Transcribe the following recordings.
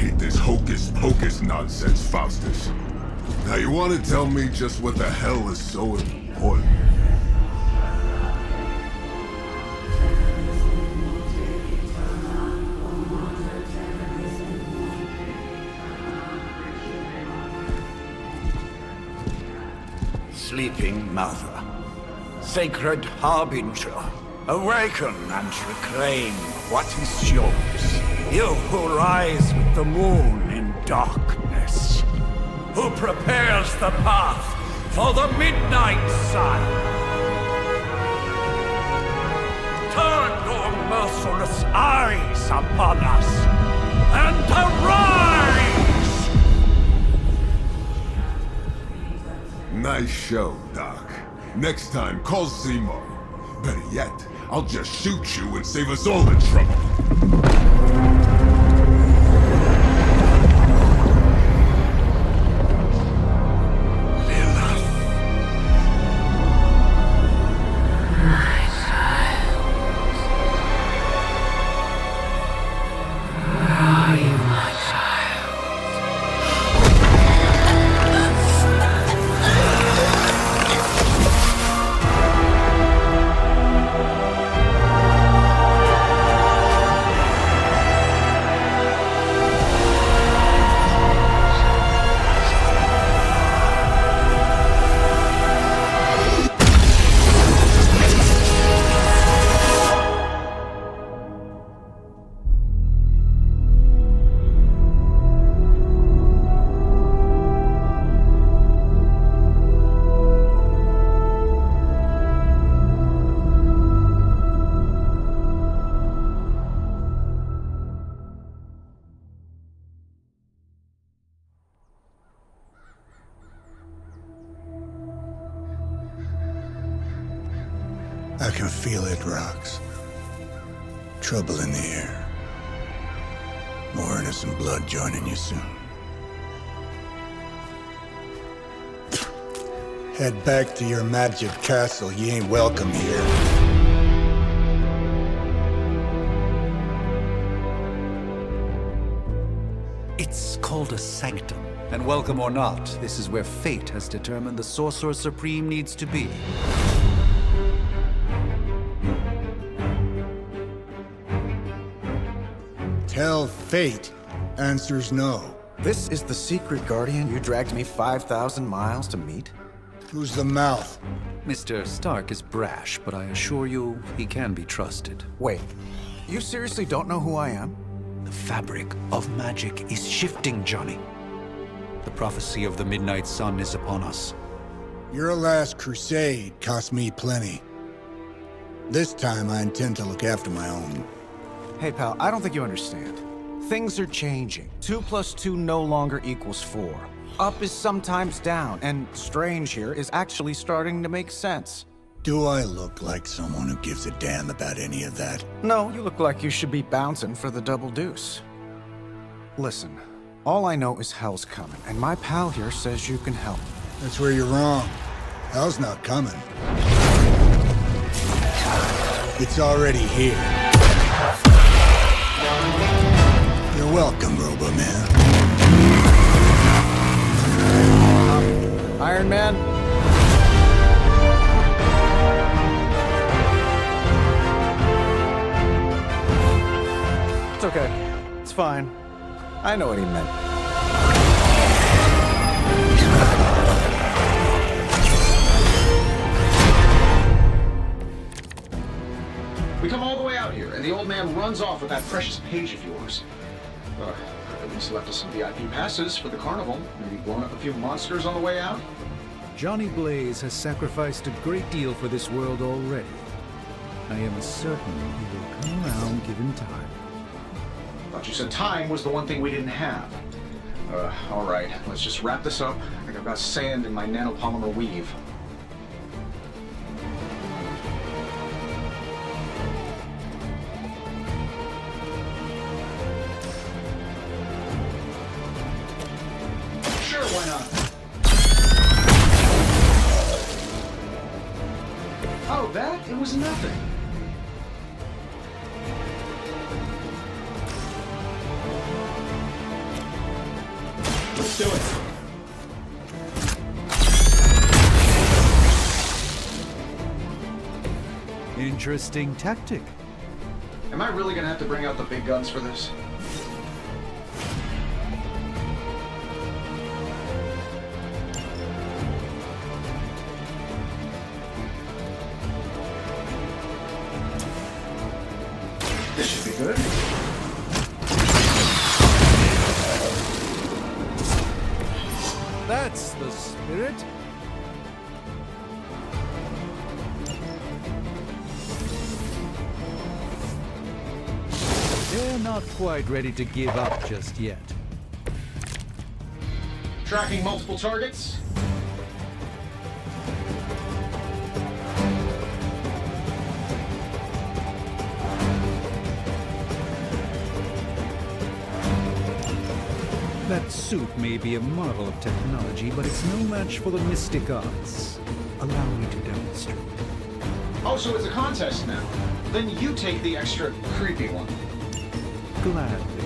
hate this hocus-pocus nonsense, Faustus. Now you want to tell me just what the hell is so important? Sleeping Mother, sacred harbinger, awaken and reclaim what is yours. You who rise with the moon in darkness, who prepares the path for the midnight sun. Turn your merciless eyes upon us and arise! Nice show, Doc. Next time, call Seymour. Better yet, I'll just shoot you and save us all the trouble. I can feel it, Rox. Trouble in the air. More innocent blood joining you soon. Head back to your magic castle. You ain't welcome here. It's called a sanctum. And welcome or not, this is where fate has determined the Sorcerer Supreme needs to be. Tell fate. Answer's no. This is the secret guardian you dragged me 5,000 miles to meet? Who's the mouth? Mr. Stark is brash, but I assure you, he can be trusted. Wait, you seriously don't know who I am? The fabric of magic is shifting, Johnny. The prophecy of the Midnight Sun is upon us. Your last crusade cost me plenty. This time I intend to look after my own. Hey pal, I don't think you understand. Things are changing. 2 + 2 no longer equals 4. Up is sometimes down, and strange here is actually starting to make sense. Do I look like someone who gives a damn about any of that? No, you look like you should be bouncing for the double deuce. Listen, all I know is hell's coming, and my pal here says you can help. That's where you're wrong. Hell's not coming. It's already here. You're welcome, Robo-Man. Iron Man? It's okay. It's fine. I know what he meant. We come all the way out here, and the old man runs off with that precious page of yours. At least left us some VIP passes for the carnival. Maybe blown up a few monsters on the way out. Johnny Blaze has sacrificed a great deal for this world already. I am certain he will come around given time. Thought you said time was the one thing we didn't have. All right, let's just wrap this up. I think I've got sand in my nanopolymer weave. Sure, why not? Oh, that? It was nothing. Interesting tactic. Am I really gonna have to bring out the big guns for this? This should be good. That's the spirit. They're not quite ready to give up just yet. Tracking multiple targets. That suit may be a marvel of technology, but it's no match for the mystic arts. Allow me to demonstrate. Oh, so it's a contest now. Then you take the extra creepy one. Gladly.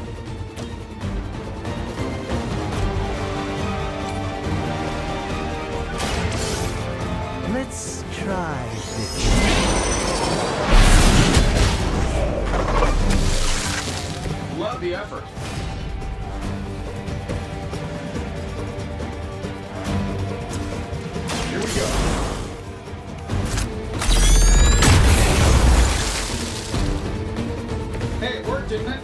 Let's try this. Love the effort. Here we go. Hey, it worked, didn't it?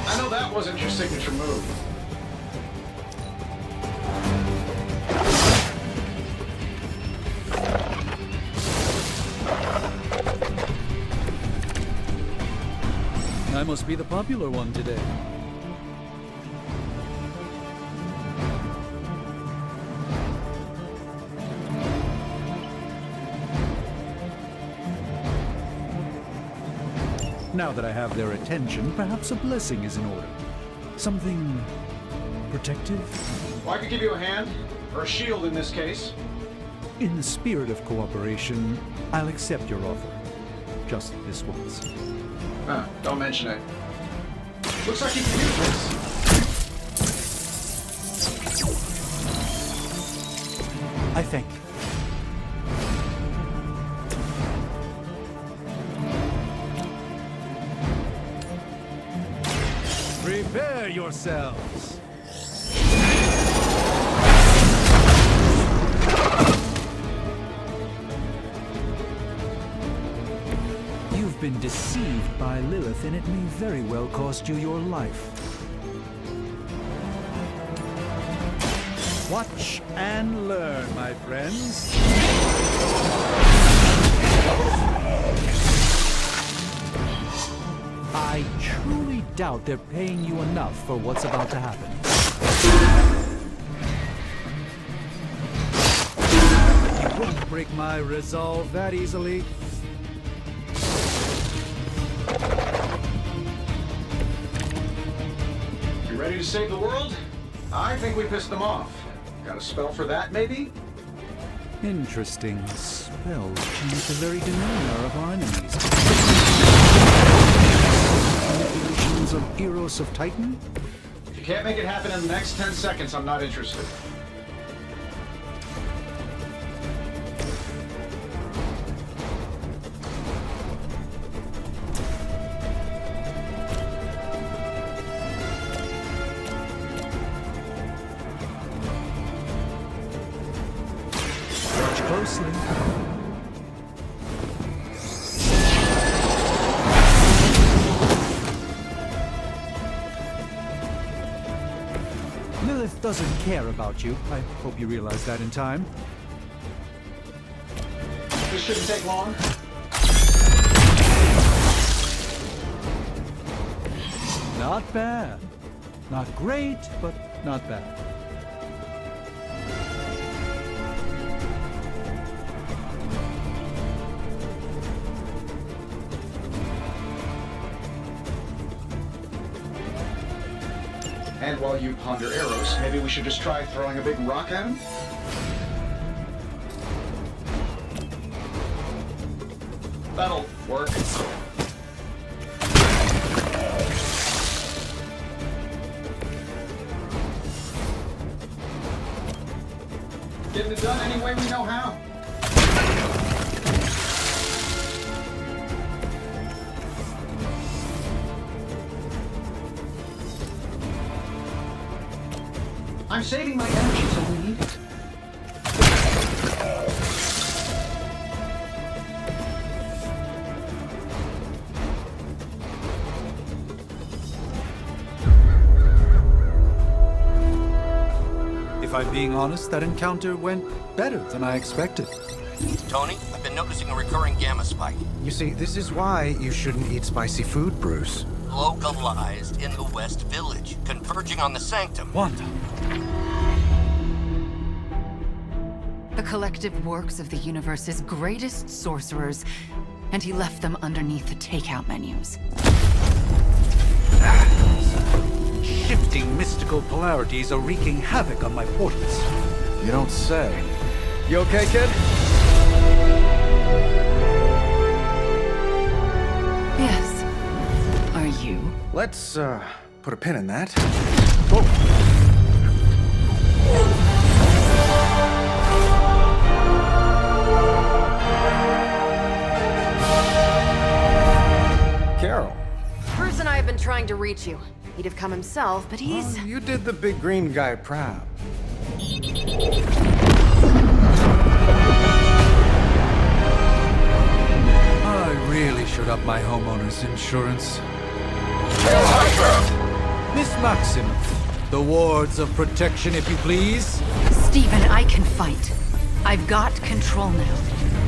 I know that wasn't your signature move. I must be the popular one today. Now that I have their attention, perhaps a blessing is in order. Something protective? Well, I could give you a hand, or a shield in this case. In the spirit of cooperation, I'll accept your offer. Just this once. Don't mention it. Looks like you can use this. I thank you. Prepare yourselves. You've been deceived by Lilith, and it may very well cost you your life. Watch and learn, my friends. I truly doubt they're paying you enough for what's about to happen. You won't break my resolve that easily. You ready to save the world? I think we pissed them off. Got a spell for that, maybe? Interesting. Spells change the very demeanor of our enemies. Manipulations of Eros of Titan? If you can't make it happen in the next 10 seconds, I'm not interested. Watch closely. Lilith doesn't care about you. I hope you realize that in time. This shouldn't take long. Not bad. Not great, but not bad. And while you ponder arrows, maybe we should just try throwing a big rock at him? That'll work. Getting it done any way we know how. I'm saving my energy so we need it. If I'm being honest, that encounter went better than I expected. Tony, I've been noticing a recurring gamma spike. You see, this is why you shouldn't eat spicy food, Bruce. Localized in the West Village, converging on the Sanctum. Wanda. The collective works of the universe's greatest sorcerers, and he left them underneath the takeout menus. Shifting mystical polarities are wreaking havoc on my portals. You don't say. You okay, kid? Yes. Are you? Let's, put a pin in that. Carol. Bruce and I have been trying to reach you. He'd have come himself, but he's... Oh, you did the big green guy proud. I really should up my homeowner's insurance. Miss Maximoff, the wards of protection, if you please. Stephen, I can fight. I've got control now.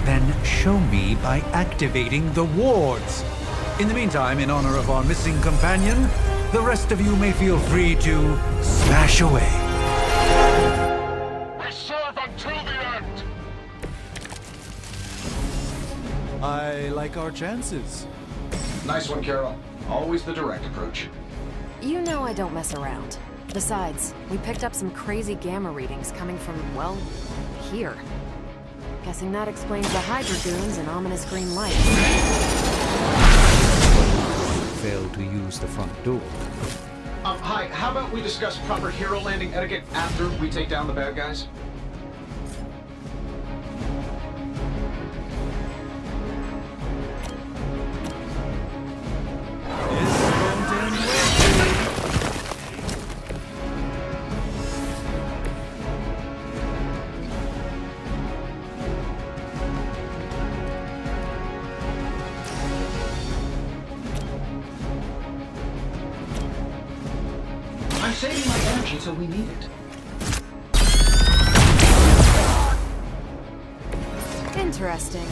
Then show me by activating the wards. In the meantime, in honor of our missing companion, the rest of you may feel free to smash away. We serve until the end! I like our chances. Nice one, Carol. Always the direct approach. You know I don't mess around. Besides, we picked up some crazy gamma readings coming from, well, here. Guessing that explains the Hydra goons and ominous green lights. Failed to use the front door. Hi, how about we discuss proper hero landing etiquette after we take down the bad guys? I'm saving my energy till we need it. Interesting.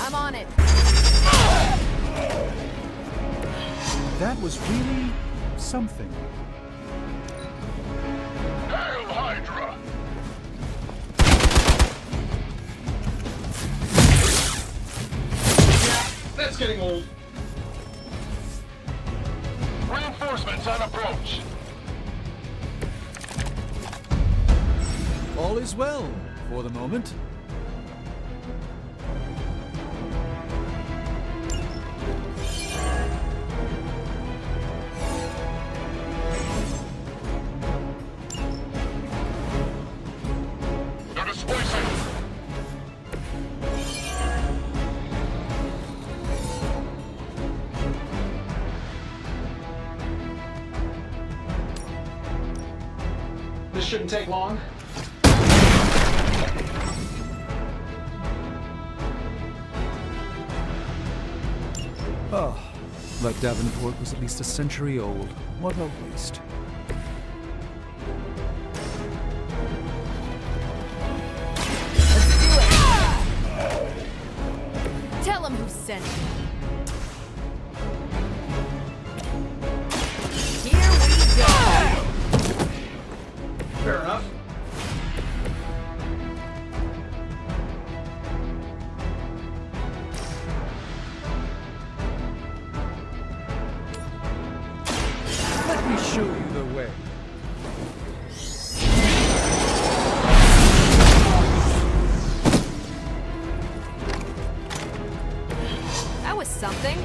I'm on it. That was really something. Hail Hydra! That's getting old. Reinforcements on approach! All is well for the moment. They're displacing! This shouldn't take long. Oh, That Davenport was at least a century old. What a waste. Tell him who sent you. Here we go. Fair enough. Let me show you the way. That was something.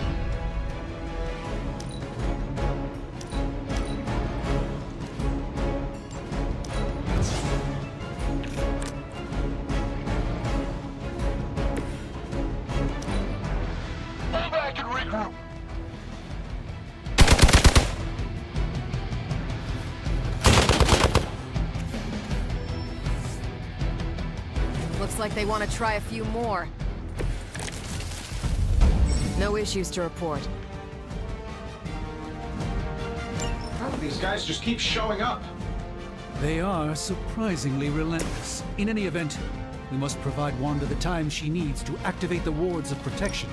Pull back and regroup. Looks like they want to try a few more. No issues to report. How do these guys just keep showing up? They are surprisingly relentless. In any event, we must provide Wanda the time she needs to activate the wards of protection.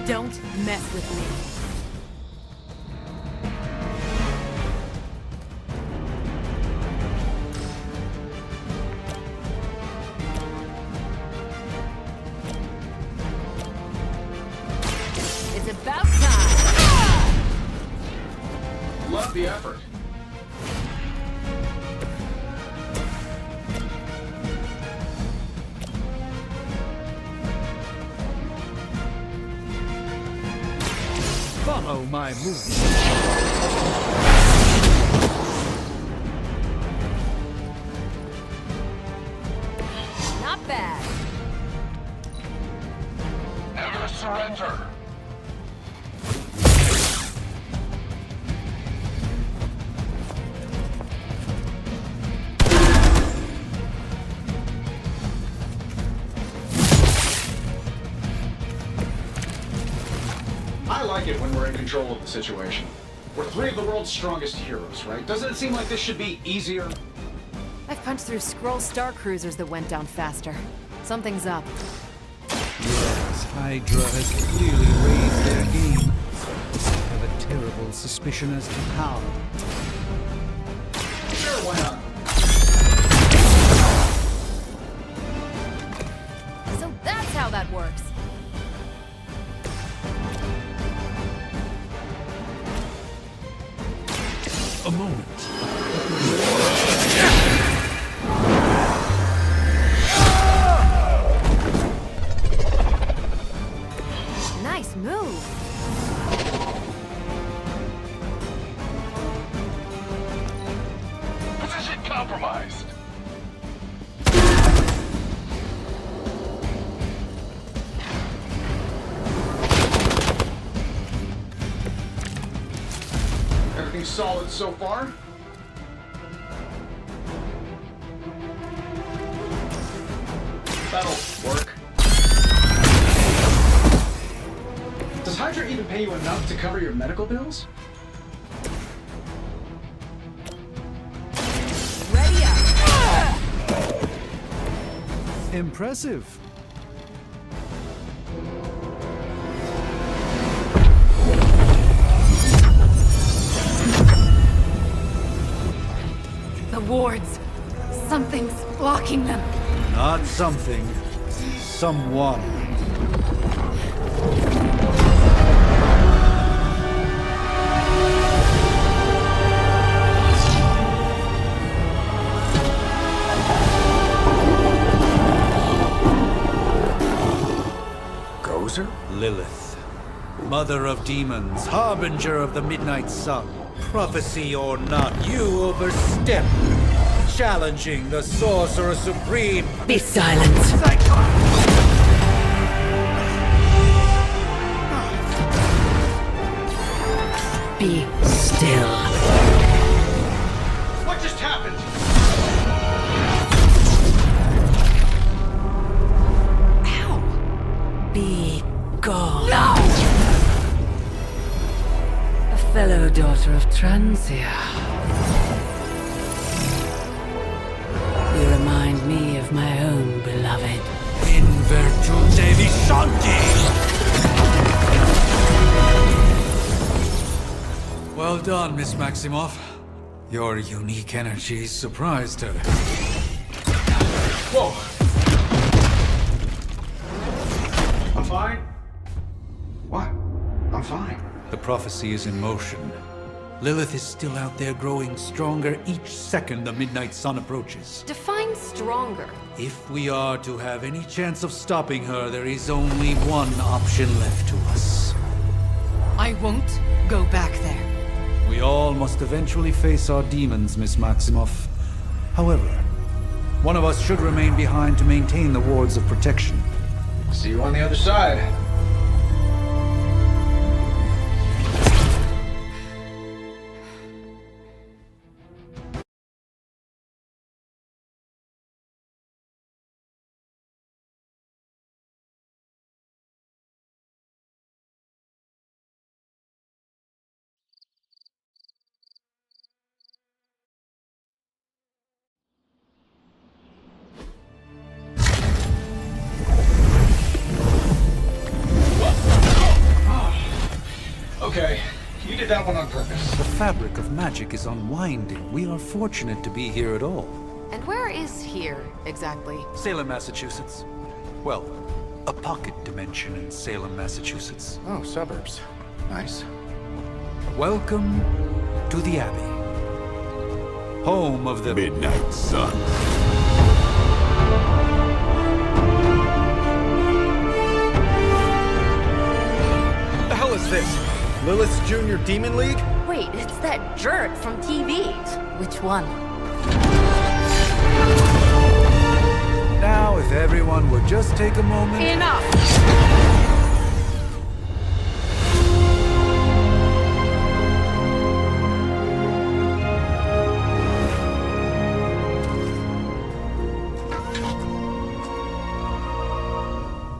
Don't mess with me. It's about time. Love the effort. Follow my movement. Not bad. Never surrender. I like it when we're in control of the situation. We're three of the world's strongest heroes, right? Doesn't it seem like this should be easier? I've punched through Skrull Star Cruisers that went down faster. Something's up. Yes, Hydra has clearly raised their game. I have a terrible suspicion as to how. Sure, why not? So that's how that works. A moment. Nice move. Position compromised. Everything's solid so far? That'll work. Does Hydra even pay you enough to cover your medical bills? Ready up. Impressive. The wards. Something's blocking them. Not something. Someone. Gozer? Lilith. Mother of demons, harbinger of the midnight sun. Prophecy or not, you overstep. Challenging the Sorcerer Supreme. Be silent. Be still. What just happened? daughter of Transia. You remind me of my own beloved. In virtù Devi Shanti! Well done, Miss Maximoff. Your unique energy surprised her. Whoa! I'm fine. What? I'm fine. The prophecy is in motion. Lilith is still out there growing stronger each second the midnight sun approaches. Define stronger. If we are to have any chance of stopping her, there is only one option left to us. I won't go back there. We all must eventually face our demons, Miss Maximoff. However, one of us should remain behind to maintain the wards of protection. See you on the other side. Okay, you did that one on purpose. The fabric of magic is unwinding. We are fortunate to be here at all. And where is here, exactly? Salem, Massachusetts. Well, a pocket dimension in Salem, Massachusetts. Oh, suburbs. Nice. Welcome to the Abbey. Home of the Midnight Sun. What the hell is this? Lilith's Junior Demon League? Wait, it's that jerk from TV. Which one? Now, if everyone would just take a moment... Enough!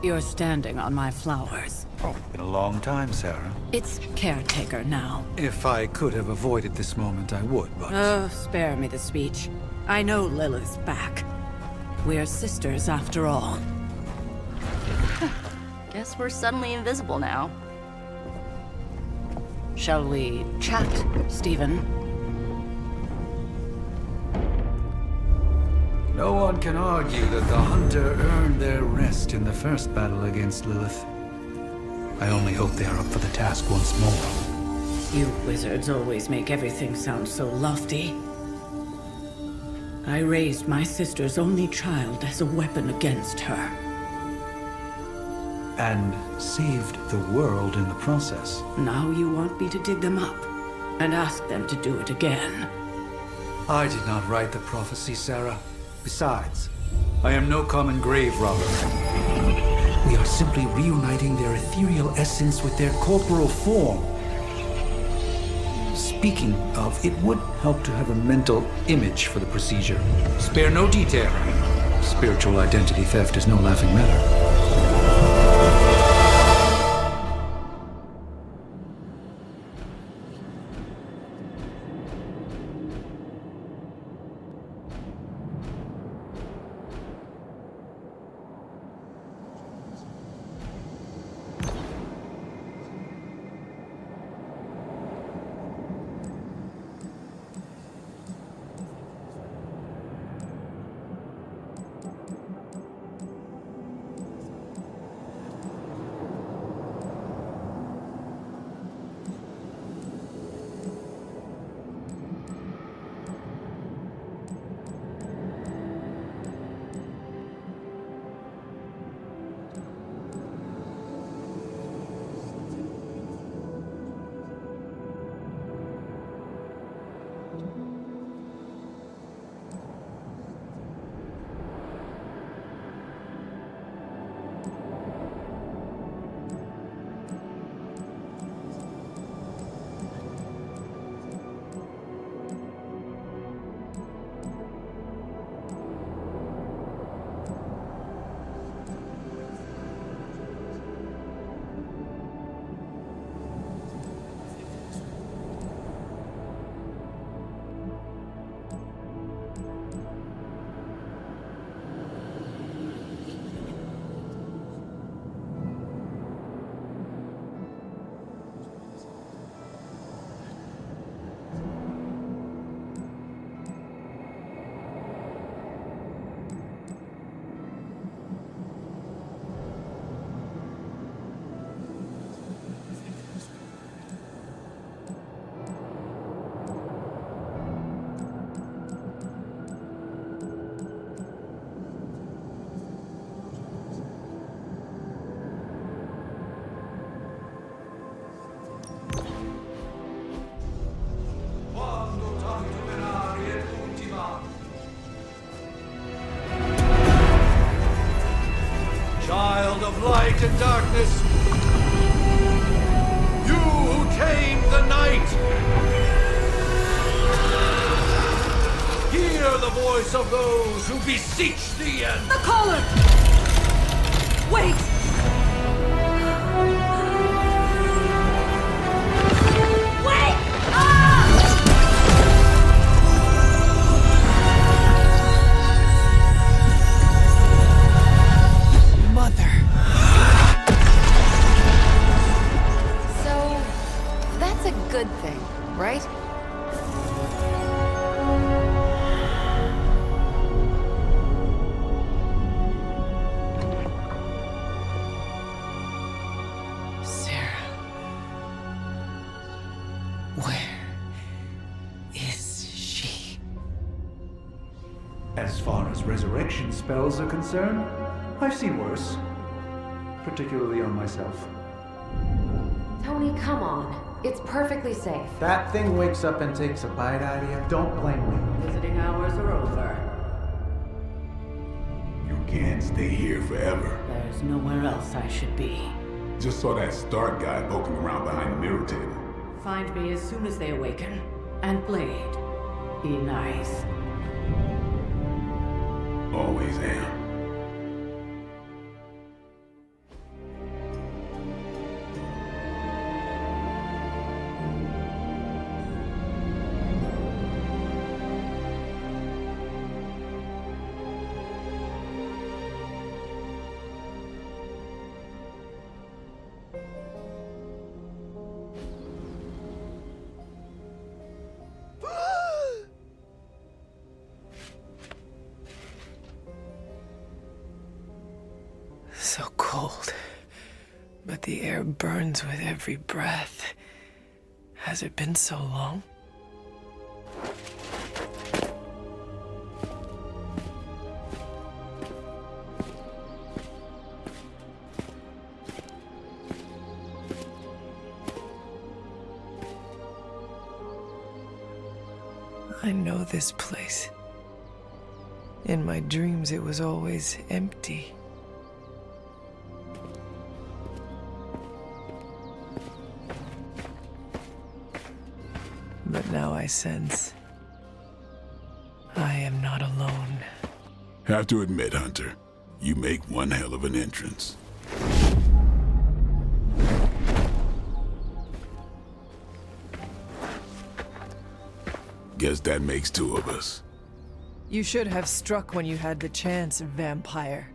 You're standing on my flowers. Oh, been a long time, Sarah. It's caretaker now. If I could have avoided this moment, I would, but... Oh, spare me the speech. I know Lilith's back. We're sisters after all. Guess we're suddenly invisible now. Shall we chat, Stephen? No one can argue that the Hunter earned their rest in the first battle against Lilith. I only hope they are up for the task once more. You wizards always make everything sound so lofty. I raised my sister's only child as a weapon against her. And saved the world in the process. Now you want me to dig them up and ask them to do it again. I did not write the prophecy, Sarah. Besides, I am no common grave robber. We are simply reuniting their ethereal essence with their corporal form. Speaking of, it would help to have a mental image for the procedure. Spare no detail. Spiritual identity theft is no laughing matter. voice of those who beseech thee and... The collar! Wait! Wait! Ah! Mother. So, that's a good thing, right? Sarah. Where is she? As far as resurrection spells are concerned, I've seen worse. Particularly on myself. Tony, come on. It's perfectly safe. That thing wakes up and takes a bite out of you. Don't blame me. Visiting hours are over. You can't stay here forever. There's nowhere else I should be. Just saw that Stark guy poking around behind the mirror table. Find me as soon as they awaken. And Blade, be nice. Always am. So cold. But the air burns with every breath. Has it been so long? I know this place. In my dreams, it was always empty. But now I sense I am not alone. Have to admit, Hunter, you make one hell of an entrance. Guess that makes two of us. You should have struck when you had the chance, vampire.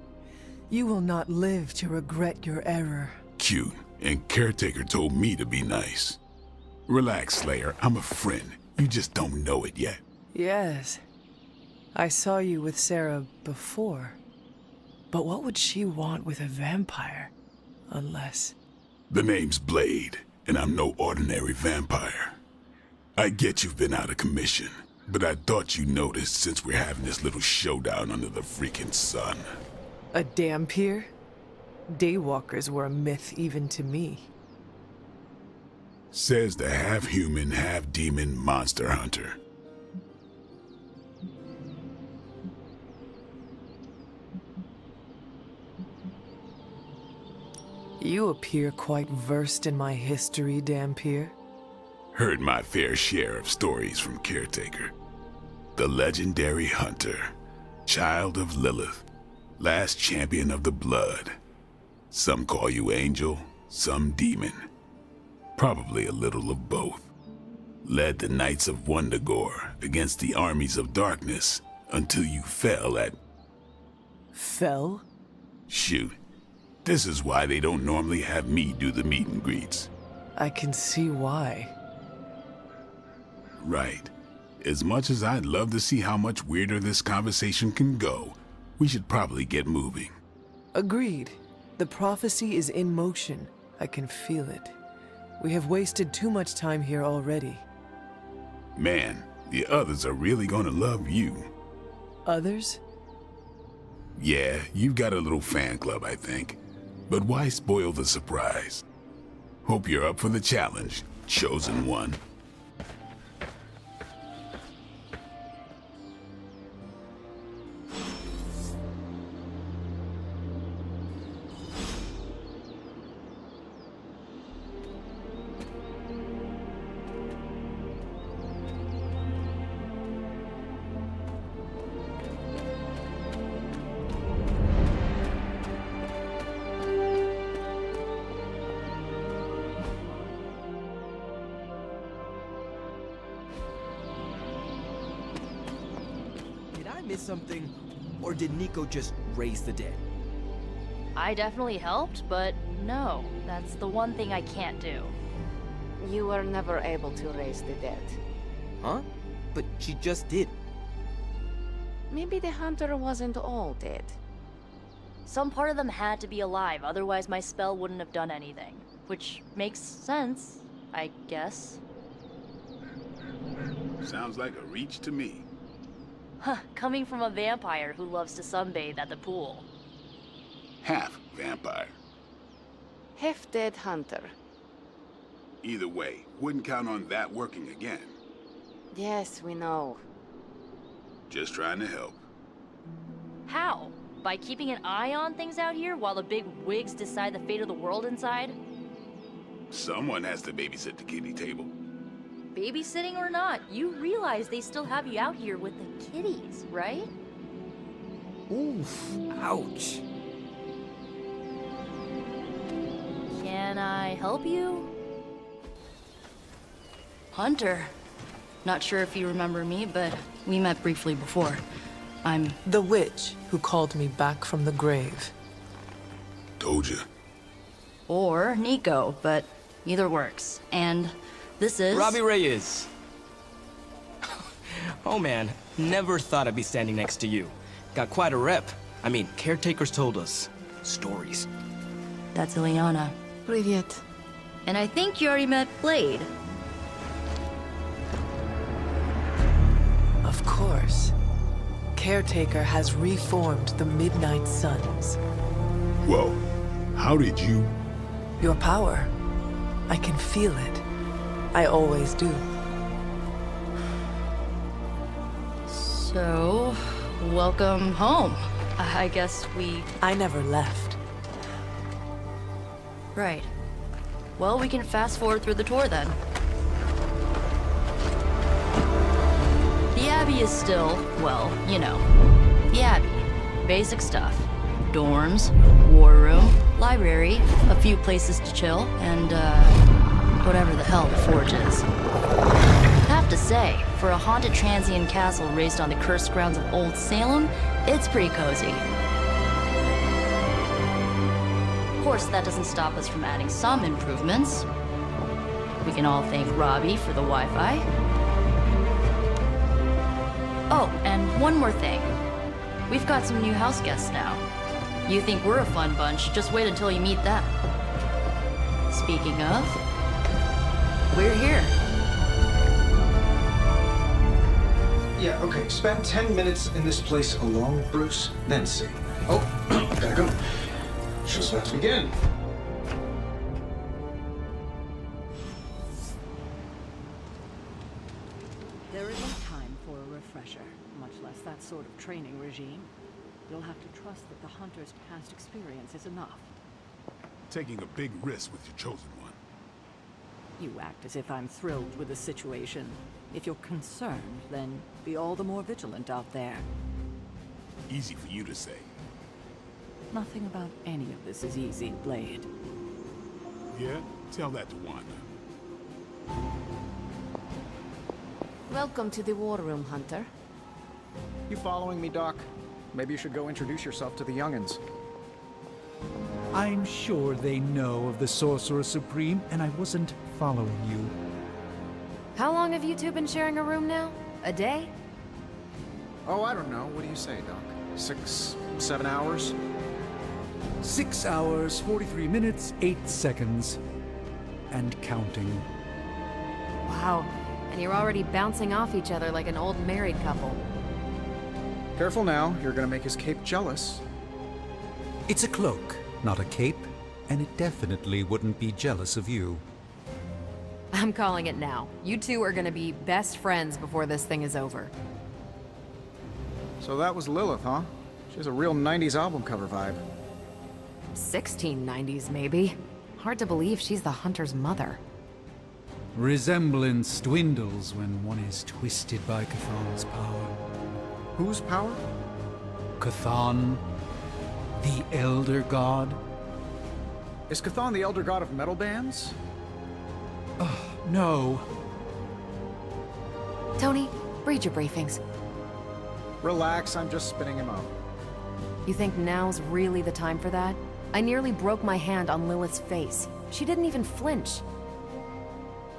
You will not live to regret your error. Cute, and Caretaker told me to be nice. Relax, Slayer. I'm a friend. You just don't know it yet. Yes. I saw you with Sarah before. But what would she want with a vampire? Unless... The name's Blade, and I'm no ordinary vampire. I get you've been out of commission, but I thought you noticed since we're having this little showdown under the freaking sun. a dampier? Daywalkers were a myth even to me. Says the half-human, half-demon monster hunter. You appear quite versed in my history, Dampier. Heard my fair share of stories from Caretaker. The legendary hunter, child of Lilith, last champion of the blood. Some call you angel, some demon. Probably a little of both. Led the Knights of Wundagore against the armies of darkness until you fell at... Fell? Shoot. This is why they don't normally have me do the meet and greets. I can see why. Right. As much as I'd love to see how much weirder this conversation can go, we should probably get moving. Agreed. The prophecy is in motion. I can feel it. We have wasted too much time here already. Man, the others are really gonna love you. Others? Yeah, you've got a little fan club, I think. But why spoil the surprise? Hope you're up for the challenge, Chosen One. miss something? Or did Nico just raise the dead? I definitely helped, but no, that's the one thing I can't do. You were never able to raise the dead. Huh? But she just did. Maybe the hunter wasn't all dead. Some part of them had to be alive, otherwise my spell wouldn't have done anything. Which makes sense, I guess. Sounds like a reach to me. Huh, coming from a vampire who loves to sunbathe at the pool. Half vampire. Half-dead hunter. Either way, wouldn't count on that working again. Yes, we know. Just trying to help. How? By keeping an eye on things out here while the big wigs decide the fate of the world inside? Someone has to babysit the kiddie table. Babysitting or not, you realize they still have you out here with the kiddies, right? Oof. Ouch. Can I help you? Hunter. Not sure if you remember me, but we met briefly before. I'm the witch who called me back from the grave. Told you. Or Nico, but either works. And this is... Robbie Reyes. Oh man, never thought I'd be standing next to you. Got quite a rep. I mean, caretakers told us stories. That's Ileana. Привет. And I think you already met Blade. Of course. Caretaker has reformed the Midnight Suns. Whoa. How did you... Your power. I can feel it. I always do. So, welcome home. I guess I never left. Right. Well, we can fast forward through the tour then. The Abbey is still, well, you know, the Abbey. Basic stuff. Dorms, war room, library, a few places to chill, and, whatever the hell the Forge is. Have to say, for a haunted transient castle raised on the cursed grounds of Old Salem, it's pretty cozy. Of course, that doesn't stop us from adding some improvements. We can all thank Robbie for the Wi-Fi. Oh, and one more thing. We've got some new house guests now. You think we're a fun bunch, just wait until you meet them. Speaking of, we're here. Yeah, okay. Spend 10 minutes in this place alone, Bruce, then see. Oh, gotta go. Show's about to begin. There isn't time for a refresher, much less that sort of training regime. You'll have to trust that the hunter's past experience is enough. Taking a big risk with your chosen one. You act as if I'm thrilled with the situation. If you're concerned, then be all the more vigilant out there. Easy for you to say. Nothing about any of this is easy, Blade. Yeah? Tell that to Wanda. Welcome to the war room, Hunter. You following me, Doc? Maybe you should go introduce yourself to the young'uns. I'm sure they know of the Sorcerer Supreme, and I wasn't following you. How long have you two been sharing a room now? A day? Oh, I don't know. What do you say, Doc? 6, 7 hours? 6 hours, 43 minutes, 8 seconds. And counting. Wow. And you're already bouncing off each other like an old married couple. Careful now. You're gonna make his cape jealous. It's a cloak, not a cape, and it definitely wouldn't be jealous of you. I'm calling it now. You two are gonna be best friends before this thing is over. So that was Lilith, huh? She has a real 90s album cover vibe. 1690s, maybe. Hard to believe she's the hunter's mother. Resemblance dwindles when one is twisted by Chthon's power. Whose power? Chthon, the Elder God. Is Chthon the elder god of metal bands? No. Tony, read your briefings. Relax, I'm just spinning him out. You think now's really the time for that? I nearly broke my hand on Lilith's face. She didn't even flinch.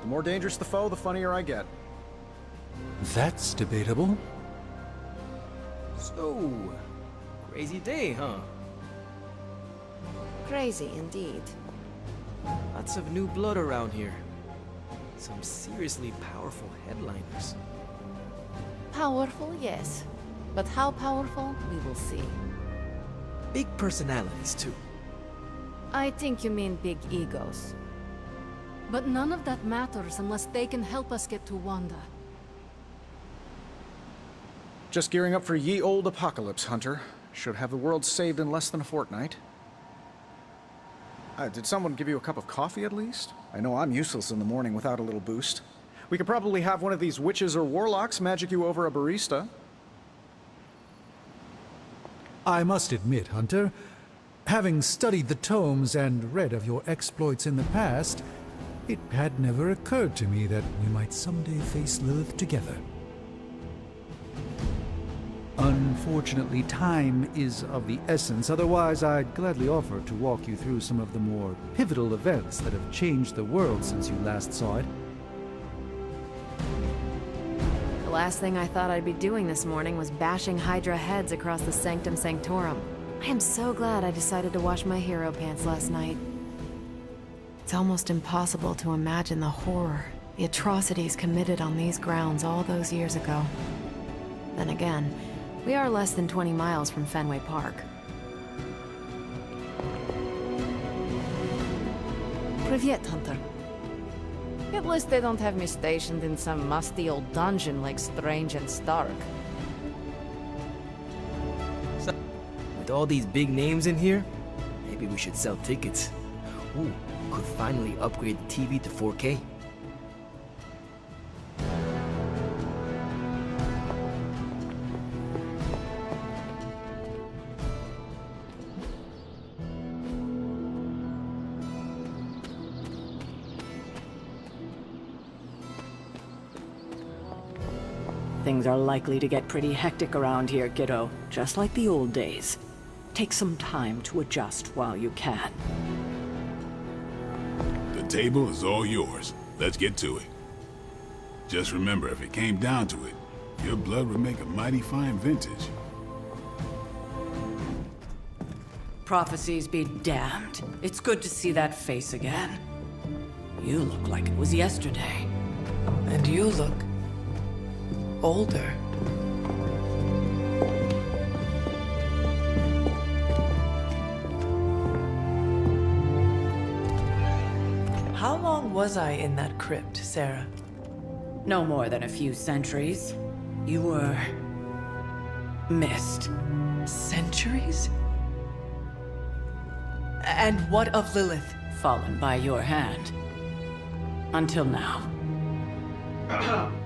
The more dangerous the foe, the funnier I get. That's debatable. So, crazy day, huh? Crazy indeed. Lots of new blood around here. Some seriously powerful headliners. Powerful, yes. But how powerful, we will see. Big personalities, too. I think you mean big egos. But none of that matters unless they can help us get to Wanda. Just gearing up for ye old apocalypse, Hunter. Should have the world saved in less than a fortnight. Did someone give you a cup of coffee at least? I know I'm useless in the morning without a little boost. We could probably have one of these witches or warlocks magic you over a barista. I must admit, Hunter, having studied the tomes and read of your exploits in the past, it had never occurred to me that we might someday face Lilith together. Unfortunately, time is of the essence. Otherwise, I'd gladly offer to walk you through some of the more pivotal events that have changed the world since you last saw it. The last thing I thought I'd be doing this morning was bashing Hydra heads across the Sanctum Sanctorum. I am so glad I decided to wash my hero pants last night. It's almost impossible to imagine the horror, the atrocities committed on these grounds all those years ago. Then again, we are less than 20 miles from Fenway Park. Privyet, Hunter. At least they don't have me stationed in some musty old dungeon like Strange and Stark. With all these big names in here, maybe we should sell tickets. Ooh, could finally upgrade the TV to 4K. Things are likely to get pretty hectic around here, kiddo. Just like the old days. Take some time to adjust while you can. The table is all yours. Let's get to it. Just remember, if it came down to it, your blood would make a mighty fine vintage. Prophecies be damned. It's good to see that face again. You look like it was yesterday. And you look older. How long was I in that crypt, Sarah? No more than a few centuries. You were missed. Centuries? And what of Lilith? Fallen by your hand. Until now.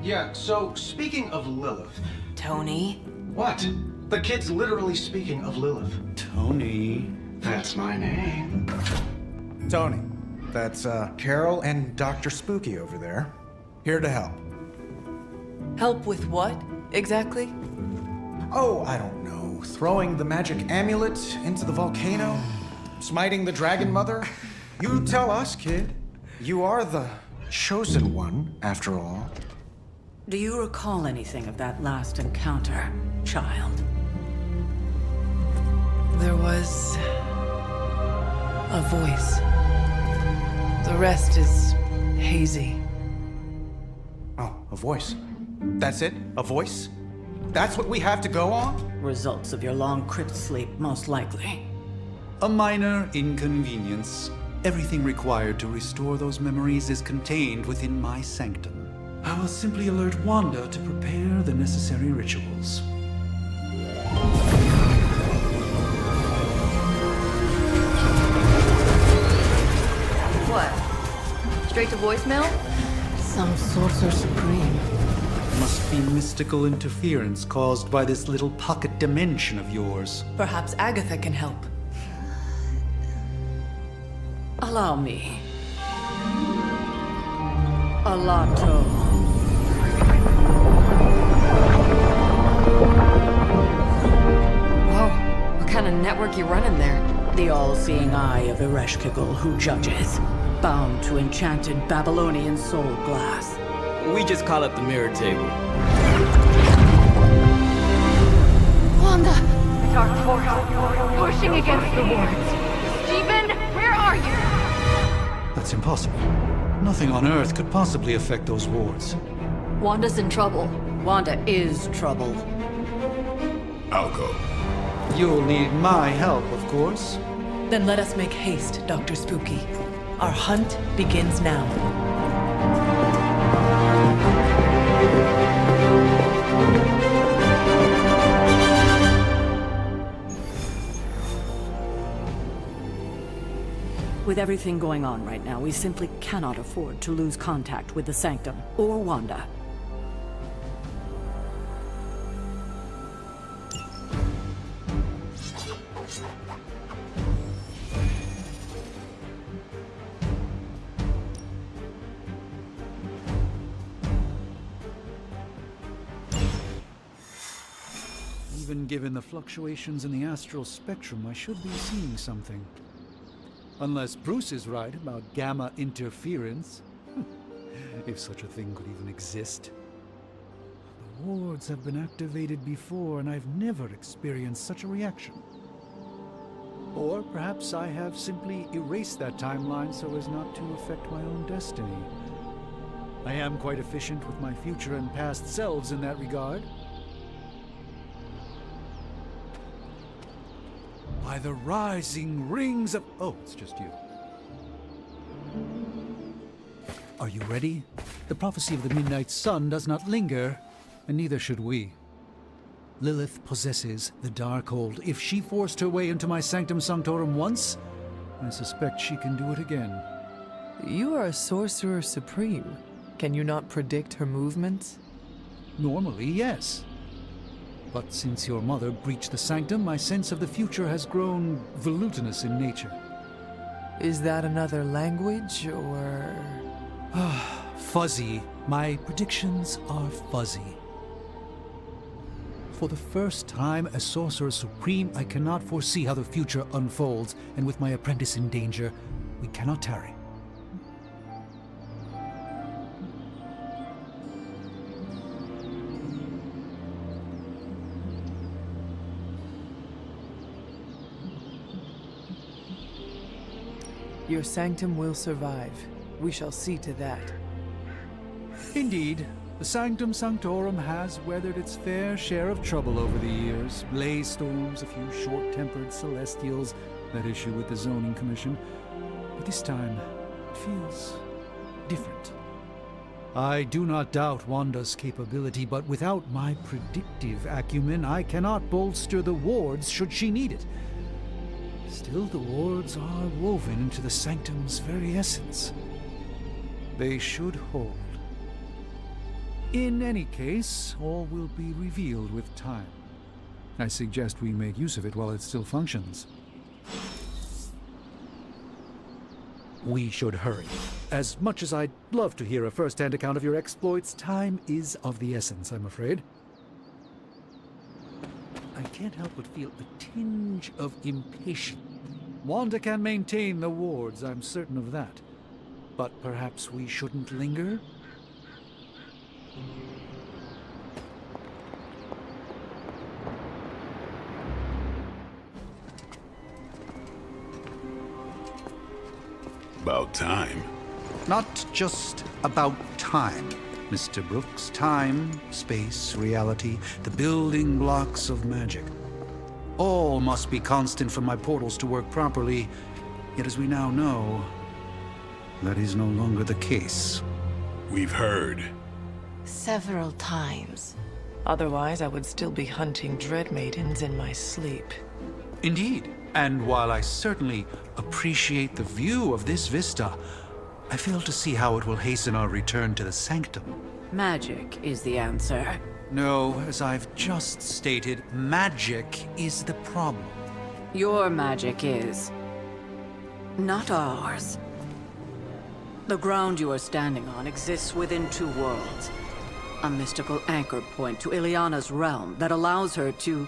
Yeah, so speaking of Lilith... Tony? What? The kid's literally speaking of Lilith. Tony. That's my name. Tony. That's, Carol and Dr. Spooky over there. Here to help. Help with what, exactly? Oh, I don't know. Throwing the magic amulet into the volcano? Smiting the Dragon Mother? You tell us, kid. You are the chosen one, after all. Do you recall anything of that last encounter, child? There was a voice. The rest is hazy. Oh, a voice. That's it? A voice? That's what we have to go on? Results of your long crypt sleep, most likely. A minor inconvenience. Everything required to restore those memories is contained within my sanctum. I will simply alert Wanda to prepare the necessary rituals. What? Straight to voicemail? Some sorcerer supreme. Must be mystical interference caused by this little pocket dimension of yours. Perhaps Agatha can help. Allow me. Alato. think you run in there? The all-seeing eye of Ereshkigal who judges, bound to enchanted Babylonian soul glass. We just call it the mirror table. Wanda! Dark force, pushing against the wards. Stephen, where are you? That's impossible. Nothing on Earth could possibly affect those wards. Wanda's in trouble. Wanda is trouble. I'll go. You'll need my help, of course. Then let us make haste, Dr. Spooky. Our hunt begins now. With everything going on right now, we simply cannot afford to lose contact with the Sanctum or Wanda. Even given the fluctuations in the astral spectrum, I should be seeing something. Unless Bruce is right about gamma interference. If such a thing could even exist. The wards have been activated before, and I've never experienced such a reaction. Or perhaps I have simply erased that timeline so as not to affect my own destiny. I am quite efficient with my future and past selves in that regard. By the rising rings of... Oh, it's just you. Are you ready? The prophecy of the Midnight Sun does not linger, and neither should we. Lilith possesses the Darkhold. If she forced her way into my Sanctum Sanctorum once, I suspect she can do it again. You are a sorcerer supreme. Can you not predict her movements? Normally, yes. But since your mother breached the Sanctum, my sense of the future has grown volutinous in nature. Is that another language, or...? Fuzzy. My predictions are fuzzy. For the first time as Sorcerer Supreme, I cannot foresee how the future unfolds, and with my apprentice in danger, we cannot tarry. Your sanctum will survive. We shall see to that. Indeed, the Sanctum Sanctorum has weathered its fair share of trouble over the years. Blaze storms, a few short-tempered celestials, that issue with the Zoning Commission. But this time, it feels different. I do not doubt Wanda's capability, but without my predictive acumen, I cannot bolster the wards should she need it. Still, the wards are woven into the Sanctum's very essence. They should hold. In any case, all will be revealed with time. I suggest we make use of it while it still functions. We should hurry. As much as I'd love to hear a first-hand account of your exploits, time is of the essence, I'm afraid. I can't help but feel a tinge of impatience. Wanda can maintain the wards, I'm certain of that. But perhaps we shouldn't linger? About time. Not just about time, Mr. Brooks. Time, space, reality, the building blocks of magic. All must be constant for my portals to work properly, yet as we now know, that is no longer the case. We've heard. Several times. Otherwise, I would still be hunting Dread Maidens in my sleep. Indeed. And while I certainly appreciate the view of this vista, I fail to see how it will hasten our return to the Sanctum. Magic is the answer. No, as I've just stated, magic is the problem. Your magic is... not ours. The ground you are standing on exists within two worlds. A mystical anchor point to Ileana's realm that allows her to...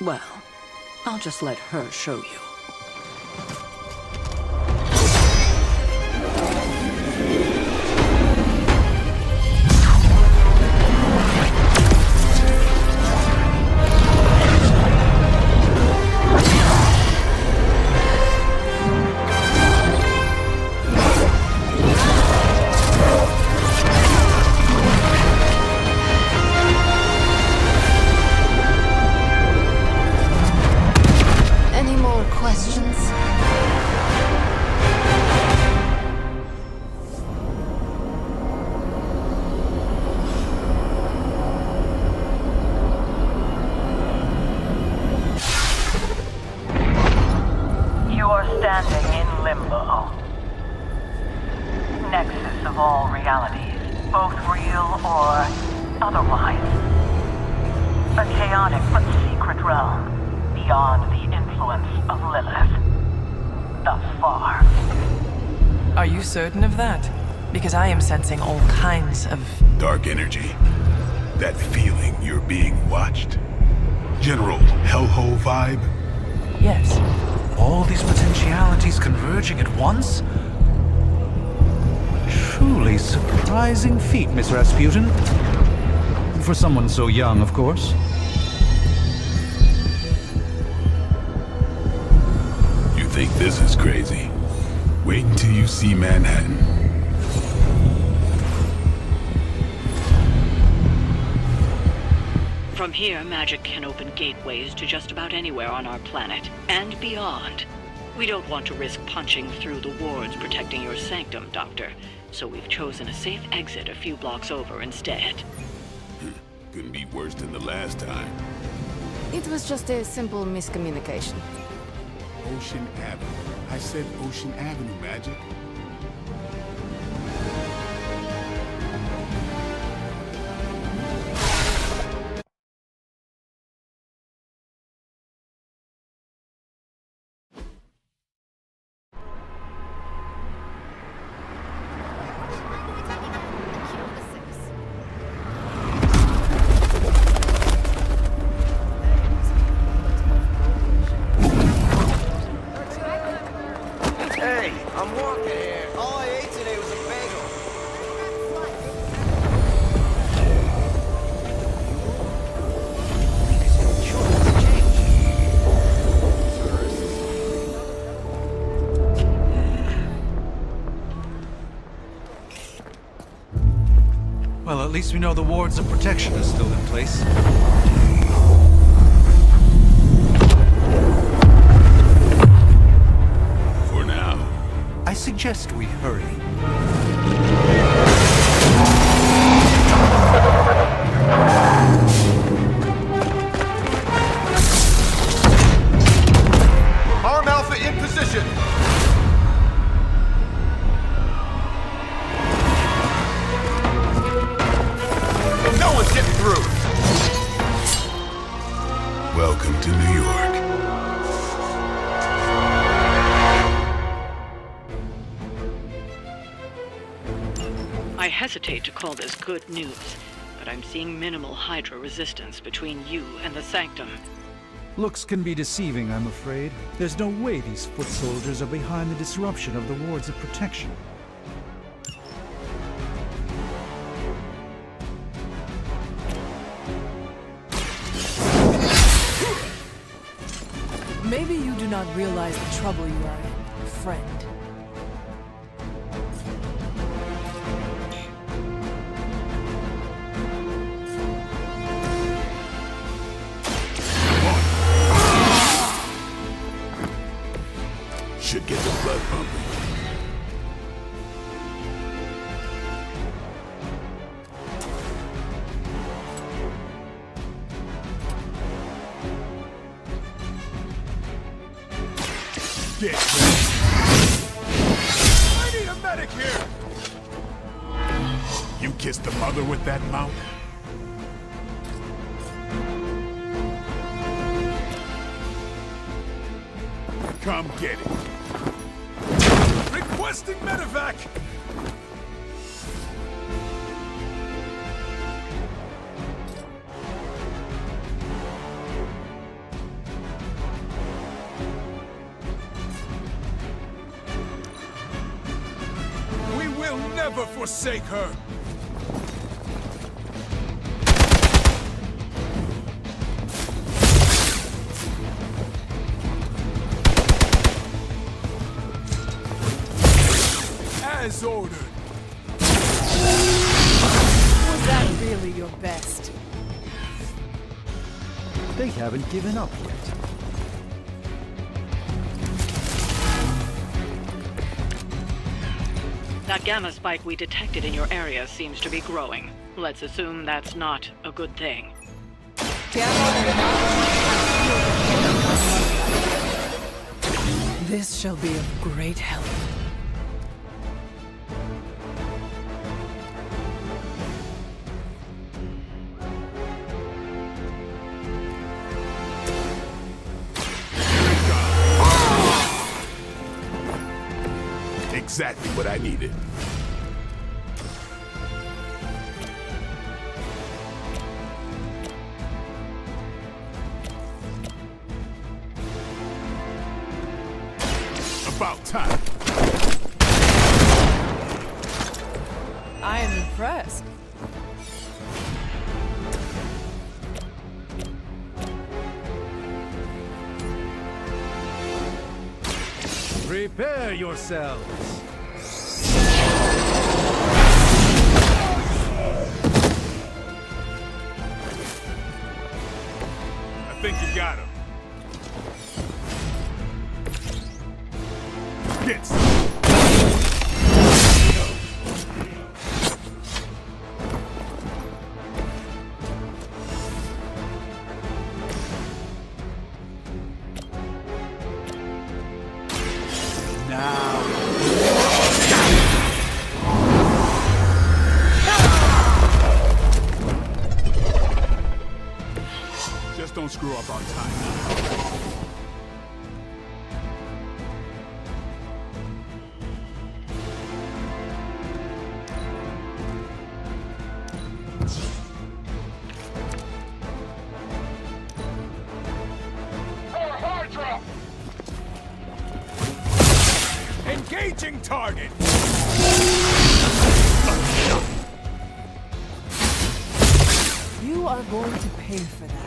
well, I'll just let her show you. Any more questions? You are standing in limbo. Nexus of all realities, both real or otherwise. A chaotic but secret realm, beyond the influence of Lilith. Thus far. Are you certain of that? Because I am sensing all kinds of... Dark energy. That feeling you're being watched. General hellhole vibe. Yes. All these potentialities converging at once? Truly surprising feat, Miss Rasputin. For someone so young, of course. You think this is crazy? Wait until you see Manhattan. From here, magic can open gateways to just about anywhere on our planet, and beyond. We don't want to risk punching through the wards protecting your sanctum, Doctor, so we've chosen a safe exit a few blocks over instead. Couldn't be worse than the last time. It was just a simple miscommunication. Ocean Avenue. I said Ocean Avenue, Magic. Hey, I'm walking here. All I ate today was a bagel. Well, at least we know the wards of protection are still in place. For now. I suggest we hurry. Arm Alpha in position. No one's getting through. Welcome to New York. I hesitate to call this good news, but I'm seeing minimal Hydra resistance between you and the Sanctum. Looks can be deceiving, I'm afraid. There's no way these foot soldiers are behind the disruption of the wards of protection. Maybe you do not realize the trouble you are in, friend. Should get the blood pumping. Get ready. I need a medic here. You kissed the mother with that mouth? Come get it. Requesting medevac. never forsake her! As ordered. Was that really your best? They haven't given up yet. That gamma spike we detected in your area seems to be growing. Let's assume that's not a good thing. This shall be of great help. Exactly what I needed. About time. I am impressed. Prepare yourselves. I think you got him. Get some. Just don't screw up on time. Engaging target! You are going to pay for that.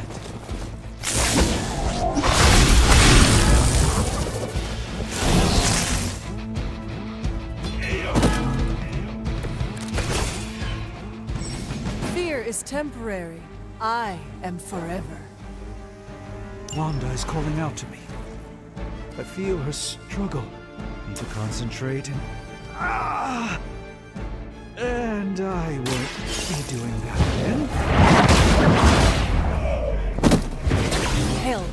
Fear is temporary. I am forever. Wanda is calling out to me. I feel her struggle. Need to concentrate and... And I won't be doing that again. Hail that.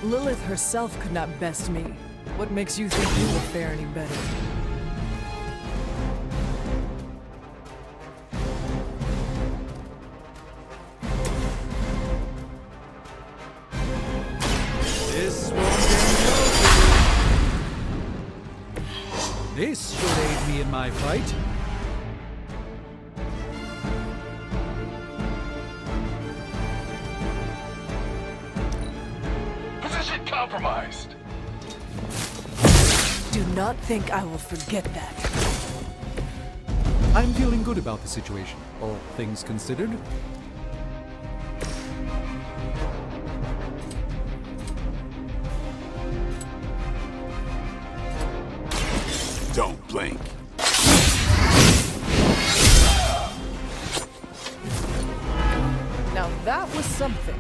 Lilith herself could not best me. What makes you think you will fare any better? This won't end well for you. This should aid me in my fight. Position compromised. Do not think I will forget that. I'm feeling good about the situation, all things considered. Don't blink. Now that was something.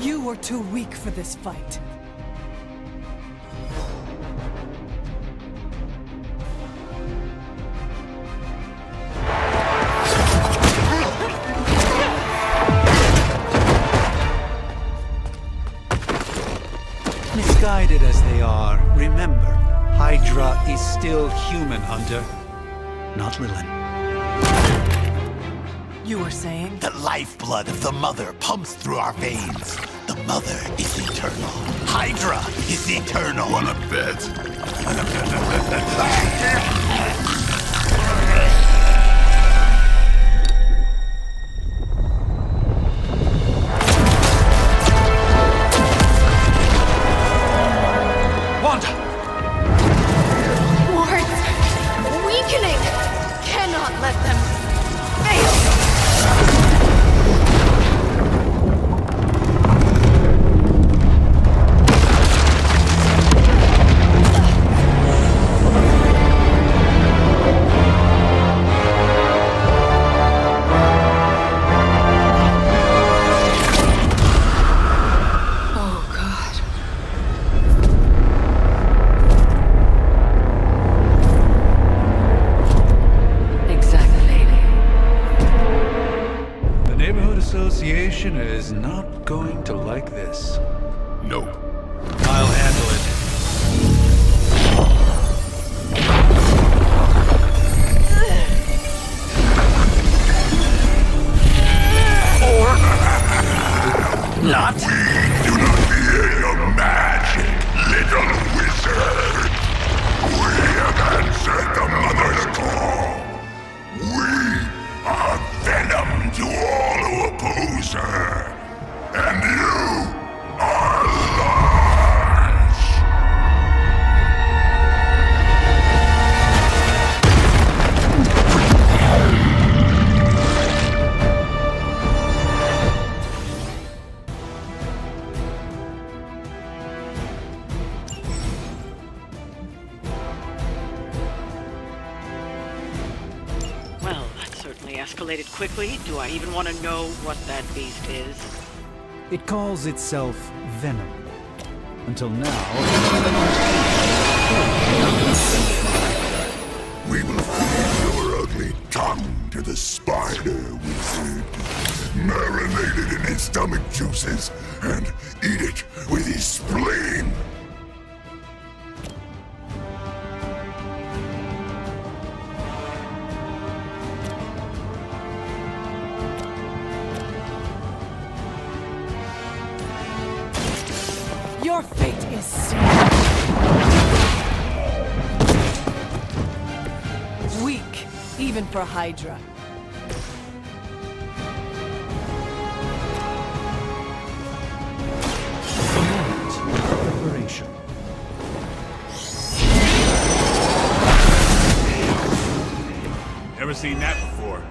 You were too weak for this fight. Misguided as they are, remember, Hydra is still human, Hunter. Not Lilith. You were saying? The lifeblood of the mother pumps through our veins. The mother is eternal. Hydra is eternal. Wanna bet? Wanda! Wards! Weakening! Cannot let them fail! Association is not going to like this. Nope. I'll handle it. Not. We do not fear your magic, little wizard. We have answered the mother's call. We are venom to all who oppose her. And you are large. Well, that certainly escalated quickly. Do I even want to know what that beast is? It calls itself Venom. Until now... We will feed your ugly tongue to the spider wizard. Marinate it in his stomach juices and eat it with his spleen. Your fate is sealed. Weak, even for Hydra. Preparation. Never seen that before.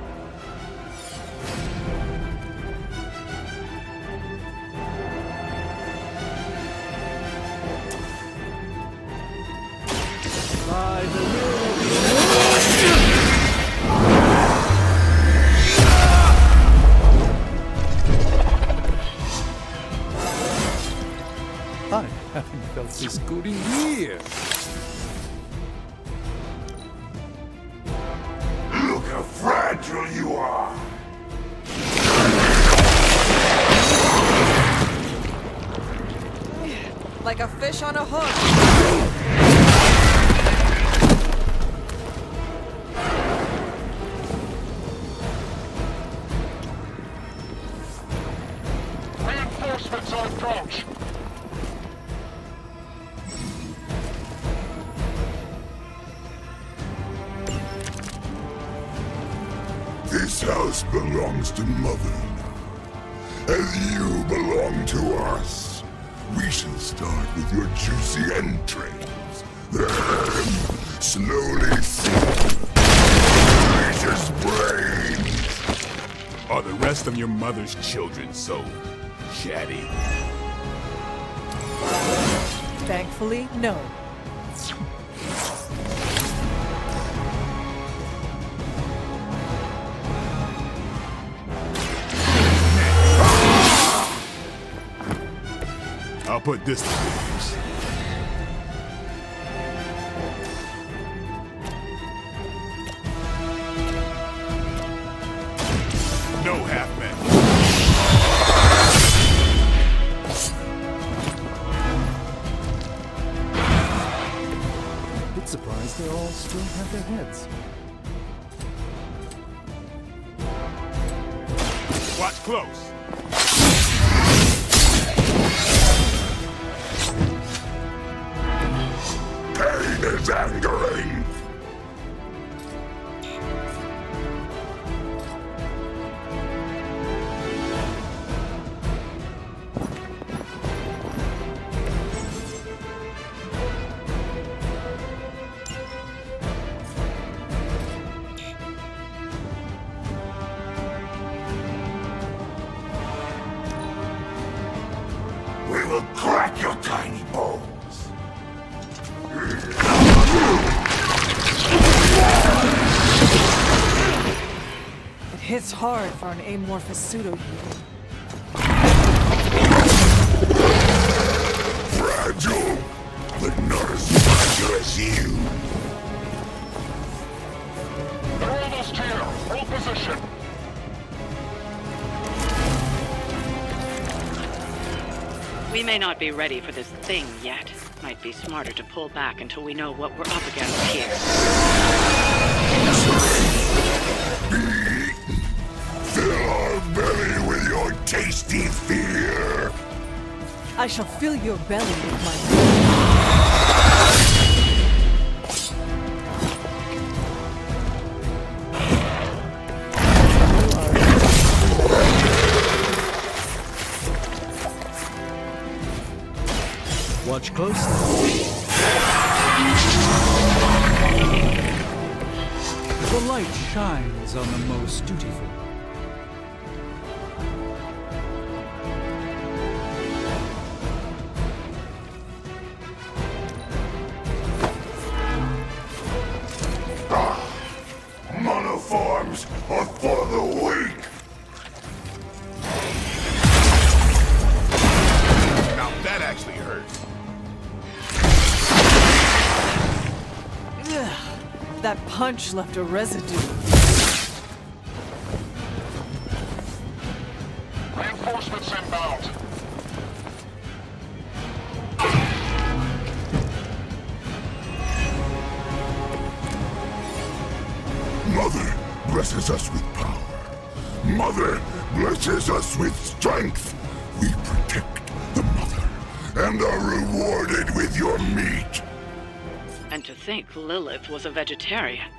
I haven't felt this good in years. Look how fragile you are. Like a fish on a hook. Reinforcements on approach. This house belongs to Mother now, as you belong to us. We shall start with your juicy entrails, then slowly sink delicious brains. Are the rest of your mother's children so chatty? Thankfully, no. I'll put this to good use. No half-men. Bit surprised they all still have their heads. Watch close. Pain is angering. We will crack your tiny bones. It hits hard for an amorphous pseudo-human. Fragile, but not as fragile as you. They're almost here. Hold position. We may not be ready for this thing yet. Might be smarter to pull back until we know what we're up against here. Fill our belly with your tasty fear. I shall fill your belly with my... Watch closely. The light shines on the most dutiful. Monoforms are for the weak. Now that actually hurts. That punch left a residue. Reinforcements inbound. Mother blesses us with power. Mother blesses us with strength. We protect the mother and are rewarded with your meat. And to think Lilith was a vegetarian.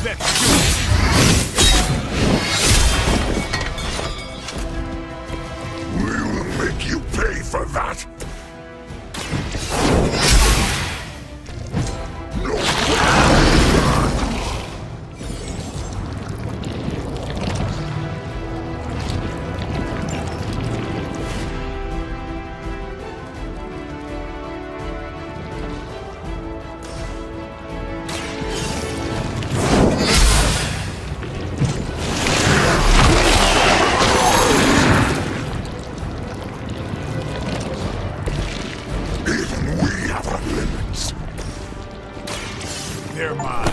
Let's do it! We will make you pay for that! They're mine.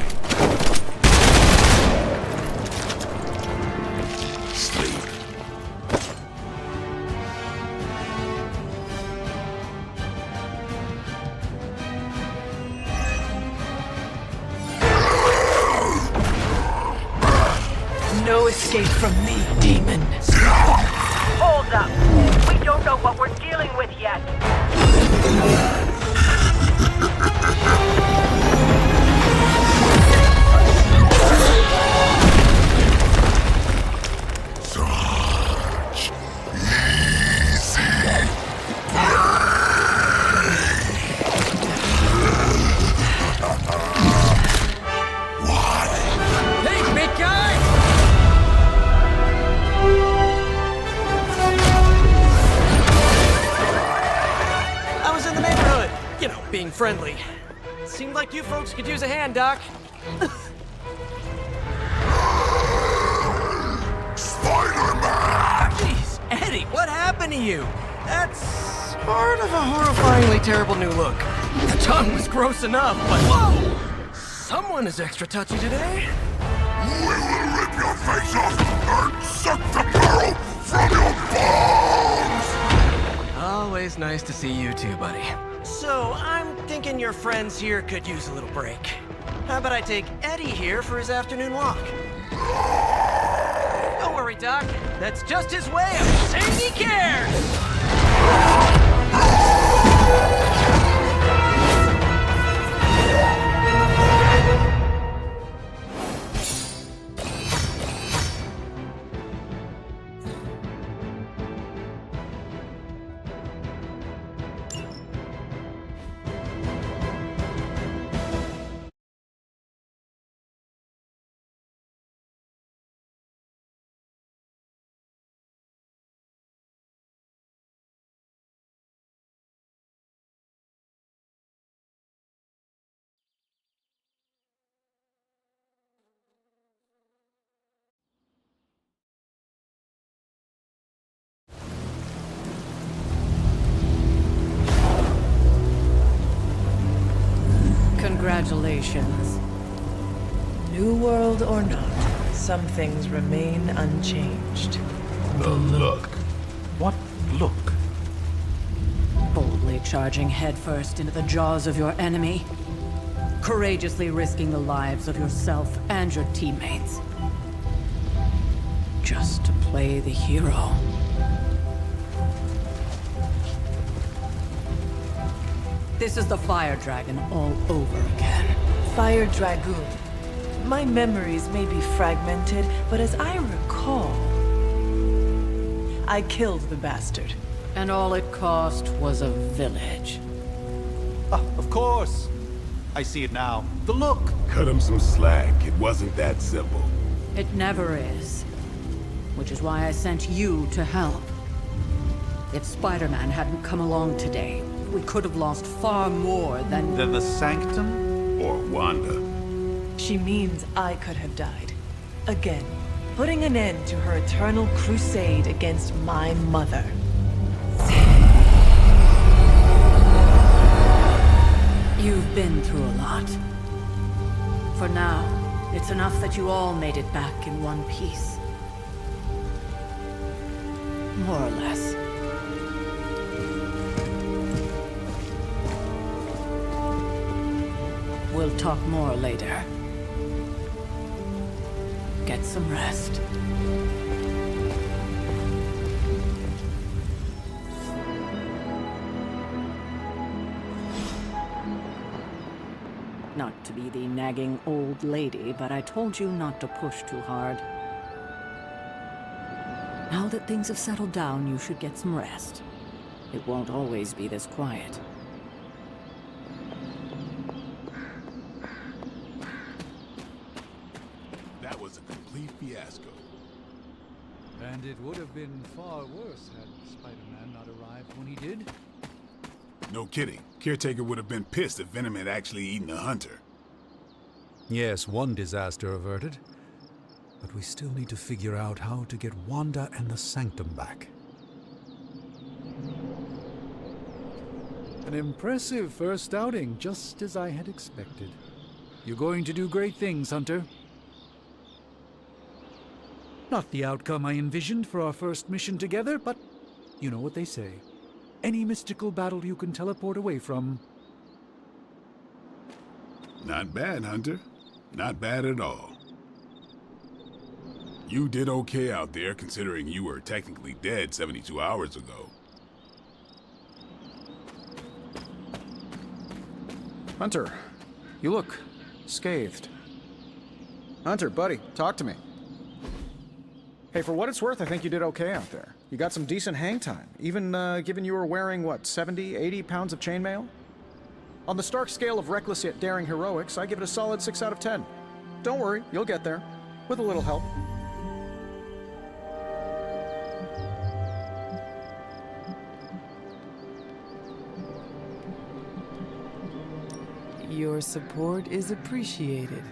Sleep. No escape from me, demon. Hold up. We don't know what we're dealing with yet. Such easy What? Hey, big guy! I was in the neighborhood, you know, being friendly. Seemed like you folks could use a hand, Doc. Spider-Man! Jeez, Eddie, what happened to you? That's sort of a horrifyingly terrible new look. The tongue was gross enough, but whoa! Someone is extra touchy today. We will rip your face off and suck the marrow from your bones! Always nice to see you too, buddy. So, I'm thinking your friends here could use a little break. How about I take Eddie here for his afternoon walk? Don't worry, Doc. That's just his way of saying he cares! Congratulations. New world or not, some things remain unchanged. The look. What look? Boldly charging headfirst into the jaws of your enemy. Courageously risking the lives of yourself and your teammates. Just to play the hero. This is the Fire Dragon all over again. Fire Dragoon. My memories may be fragmented, but as I recall, I killed the bastard. And all it cost was a village. Ah, of course. I see it now. The look. Cut him some slack. It wasn't that simple. It never is. Which is why I sent you to help. If Spider-Man hadn't come along today, we could have lost far more than the Sanctum? Or Wanda. She means I could have died. Again, putting an end to her eternal crusade against my mother. You've been through a lot. For now, it's enough that you all made it back in one piece. More or less. We'll talk more later. Get some rest. Not to be the nagging old lady, but I told you not to push too hard. Now that things have settled down, you should get some rest. It won't always be this quiet. That was a complete fiasco. And it would have been far worse had Spider-Man not arrived when he did. No kidding. Caretaker would have been pissed if Venom had actually eaten a hunter. Yes, one disaster averted. But we still need to figure out how to get Wanda and the Sanctum back. An impressive first outing, just as I had expected. You're going to do great things, Hunter. Not the outcome I envisioned for our first mission together, but you know what they say. Any mystical battle you can teleport away from. Not bad, Hunter. Not bad at all. You did okay out there, considering you were technically dead 72 hours ago. Hunter, you look scathed. Hunter, buddy, talk to me. Hey, for what it's worth, I think you did okay out there. You got some decent hang time, even given you were wearing, what, 70, 80 pounds of chainmail? On the Stark scale of reckless yet daring heroics, I give it a solid 6 out of 10. Don't worry, you'll get there, with a little help. Your support is appreciated.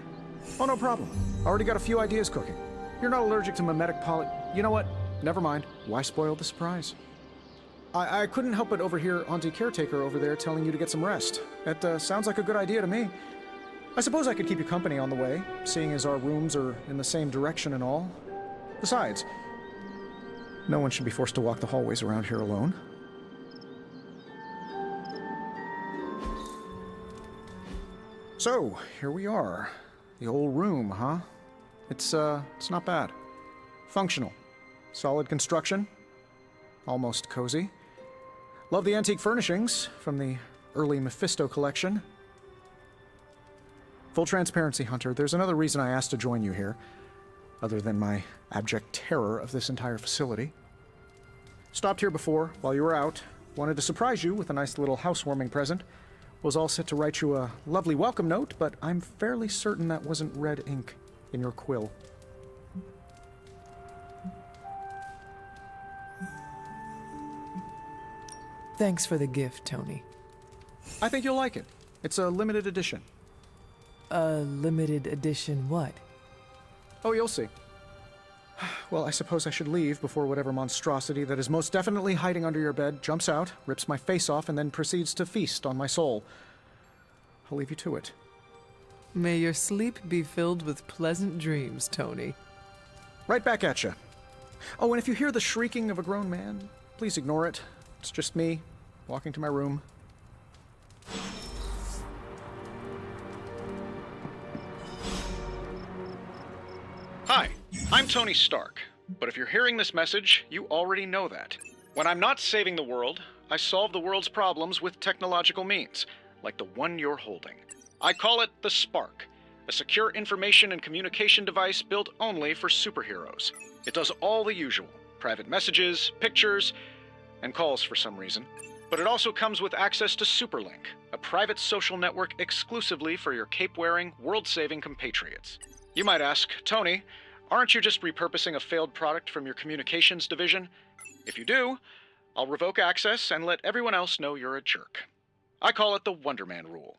Oh, no problem. Already got a few ideas cooking. You're not allergic to mimetic poly... You know what? Never mind. Why spoil the surprise? I couldn't help but overhear Auntie Caretaker over there telling you to get some rest. That sounds like a good idea to me. I suppose I could keep you company on the way, seeing as our rooms are in the same direction and all. Besides, no one should be forced to walk the hallways around here alone. So, here we are. The old room, huh? It's not bad. Functional. Solid construction. Almost cozy. Love the antique furnishings from the early Mephisto collection. Full transparency, Hunter, there's another reason I asked to join you here, other than my abject terror of this entire facility. Stopped here before, while you were out. Wanted to surprise you with a nice little housewarming present. Was all set to write you a lovely welcome note, but I'm fairly certain that wasn't red ink in your quill. Thanks for the gift, Tony. I think you'll like it. It's a limited edition. A limited edition what? Oh, you'll see. Well, I suppose I should leave before whatever monstrosity that is most definitely hiding under your bed jumps out, rips my face off, and then proceeds to feast on my soul. I'll leave you to it. May your sleep be filled with pleasant dreams, Tony. Right back at you. Oh, and if you hear the shrieking of a grown man, please ignore it. It's just me, walking to my room. Hi, I'm Tony Stark, but if you're hearing this message, you already know that. When I'm not saving the world, I solve the world's problems with technological means, like the one you're holding. I call it the Spark, a secure information and communication device built only for superheroes. It does all the usual, private messages, pictures, and calls for some reason. But it also comes with access to Superlink, a private social network exclusively for your cape-wearing, world-saving compatriots. You might ask, Tony, aren't you just repurposing a failed product from your communications division? If you do, I'll revoke access and let everyone else know you're a jerk. I call it the Wonder Man rule.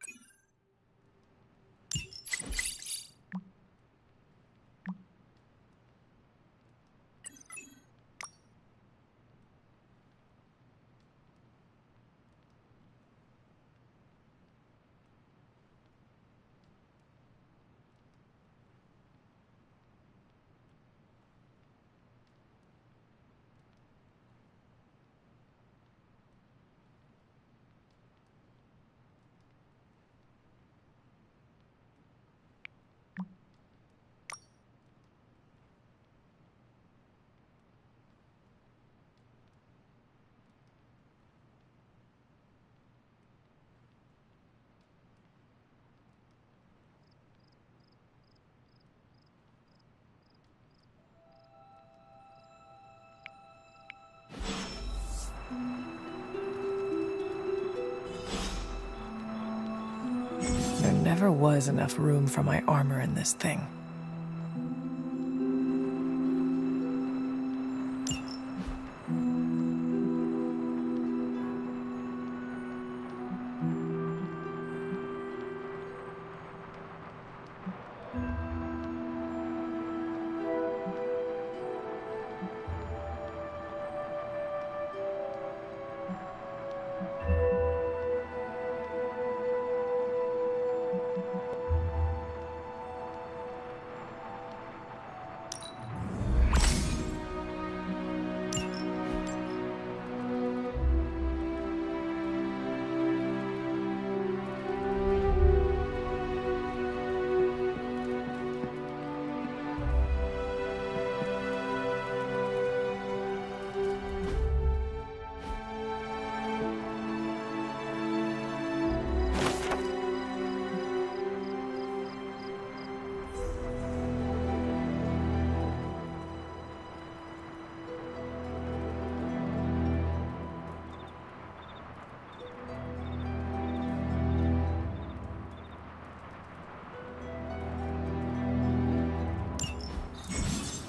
There never was enough room for my armor in this thing.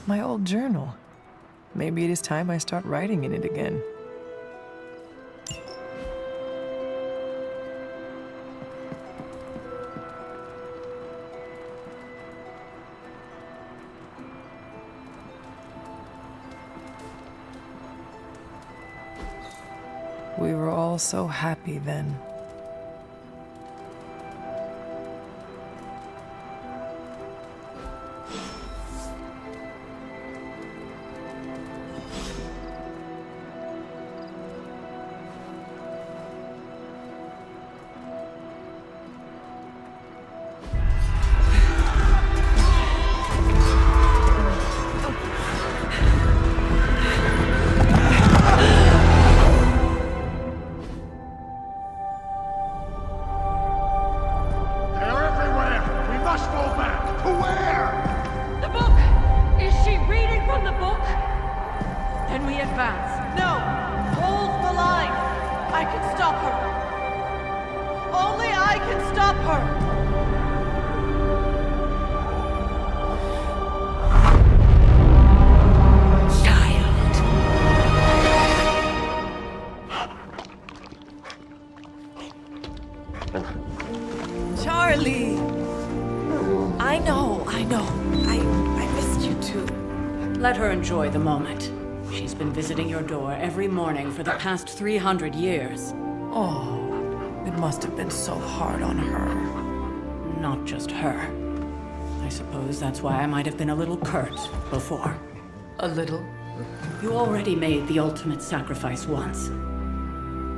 My old journal. Maybe it is time I start writing in it again. We were all so happy then. Can we advance? No! Hold the line! I can stop her! Only I can stop her! Charlie! I know. I missed you too. Let her enjoy the moment. She's been visiting your door every morning for the past 300 years. Oh, it must have been so hard on her. Not just her. I suppose that's why I might have been a little curt before. A little? You already made the ultimate sacrifice once.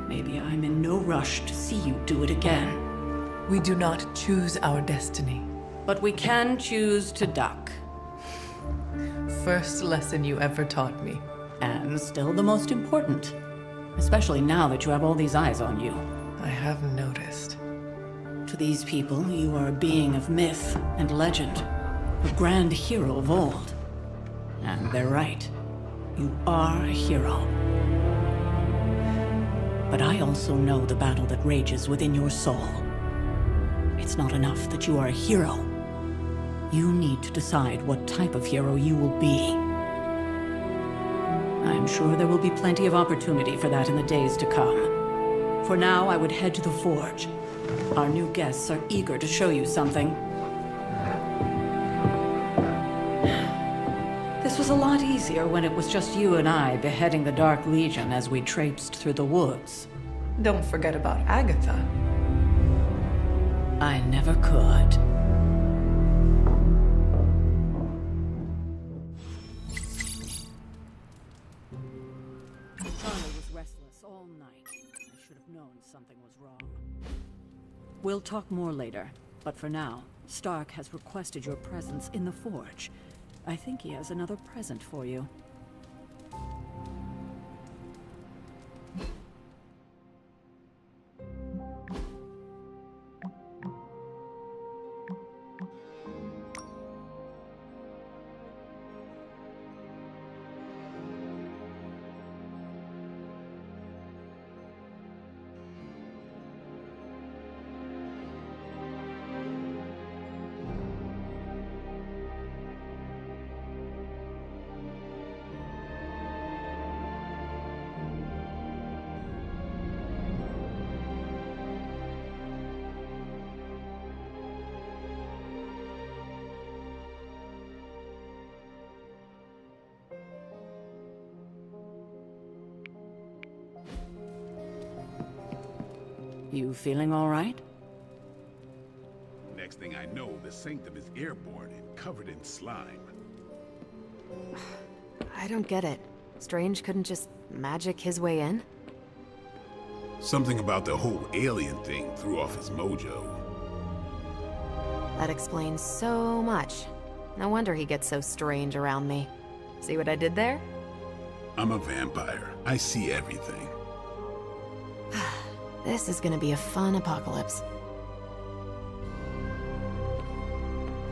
Maybe I'm in no rush to see you do it again. We do not choose our destiny. But we can choose to duck. First lesson you ever taught me. And still the most important. Especially now that you have all these eyes on you. I have noticed. To these people, you are a being of myth and legend. A grand hero of old. And they're right. You are a hero. But I also know the battle that rages within your soul. It's not enough that you are a hero. You need to decide what type of hero you will be. I'm sure there will be plenty of opportunity for that in the days to come. For now, I would head to the forge. Our new guests are eager to show you something. This was a lot easier when it was just you and I beheading the Dark Legion as we traipsed through the woods. Don't forget about Agatha. I never could. Charlie was restless all night. I should have known something was wrong. We'll talk more later, but for now, Stark has requested your presence in the forge. I think he has another present for you. You feeling all right? Next thing I know, the sanctum is airborne and covered in slime. I don't get it. Strange couldn't just magic his way in? Something about the whole alien thing threw off his mojo. That explains so much. No wonder he gets so strange around me. See what I did there? I'm a vampire. I see everything. This is gonna be a fun apocalypse.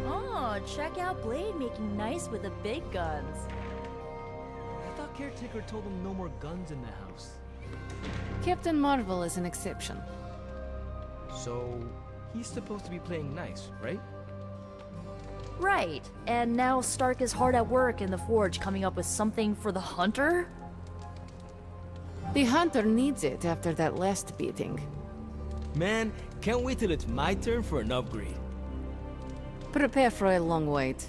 Oh, check out Blade making nice with the big guns. I thought Caretaker told him no more guns in the house. Captain Marvel is an exception. So, he's supposed to be playing nice, right? Right, and now Stark is hard at work in the forge coming up with something for the Hunter? The Hunter needs it after that last beating. Man, can't wait till it's my turn for an upgrade. Prepare for a long wait.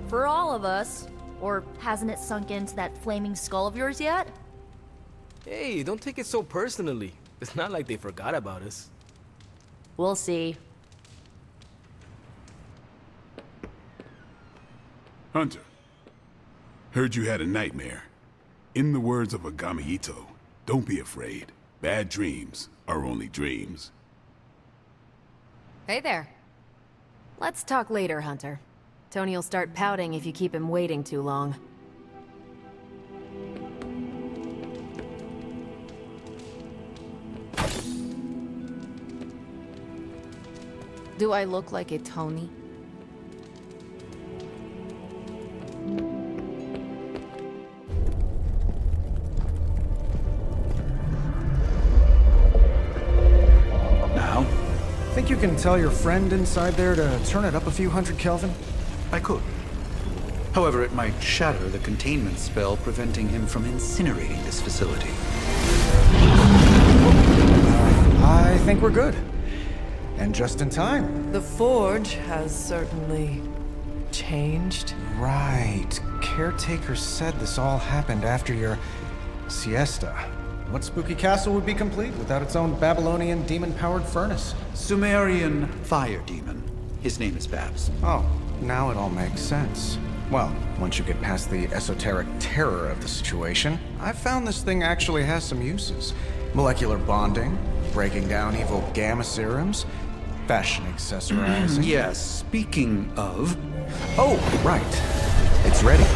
For all of us. Or hasn't it sunk into that flaming skull of yours yet? Hey, don't take it so personally. It's not like they forgot about us. We'll see. Hunter, heard you had a nightmare. In the words of Agami Ito, don't be afraid. Bad dreams are only dreams. Hey there. Let's talk later, Hunter. Tony'll start pouting if you keep him waiting too long. Do I look like a Tony? can tell your friend inside there to turn it up a few hundred Kelvin? I could. However, it might shatter the containment spell preventing him from incinerating this facility. I think we're good. And just in time. The Forge has certainly changed. Right. Caretaker said this all happened after your siesta. What spooky castle would be complete without its own Babylonian demon-powered furnace? Sumerian fire demon. His name is Babs. Oh, now it all makes sense. Well, once you get past the esoteric terror of the situation, I've found this thing actually has some uses. Molecular bonding, breaking down evil gamma serums, fashion accessorizing. Yes, speaking of... Oh, right. It's ready.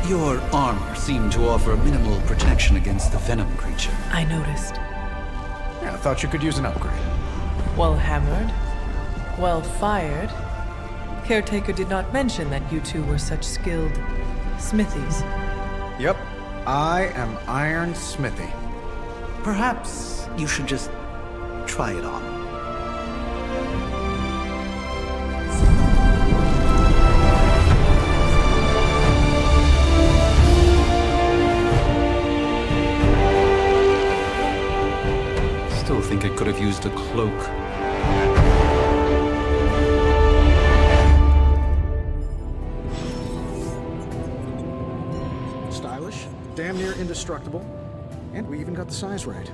Your armor seemed to offer minimal protection against the venom creature. I noticed. Yeah, I thought you could use an upgrade. Well hammered, well fired. Caretaker did not mention that you two were such skilled smithies. Yep, I am Iron Smithy. Perhaps you should just try it on. Still think it could have used a cloak. Stylish, damn near indestructible, and we even got the size right.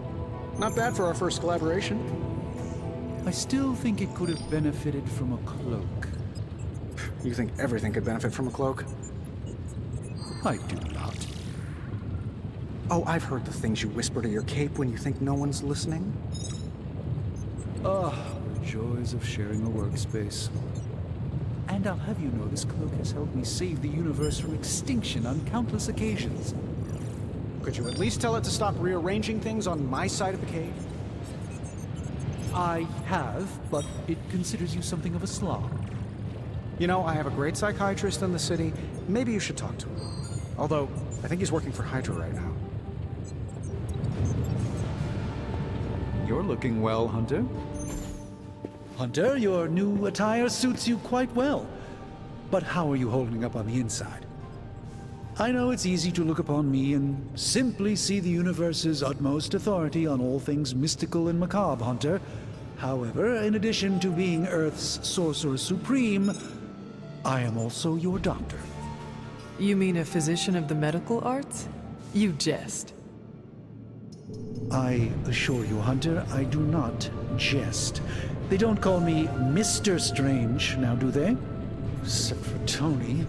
Not bad for our first collaboration. I still think it could have benefited from a cloak. You think everything could benefit from a cloak? I do not. Oh, I've heard the things you whisper to your cape when you think no one's listening. Ah, the joys of sharing a workspace. And I'll have you know this cloak has helped me save the universe from extinction on countless occasions. Could you at least tell it to stop rearranging things on my side of the cave? I have, but it considers you something of a slob. You know, I have a great psychiatrist in the city. Maybe you should talk to him. Although, I think he's working for Hydra right now. You're looking well, Hunter. Hunter, your new attire suits you quite well. But how are you holding up on the inside? I know it's easy to look upon me and simply see the universe's utmost authority on all things mystical and macabre, Hunter. However, in addition to being Earth's sorcerer supreme, I am also your doctor. You mean a physician of the medical arts? You jest. I assure you, Hunter, I do not jest. They don't call me Mr. Strange, now do they? Except for Tony.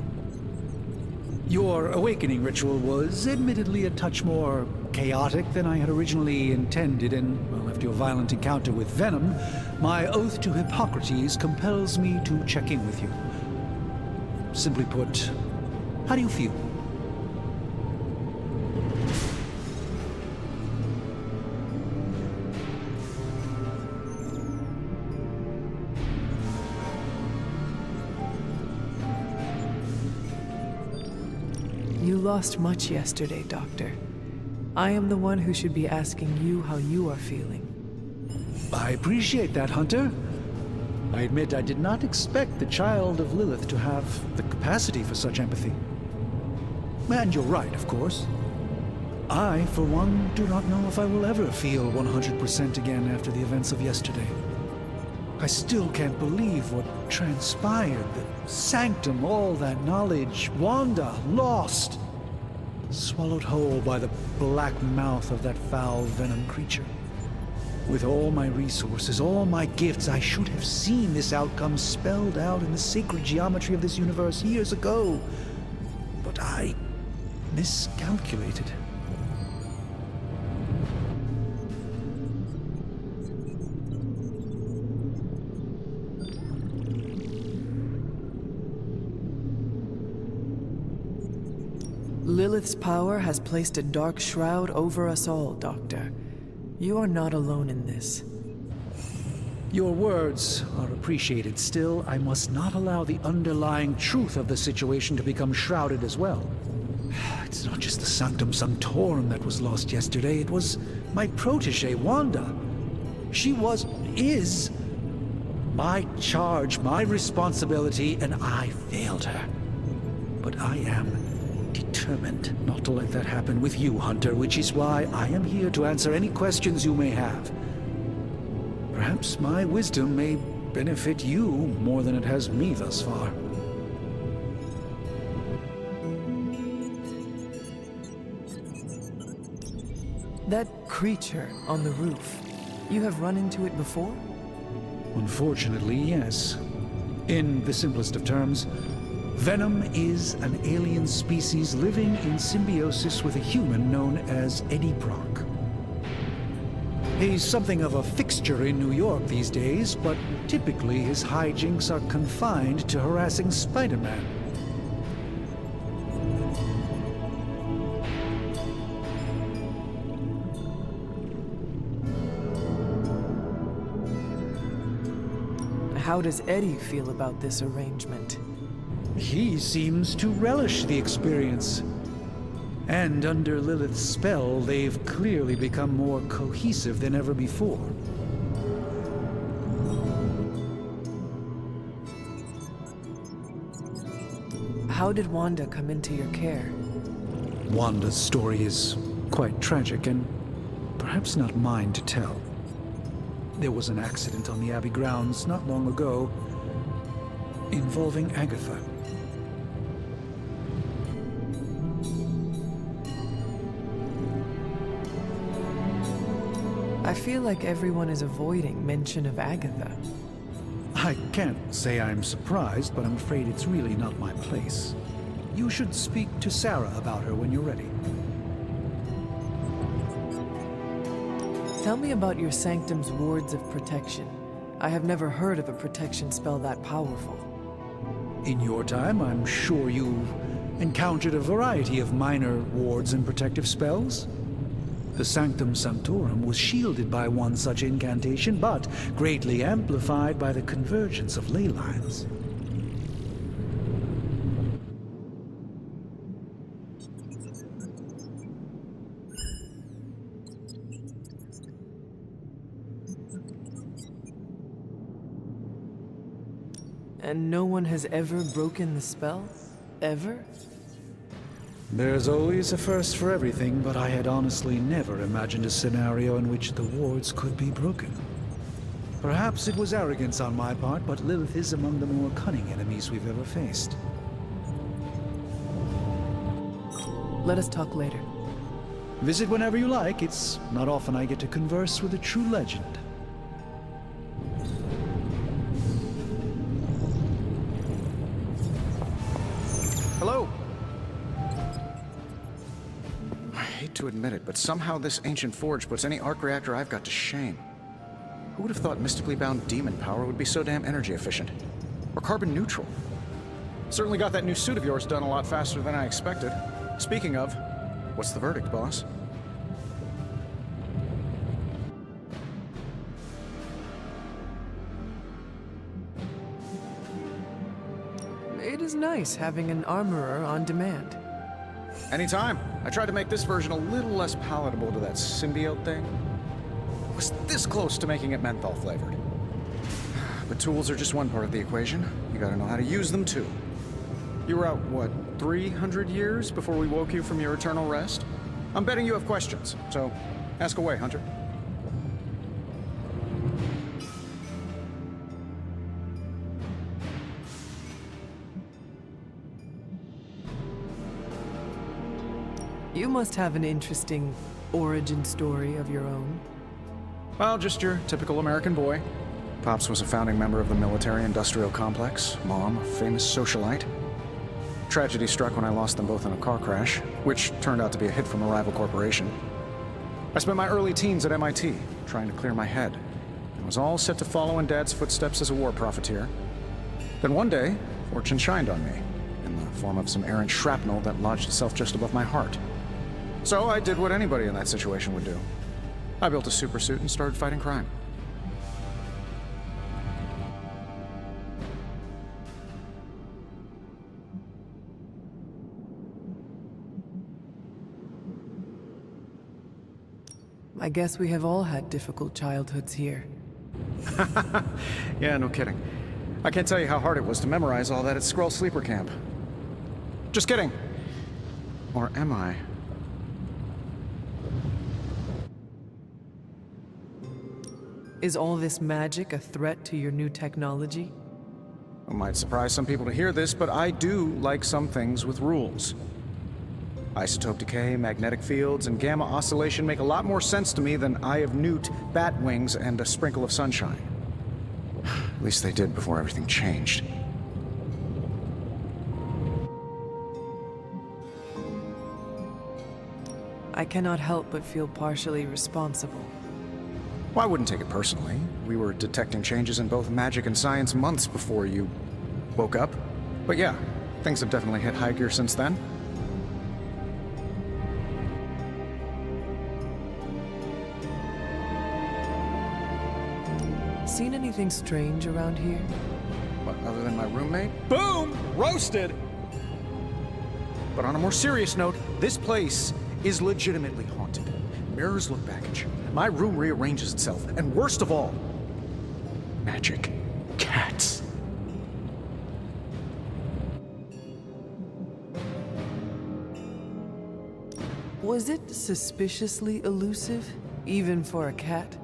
Your awakening ritual was admittedly a touch more chaotic than I had originally intended, and, well, after your violent encounter with Venom, my oath to Hippocrates compels me to check in with you. Simply put, how do you feel? You lost much yesterday, Doctor. I am the one who should be asking you how you are feeling. I appreciate that, Hunter. I admit I did not expect the child of Lilith to have the capacity for such empathy. And you're right, of course. I, for one, do not know if I will ever feel 100% again after the events of yesterday. I still can't believe what transpired. The sanctum, all that knowledge, Wanda, lost. Swallowed whole by the black mouth of that foul venom creature. With all my resources, all my gifts, I should have seen this outcome spelled out in the sacred geometry of this universe years ago. But I miscalculated. Lilith's power has placed a dark shroud over us all, Doctor. You are not alone in this. Your words are appreciated. Still, I must not allow the underlying truth of the situation to become shrouded as well. It's not just the Sanctum Sanctorum that was lost yesterday. It was my protege, Wanda. is my charge, my responsibility, and I failed her. But I am determined not to let that happen with you, Hunter, which is why I am here to answer any questions you may have. Perhaps my wisdom may benefit you more than it has me thus far. That creature on the roof, you have run into it before? Unfortunately, yes. In the simplest of terms, Venom is an alien species living in symbiosis with a human known as Eddie Brock. He's something of a fixture in New York these days, but typically his hijinks are confined to harassing Spider-Man. How does Eddie feel about this arrangement? He seems to relish the experience. And under Lilith's spell, they've clearly become more cohesive than ever before. How did Wanda come into your care? Wanda's story is quite tragic and perhaps not mine to tell. There was an accident on the Abbey grounds not long ago involving Agatha. I feel like everyone is avoiding mention of Agatha. I can't say I'm surprised, but I'm afraid it's really not my place. You should speak to Sarah about her when you're ready. Tell me about your sanctum's wards of protection. I have never heard of a protection spell that powerful. In your time, I'm sure you've encountered a variety of minor wards and protective spells. The Sanctum Sanctorum was shielded by one such incantation, but greatly amplified by the convergence of ley lines. And no one has ever broken the spell? Ever? There's always a first for everything, but I had honestly never imagined a scenario in which the wards could be broken. Perhaps it was arrogance on my part, but Lilith is among the more cunning enemies we've ever faced. Let us talk later. Visit whenever you like. It's not often I get to converse with a true legend. Hello? I hate to admit it, but somehow this ancient forge puts any arc reactor I've got to shame. Who would have thought mystically bound demon power would be so damn energy efficient? Or carbon neutral? Certainly got that new suit of yours done a lot faster than I expected. Speaking of, what's the verdict, boss? It is nice having an armorer on demand. Anytime. I tried to make this version a little less palatable to that symbiote thing. Was this close to making it menthol flavored. But tools are just one part of the equation. You gotta know how to use them too. You were out, what, 300 years before we woke you from your eternal rest? I'm betting you have questions, so ask away, Hunter. You must have an interesting origin story of your own. Well, just your typical American boy. Pops was a founding member of the military-industrial complex. Mom, a famous socialite. Tragedy struck when I lost them both in a car crash, which turned out to be a hit from a rival corporation. I spent my early teens at MIT, trying to clear my head, and was all set to follow in Dad's footsteps as a war profiteer. Then one day, fortune shined on me, in the form of some errant shrapnel that lodged itself just above my heart. So I did what anybody in that situation would do. I built a supersuit and started fighting crime. I guess we have all had difficult childhoods here. Yeah, no kidding. I can't tell you how hard it was to memorize all that at Skrull Sleeper Camp. Just kidding. Or am I? Is all this magic a threat to your new technology? It might surprise some people to hear this, but I do like some things with rules. Isotope decay, magnetic fields, and gamma oscillation make a lot more sense to me than Eye of Newt, bat wings, and a sprinkle of sunshine. At least they did before everything changed. I cannot help but feel partially responsible. Well, I wouldn't take it personally. We were detecting changes in both magic and science months before you woke up. But yeah, things have definitely hit high gear since then. Seen anything strange around here? What, other than my roommate? Boom! Roasted! But on a more serious note, this place is legitimately haunted. Mirrors look back at you. My room rearranges itself. And worst of all, magic cats. Was it suspiciously elusive, even for a cat?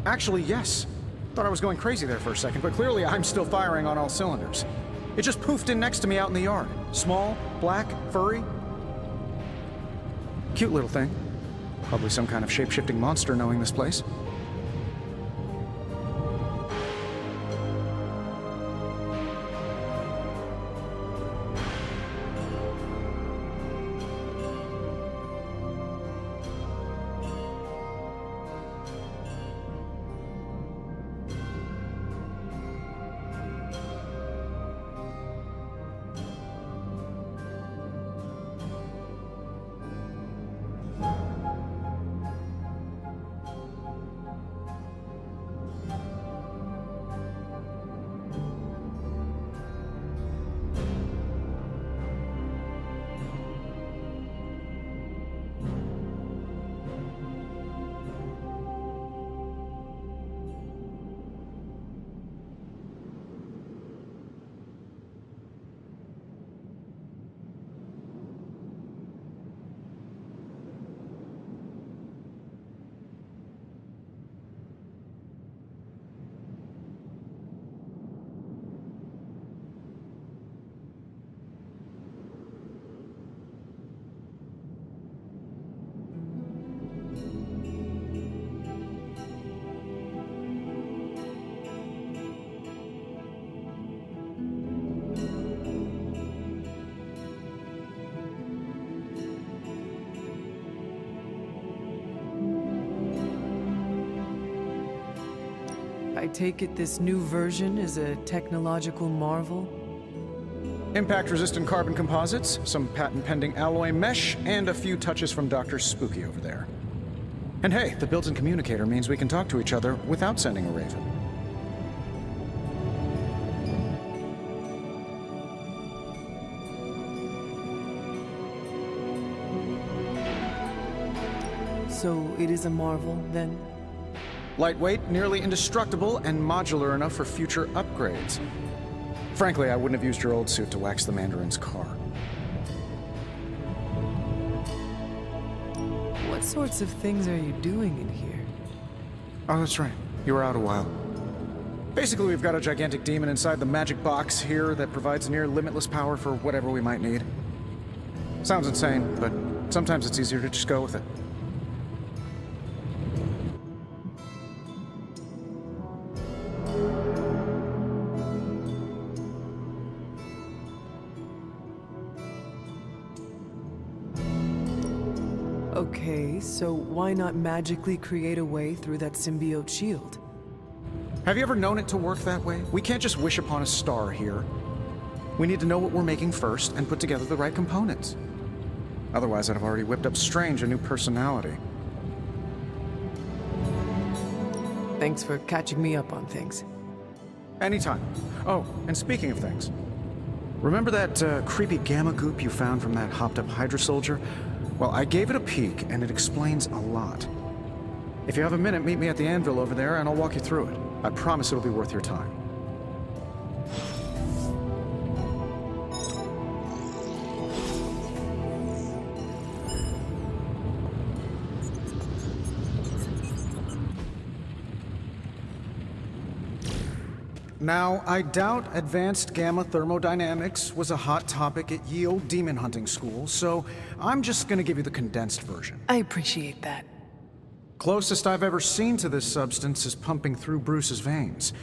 Actually, yes. Thought I was going crazy there for a second, but clearly I'm still firing on all cylinders. It just poofed in next to me out in the yard. Small, black, furry. Cute little thing. Probably some kind of shape-shifting monster knowing this place. I take it this new version is a technological marvel? Impact-resistant carbon composites, some patent-pending alloy mesh, and a few touches from Dr. Spooky over there. And hey, the built-in communicator means we can talk to each other without sending a raven. So it is a marvel, then? Lightweight, nearly indestructible, and modular enough for future upgrades. Frankly, I wouldn't have used your old suit to wax the Mandarin's car. What sorts of things are you doing in here? Oh, that's right. You were out a while. Basically, we've got a gigantic demon inside the magic box here that provides near limitless power for whatever we might need. Sounds insane, but sometimes it's easier to just go with it. Okay, so why not magically create a way through that symbiote shield? Have you ever known it to work that way? We can't just wish upon a star here. We need to know what we're making first and put together the right components. Otherwise, I'd have already whipped up Strange a new personality. Thanks for catching me up on things. Anytime. Oh, and speaking of things, remember that creepy gamma goop you found from that hopped-up Hydra soldier? Well, I gave it a peek, and it explains a lot. If you have a minute, meet me at the anvil over there, and I'll walk you through it. I promise it'll be worth your time. Now, I doubt advanced gamma thermodynamics was a hot topic at ye olde demon hunting school, so I'm just gonna give you the condensed version. I appreciate that. Closest I've ever seen to this substance is pumping through Bruce's veins.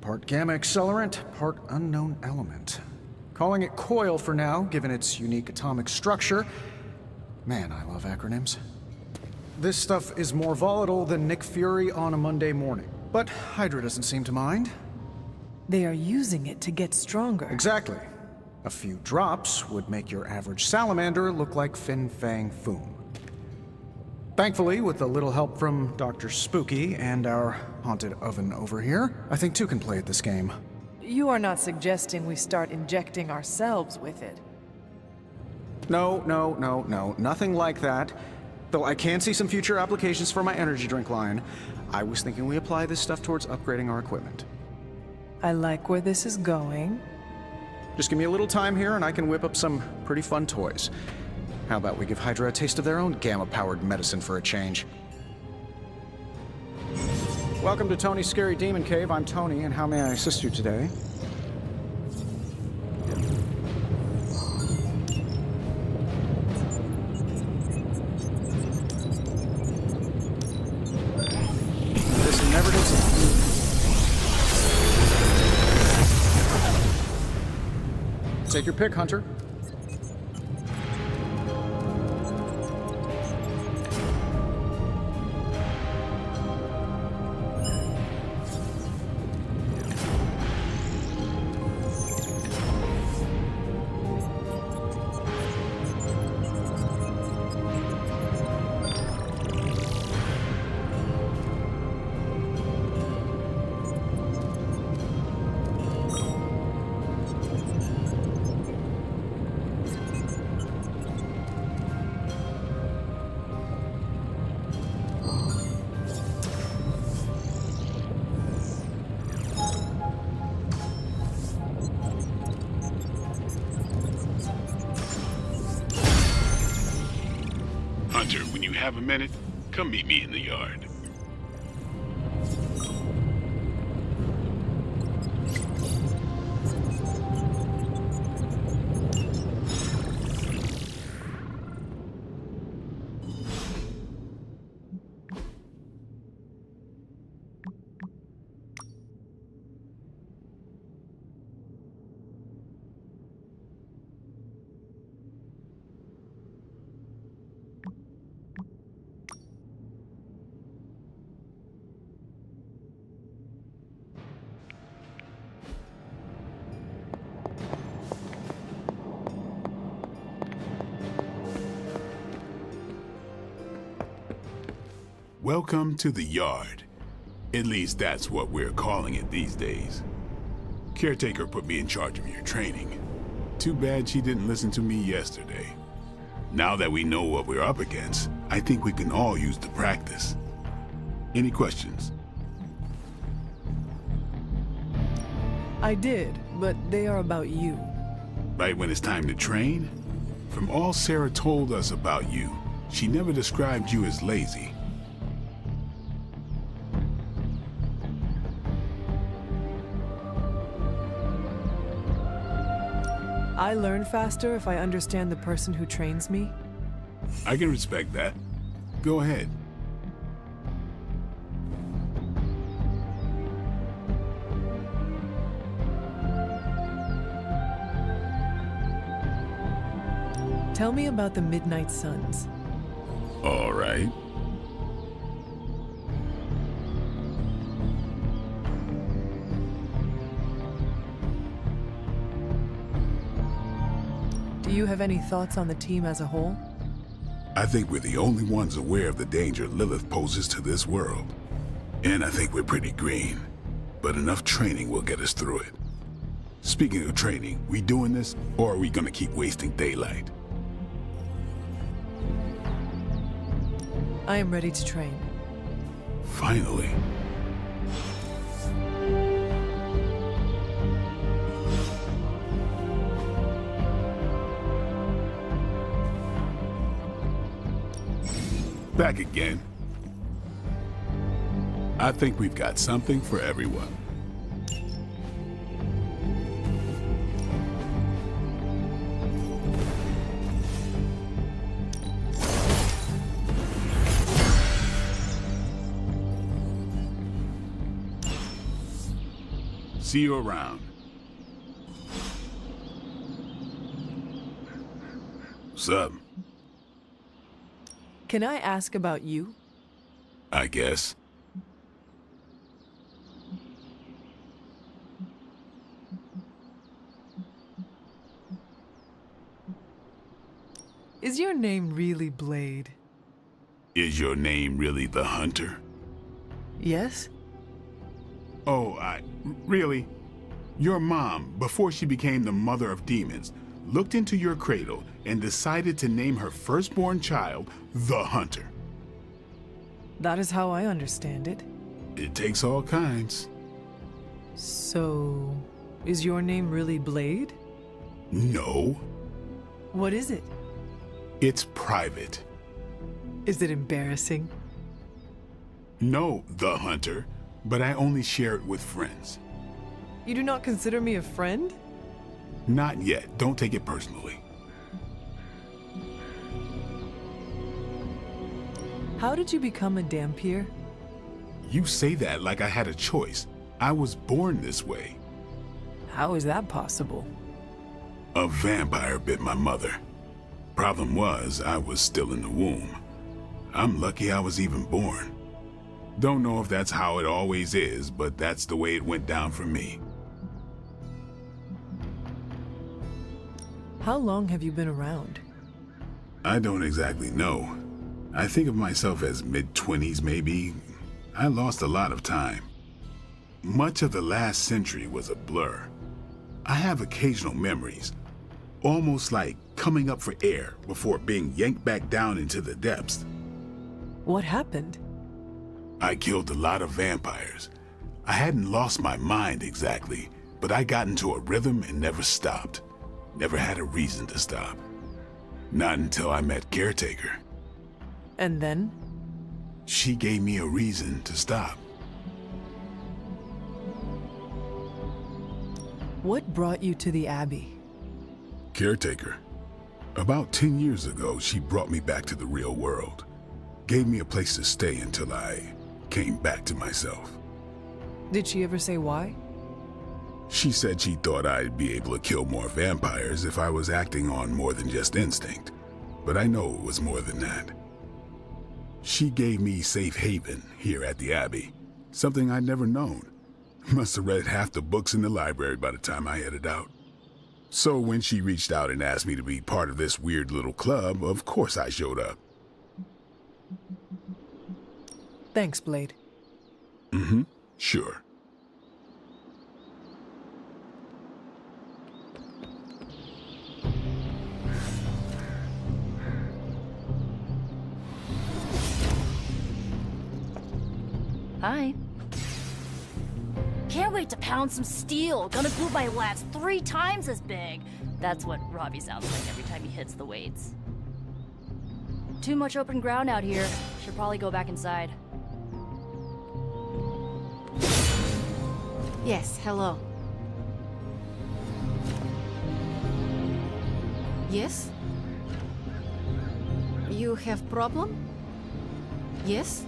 Part gamma accelerant, part unknown element. Calling it coil for now, given its unique atomic structure. Man, I love acronyms. This stuff is more volatile than Nick Fury on a Monday morning, but Hydra doesn't seem to mind. They are using it to get stronger. Exactly. A few drops would make your average salamander look like Fin Fang Foom. Thankfully, with a little help from Dr. Spooky and our haunted oven over here, I think two can play at this game. You are not suggesting we start injecting ourselves with it. No, nothing like that. Though I can see some future applications for my energy drink line. I was thinking we apply this stuff towards upgrading our equipment. I like where this is going. Just give me a little time here and I can whip up some pretty fun toys. How about we give Hydra a taste of their own gamma-powered medicine for a change? Welcome to Tony's Scary Demon Cave. I'm Tony, and how may I assist you today? This never gets... Take your pick, Hunter. Hunter, when you have a minute, come meet me in the yard. Welcome to the yard. At least that's what we're calling it these days. Caretaker put me in charge of your training. Too bad she didn't listen to me yesterday. Now that we know what we're up against, I think we can all use the practice. Any questions? I did, but they are about you. Right when it's time to train? From all Sarah told us about you, she never described you as lazy. I learn faster if I understand the person who trains me. I can respect that. Go ahead. Tell me about the Midnight Suns. All right. Do you have any thoughts on the team as a whole? I think we're the only ones aware of the danger Lilith poses to this world. And I think we're pretty green. But enough training will get us through it. Speaking of training, we doing this, or are we gonna keep wasting daylight? I am ready to train. Finally. Back again. I think we've got something for everyone. See you around. What's up? Can I ask about you? I guess. Is your name really Blade? Is your name really the Hunter? Yes? Oh, really? Your mom, before she became the mother of demons, looked into your cradle and decided to name her firstborn child the Hunter. That is how I understand it. It takes all kinds. So, is your name really Blade? No. What is it? It's private. Is it embarrassing? No, the Hunter, but I only share it with friends. You do not consider me a friend? Not yet. Don't take it personally. How did you become a Dampier? You say that like I had a choice. I was born this way. How is that possible? A vampire bit my mother. Problem was, I was still in the womb. I'm lucky I was even born. Don't know if that's how it always is, but that's the way it went down for me. How long have you been around? I don't exactly know. I think of myself as mid-20s maybe. I lost a lot of time. Much of the last century was a blur. I have occasional memories, almost like coming up for air before being yanked back down into the depths. What happened? I killed a lot of vampires. I hadn't lost my mind exactly, but I got into a rhythm and never stopped. Never had a reason to stop. Not until I met Caretaker. And then? She gave me a reason to stop. What brought you to the Abbey? Caretaker. About 10 years ago, she brought me back to the real world. Gave me a place to stay until I came back to myself. Did she ever say why? She said she thought I'd be able to kill more vampires if I was acting on more than just instinct. But I know it was more than that. She gave me safe haven here at the Abbey, something I'd never known. Must have read half the books in the library by the time I headed out. So when she reached out and asked me to be part of this weird little club, of course I showed up. Thanks, Blade. Sure. Hi. Can't wait to pound some steel. Gonna glue my lats 3 times as big. That's what Robbie sounds like every time he hits the weights. Too much open ground out here. Should probably go back inside. Yes, hello. Yes? You have problem? Yes?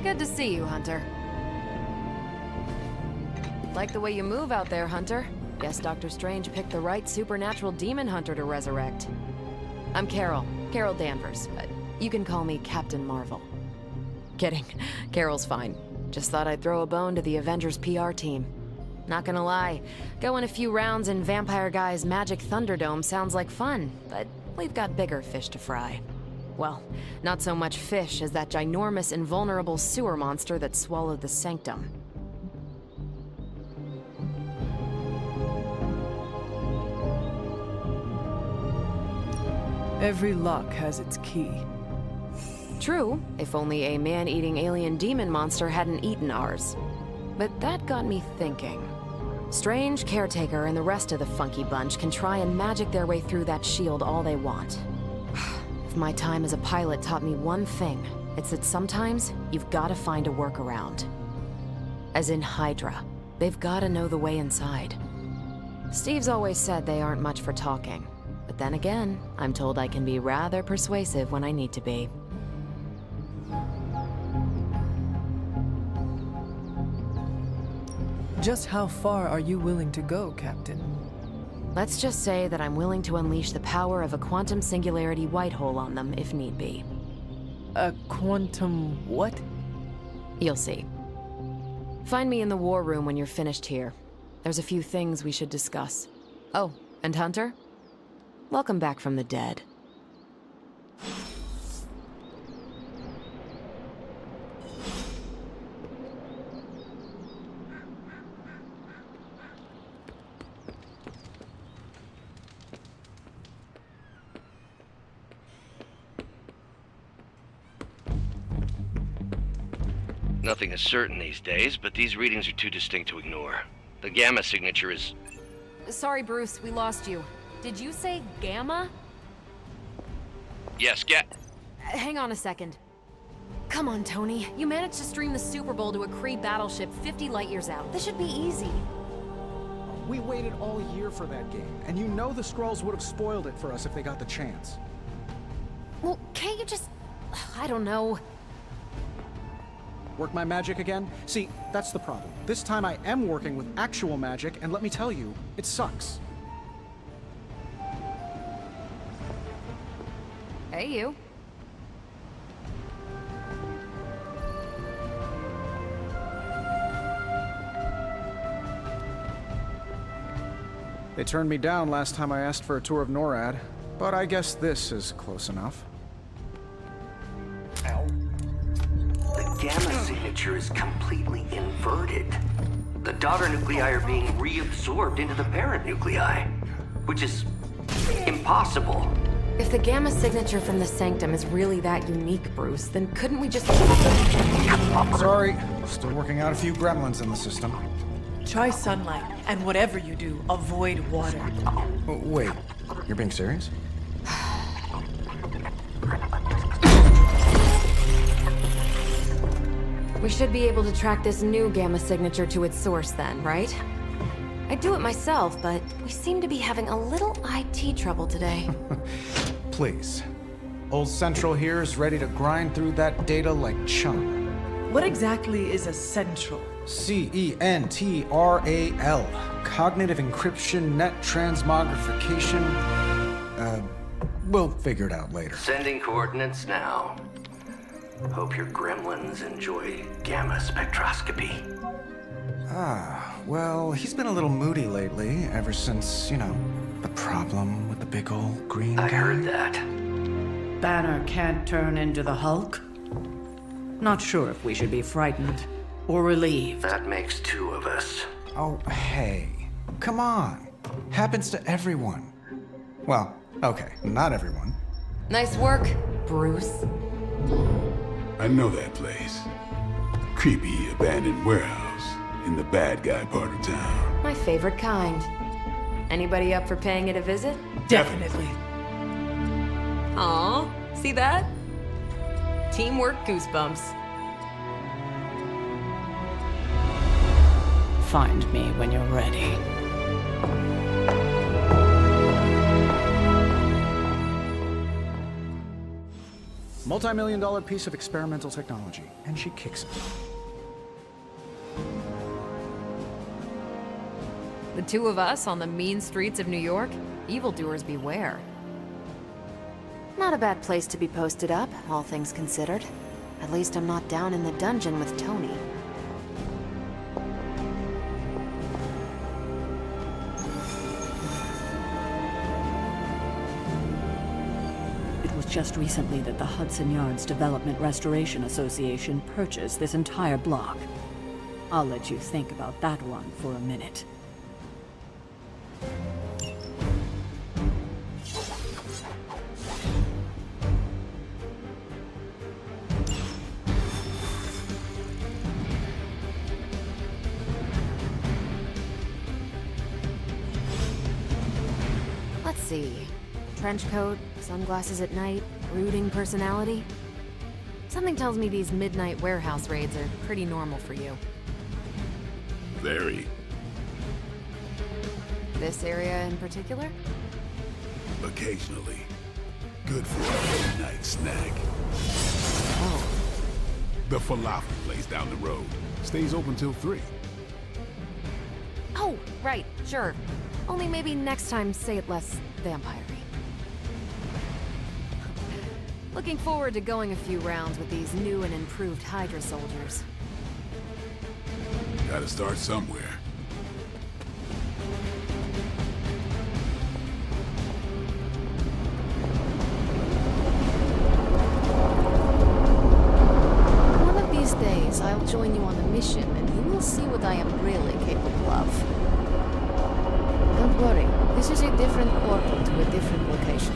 Good to see you, Hunter. Like the way you move out there, Hunter. Guess Dr. Strange picked the right supernatural demon hunter to resurrect. I'm Carol Danvers, but you can call me Captain Marvel. Kidding, Carol's fine. Just thought I'd throw a bone to the Avengers PR team. Not gonna lie, going a few rounds in Vampire Guy's Magic Thunderdome sounds like fun, but we've got bigger fish to fry. Well, not so much fish as that ginormous invulnerable sewer monster that swallowed the Sanctum. Every lock has its key. True, if only a man-eating alien demon monster hadn't eaten ours. But that got me thinking. Strange, Caretaker, and the rest of the funky bunch can try and magic their way through that shield all they want. If my time as a pilot taught me one thing, it's that sometimes you've gotta find a workaround. As in Hydra, they've gotta know the way inside. Steve's always said they aren't much for talking. But then again, I'm told I can be rather persuasive when I need to be. Just how far are you willing to go, Captain? Let's just say that I'm willing to unleash the power of a quantum singularity white hole on them if need be. A quantum what? You'll see. Find me in the war room when you're finished here. There's a few things we should discuss. Oh, and Hunter? Welcome back from the dead. Nothing is certain these days, but these readings are too distinct to ignore. The gamma signature is... Sorry, Bruce, we lost you. Did you say Gamma? Yes, Hang on a second. Come on, Tony. You managed to stream the Super Bowl to a Kree battleship 50 light years out. This should be easy. We waited all year for that game, and you know the Skrulls would have spoiled it for us if they got the chance. Well, can't you just... I don't know. Work my magic again? See, that's the problem. This time I am working with actual magic, and let me tell you, it sucks. Hey, you. They turned me down last time I asked for a tour of NORAD, but I guess this is close enough. The gamma signature is completely inverted. The daughter nuclei are being reabsorbed into the parent nuclei, which is impossible. If the gamma signature from the Sanctum is really that unique, Bruce, then couldn't we just... Sorry, still working out a few gremlins in the system. Try sunlight, and whatever you do, avoid water. Oh, wait, you're being serious? We should be able to track this new gamma signature to its source then, right? I'd do it myself, but we seem to be having a little IT trouble today. Please. Old Central here is ready to grind through that data like chum. What exactly is a central? C-E-N-T-R-A-L. Cognitive encryption, net transmogrification. We'll figure it out later. Sending coordinates now. Hope your gremlins enjoy gamma spectroscopy. Ah, well, he's been a little moody lately, ever since, you know, the problem with the big old green guy. I heard that. Banner can't turn into the Hulk? Not sure if we should be frightened or relieved. That makes two of us. Oh, hey. Come on. Happens to everyone. Well, okay, not everyone. Nice work, Bruce. I know that place. Creepy abandoned warehouse in the bad guy part of town. My favorite kind. Anybody up for paying it a visit? Definitely. Aw, see that? Teamwork goosebumps. Find me when you're ready. Multi-million-dollar piece of experimental technology, and she kicks it. The two of us on the mean streets of New York? Evildoers beware. Not a bad place to be posted up, all things considered. At least I'm not down in the dungeon with Tony. It was just recently that the Hudson Yards Development Restoration Association purchased this entire block. I'll let you think about that one for a minute. see. Trench coat, sunglasses at night, brooding personality. Something tells me these midnight warehouse raids are pretty normal for you. Very. This area in particular? Occasionally. Good for a late-night snack. Oh. The falafel place down the road. Stays open till 3. Oh, right, sure. Only maybe next time say it less vampire-y. Looking forward to going a few rounds with these new and improved Hydra soldiers. Gotta start somewhere. One of these days, I'll join you on a mission, and you will see what I am really capable of. Don't worry, this is a different portal to a different location.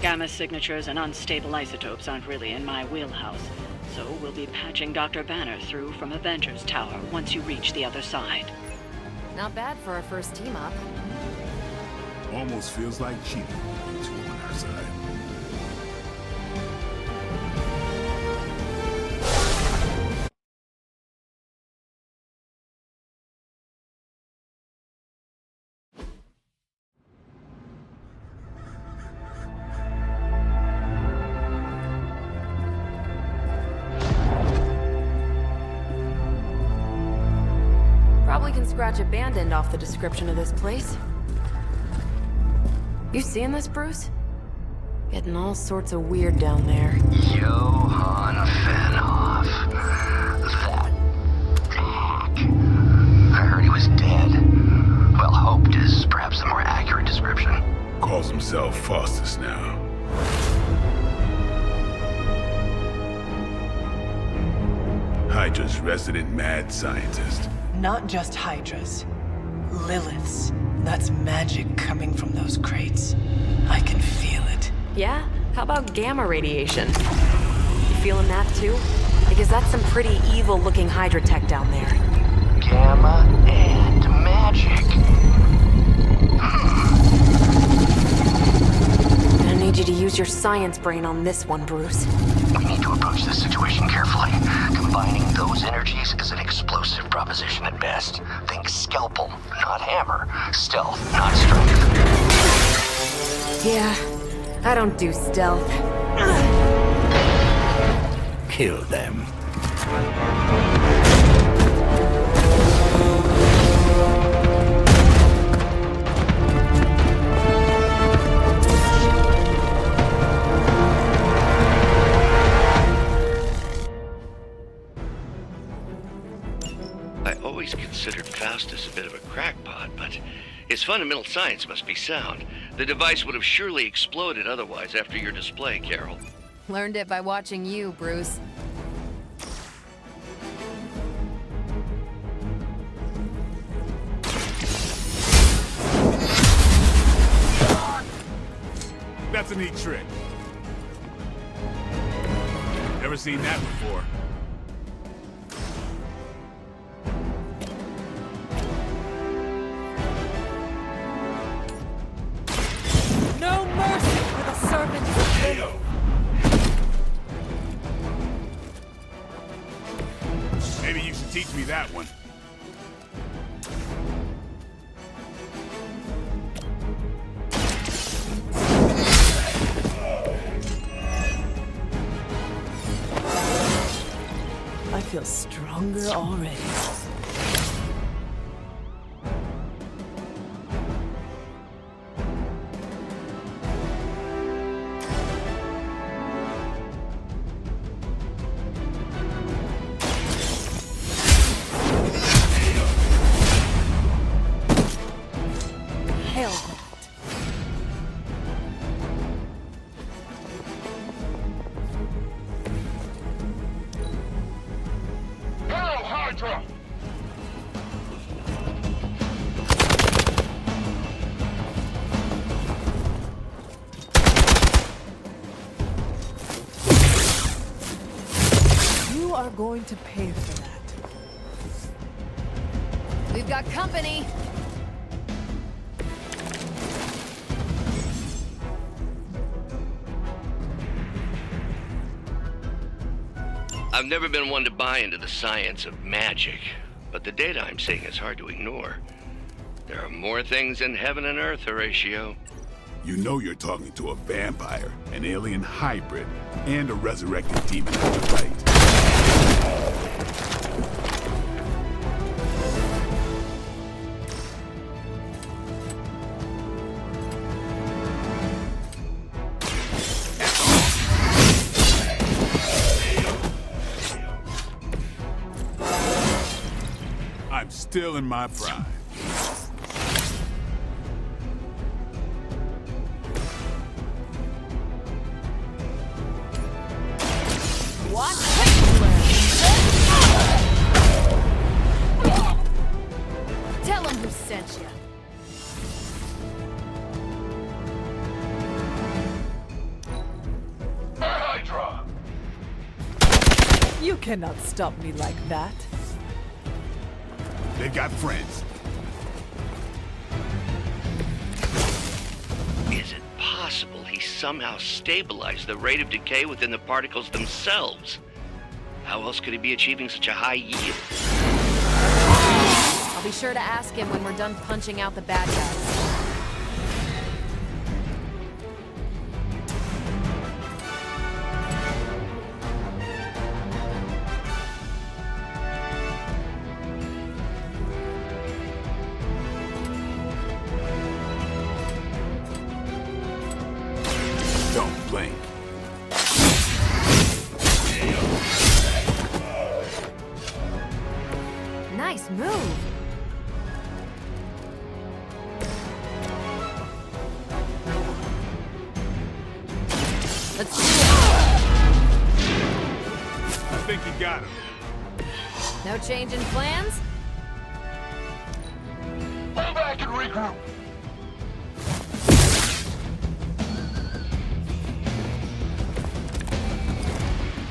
Gamma signatures and unstable isotopes aren't really in my wheelhouse, so we'll be patching Dr. Banner through from Avengers Tower once you reach the other side. Not bad for our first team-up. Almost feels like cheating with 2 on our side. Probably can scratch a band end off the description of this place. You seeing this, Bruce? Getting all sorts of weird down there. Johann Fenhoff. That hack. I heard he was dead. Well, hoped is perhaps a more accurate description. Calls himself Faustus now. Hydra's resident mad scientist. Not just Hydras. Liliths. That's magic coming from those crates. I can feel it. Yeah? How about gamma radiation? You feeling that too? Because that's some pretty evil-looking Hydra tech down there. Gamma and magic. I need you to use your science brain on this one, Bruce. We need to approach this situation carefully. Combining those energies is an explosive proposition at best. Think scalpel, not hammer. Stealth, not strength. Yeah, I don't do stealth. Kill them. I always considered Faustus a bit of a crackpot, but his fundamental science must be sound. The device would have surely exploded otherwise after your display, Carol. Learned it by watching you, Bruce. That's a neat trick. Never seen that before. No mercy for the servants of Lilith. Maybe you should teach me that one. I feel stronger already. Hell with it. Hail Hydra! You are going to pay for that. We've got company. I've never been one to buy into the science of magic, but the data I'm seeing is hard to ignore. There are more things in heaven and earth, Horatio. You know you're talking to a vampire, an alien hybrid, and a resurrected demon at the right. I'm still in my prime. What? Tell him who sent you. Hydra! You cannot stop me like that. They've got friends. Is it possible he somehow stabilized the rate of decay within the particles themselves? How else could he be achieving such a high yield? I'll be sure to ask him when we're done punching out the bad guys. Don't blink. Nice move. Let's do it. I think you got him. No change in plans? Pull back and regroup.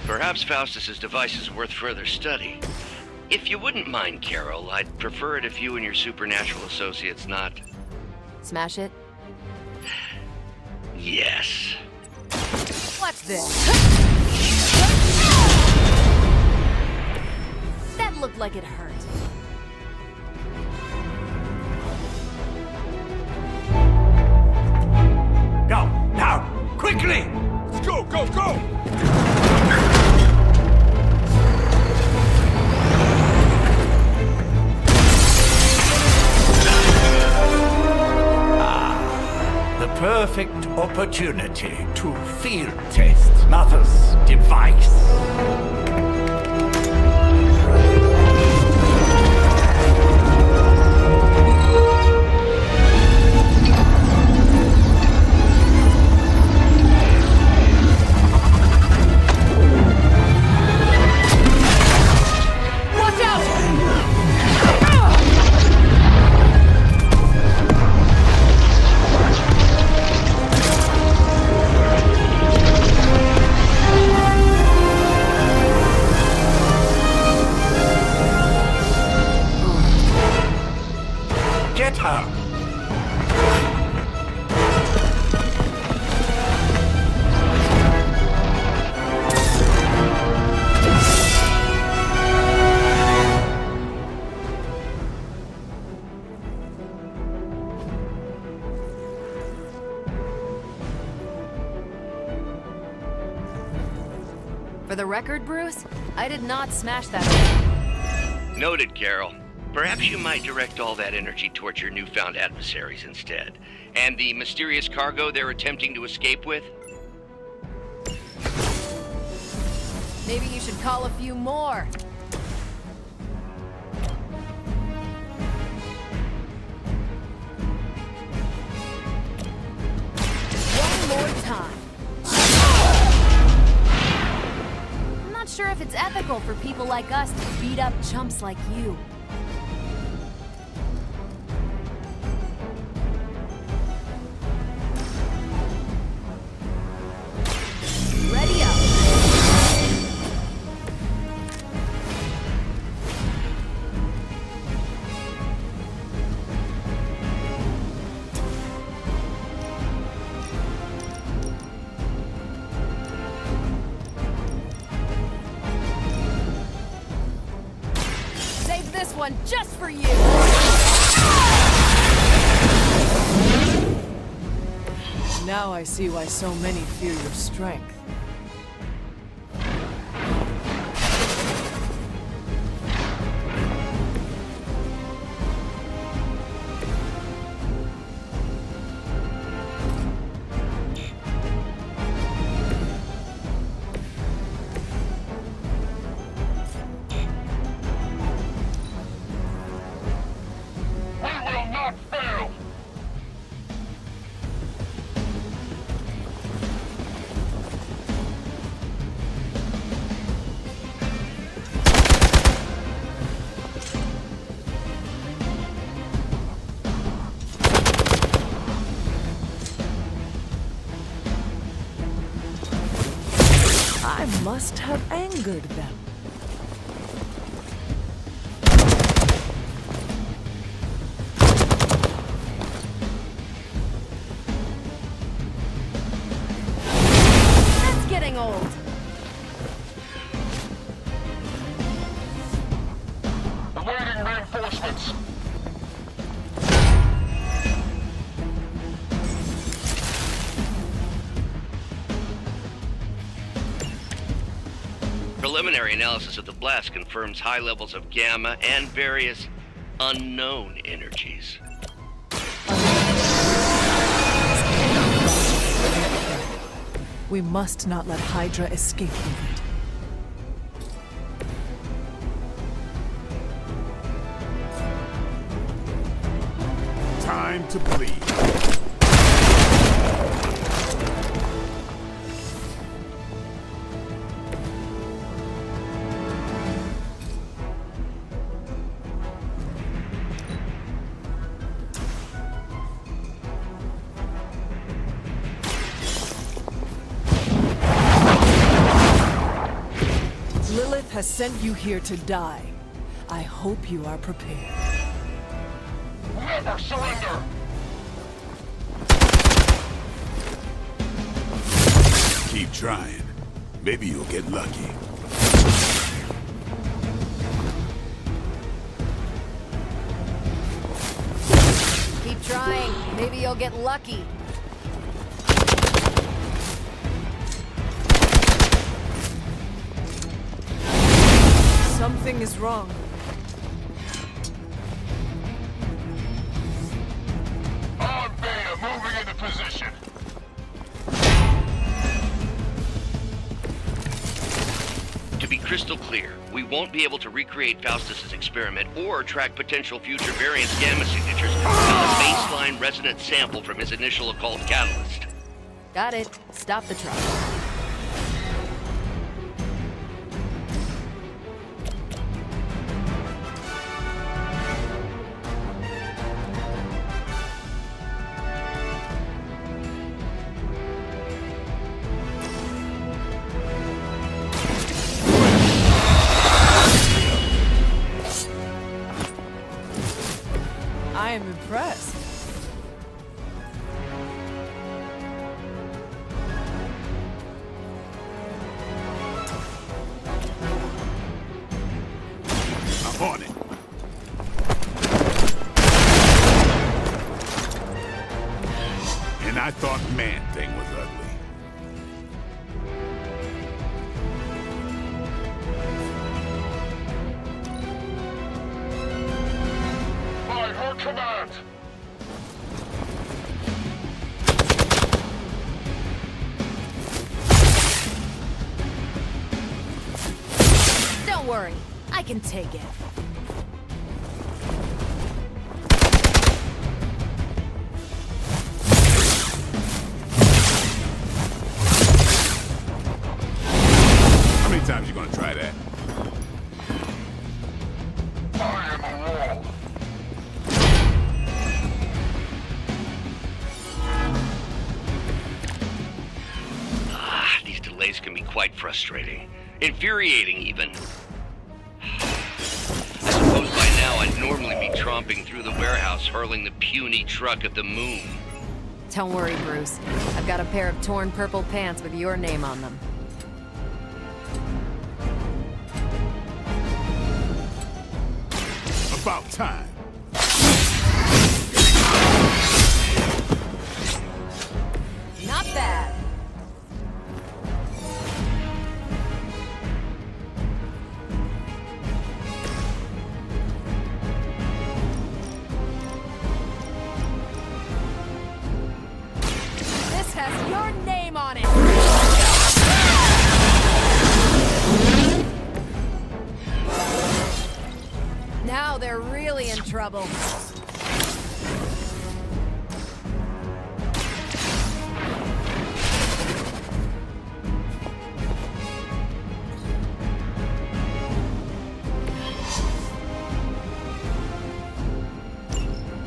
Perhaps Faustus's device is worth further study. If you wouldn't mind, Carol, I'd prefer it if you and your supernatural associates not... Smash it? Yes. Watch this. That looked like it hurt. Go, now, quickly! Let's go, go, go! The perfect opportunity to field test Mother's device. Watch out! Get her! For the record, Bruce, I did not smash that thing. Noted, Carol. Perhaps you might direct all that energy towards your newfound adversaries instead. And the mysterious cargo they're attempting to escape with? Maybe you should call a few more. One more time. I'm not sure if it's ethical for people like us to beat up chumps like you. Ready up. one just for you! Now I see why so many fear your strength. I must have angered them. That's getting old. Awaiting reinforcements. Preliminary analysis of the blast confirms high levels of gamma and various unknown energies. We must not let Hydra escape with it. Time to bleed. Lilith has sent you here to die. I hope you are prepared. Never surrender! Keep trying. Maybe you'll get lucky. Keep trying. Maybe you'll get lucky. Something is wrong. On Beta, moving into position. To be crystal clear, we won't be able to recreate Faustus's experiment or track potential future variance gamma signatures on the baseline resonance sample from his initial occult catalyst. Got it. Stop the truck. I am impressed. I'm on it. And I thought Man-Thing was ugly. By her command! Don't worry. I can take it. How many times you gonna try that? I am a wall. These delays can be quite frustrating. Infuriating, even. I suppose by now I'd normally be tromping through the warehouse hurling the puny truck at the moon. Don't worry, Bruce. I've got a pair of torn purple pants with your name on them. About time. Not bad. This has your name on it. Now they're really in trouble.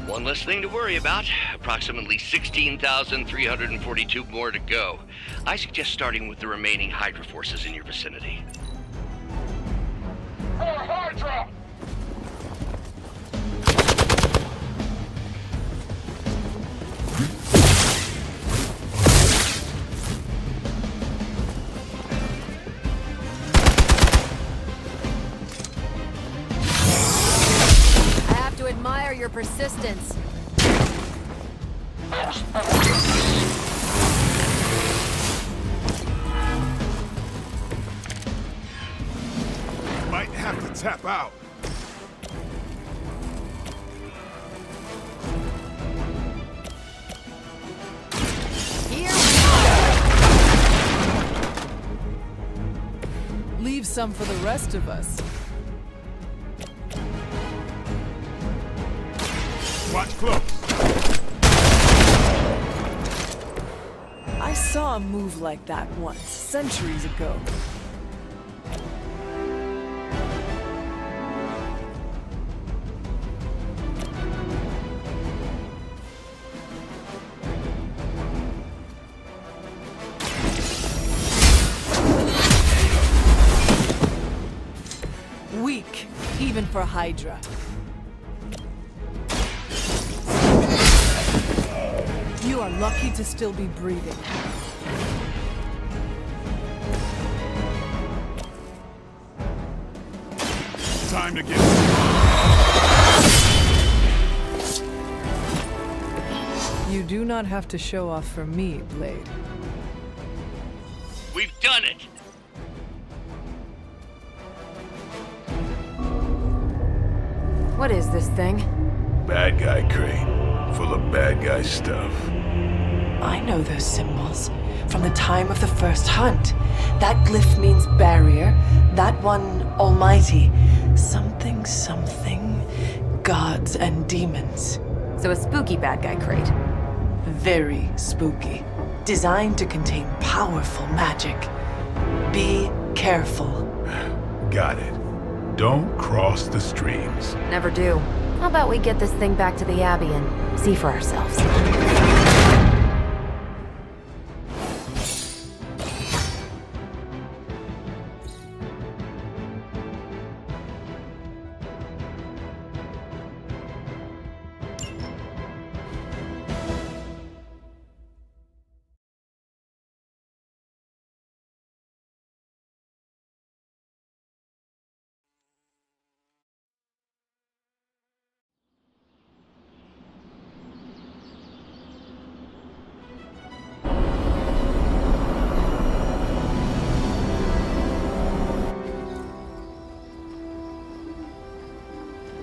One less thing to worry about. Approximately 16,342 more to go. I suggest starting with the remaining Hydra forces in your vicinity. For Hydra! I have to admire your persistence. Might have to tap out. Here Leave some for the rest of us. Watch close. I saw a move like that once, centuries ago. Weak, even for Hydra. You are lucky to still be breathing. Time to get... You do not have to show off for me, Blade. We've done it! What is this thing? Bad guy crate. Full of bad guy stuff. I know those symbols from the time of the first hunt. That glyph means barrier, that one almighty. Something, something, gods and demons. So a spooky bad guy crate. Very spooky. Designed to contain powerful magic. Be careful. Got it. Don't cross the streams. Never do. How about we get this thing back to the Abbey and see for ourselves?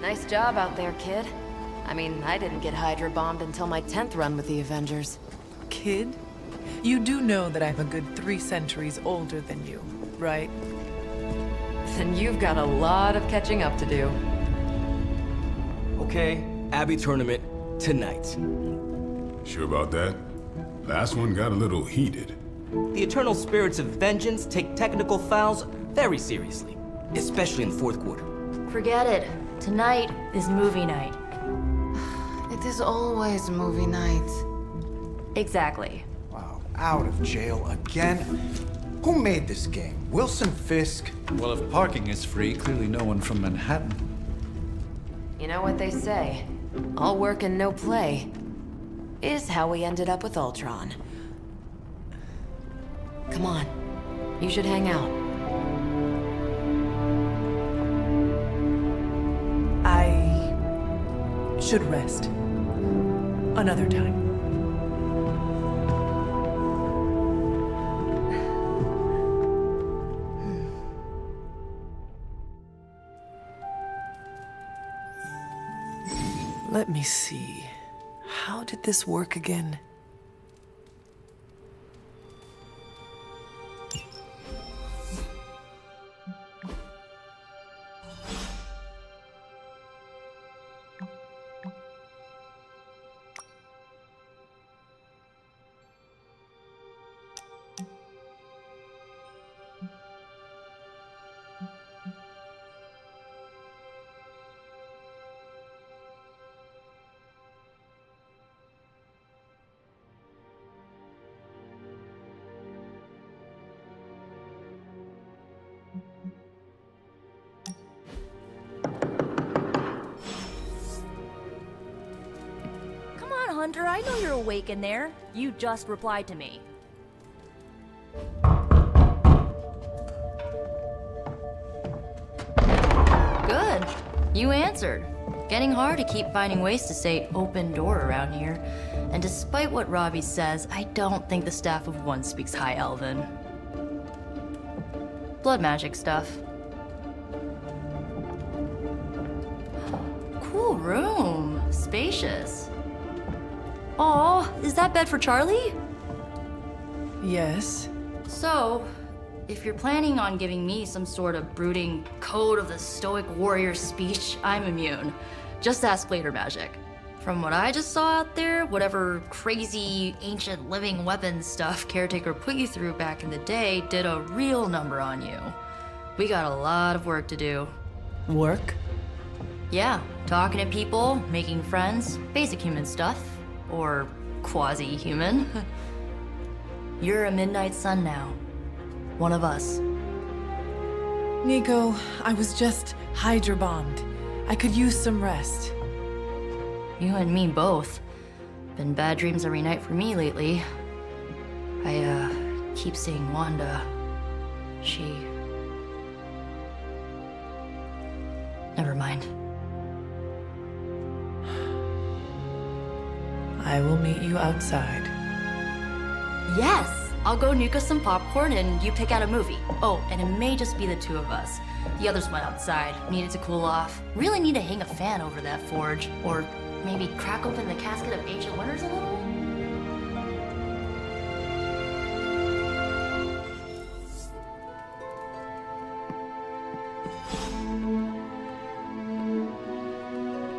Nice job out there, kid. I mean, I didn't get Hydra bombed until my 10th run with the Avengers. Kid? You do know that I'm a good 3 centuries older than you, right? Then you've got a lot of catching up to do. Okay, Abbey tournament tonight. Sure about that? Last one got a little heated. The eternal spirits of vengeance take technical fouls very seriously, especially in the fourth quarter. Forget it. Tonight is movie night. It is always movie night. Exactly. Wow, out of jail again? Who made this game? Wilson Fisk? Well, if parking is free, clearly no one from Manhattan. You know what they say? All work and no play is how we ended up with Ultron. Come on. You should hang out. I should rest. Another time. Let me see. How did this work again? Hunter, I know you're awake in there. You just replied to me. Good. You answered. Getting hard to keep finding ways to say open door around here. And despite what Robbie says, I don't think the staff of one speaks High Elven. Blood magic stuff. Cool room. Spacious. Aw, is that bed for Charlie? Yes. So, if you're planning on giving me some sort of brooding code of the stoic warrior speech, I'm immune. Just ask later, magic. From what I just saw out there, whatever crazy ancient living weapons stuff Caretaker put you through back in the day did a real number on you. We got a lot of work to do. Work? Yeah, talking to people, making friends, basic human stuff. Or quasi-human. You're a midnight sun now. One of us. Nico, I was just Hydra bombed. I could use some rest. You and me both. Been bad dreams every night for me lately. I, keep seeing Wanda. She... Never mind. I will meet you outside. Yes! I'll go nuke us some popcorn and you pick out a movie. Oh, and it may just be the two of us. The others went outside, needed to cool off. Really need to hang a fan over that forge. Or maybe crack open the casket of ancient wonders a little?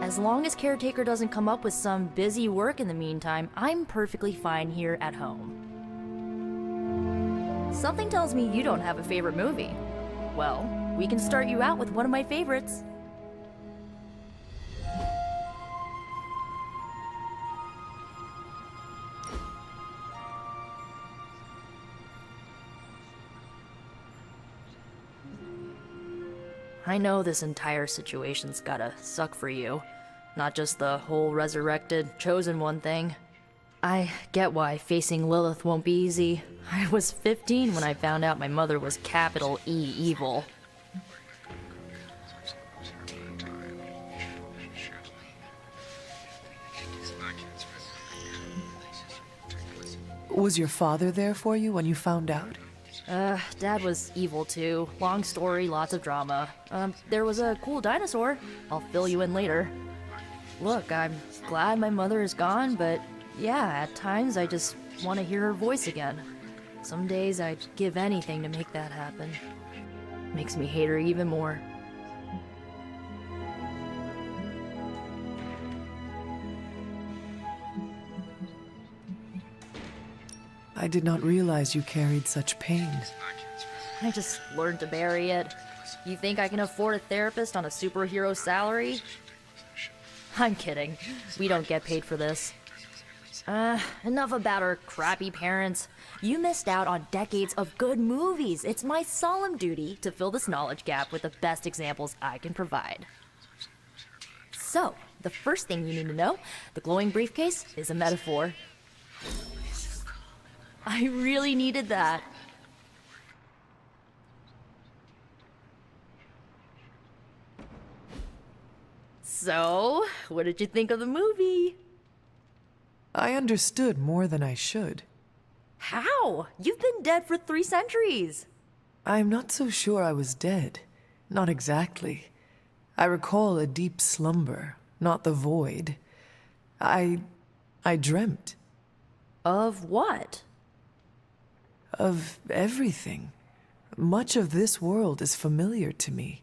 As long as Caretaker doesn't come up with some busy work in the meantime, I'm perfectly fine here at home. Something tells me you don't have a favorite movie. Well, we can start you out with one of my favorites. I know this entire situation's gotta suck for you. Not just the whole resurrected, chosen one thing. I get why facing Lilith won't be easy. I was 15 when I found out my mother was capital E evil. Was your father there for you when you found out? Dad was evil too. Long story, lots of drama. There was a cool dinosaur. I'll fill you in later. Look, I'm glad my mother is gone, but yeah, at times I just want to hear her voice again. Some days I'd give anything to make that happen. Makes me hate her even more. I did not realize you carried such pain. I just learned to bury it. You think I can afford a therapist on a superhero salary? I'm kidding. We don't get paid for this. Enough about our crappy parents. You missed out on decades of good movies. It's my solemn duty to fill this knowledge gap with the best examples I can provide. So, the first thing you need to know, the glowing briefcase is a metaphor. I really needed that. So, what did you think of the movie? I understood more than I should. How? You've been dead for 3 centuries. I'm not so sure I was dead. Not exactly. I recall a deep slumber, not the void. I dreamt. Of what? Of everything. Much of this world is familiar to me.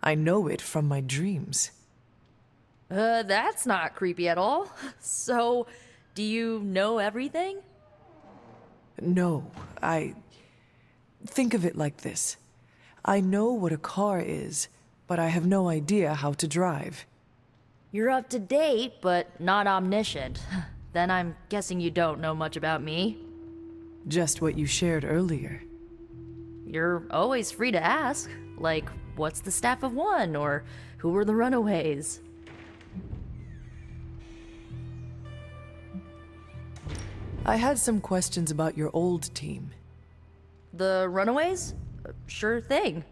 I know it from my dreams. That's not creepy at all. So, do you know everything? No, think of it like this. I know what a car is, but I have no idea how to drive. You're up to date, but not omniscient. Then I'm guessing you don't know much about me. Just what you shared earlier. You're always free to ask. Like, what's the Staff of One? Or who were the Runaways? I had some questions about your old team. The Runaways? Sure thing.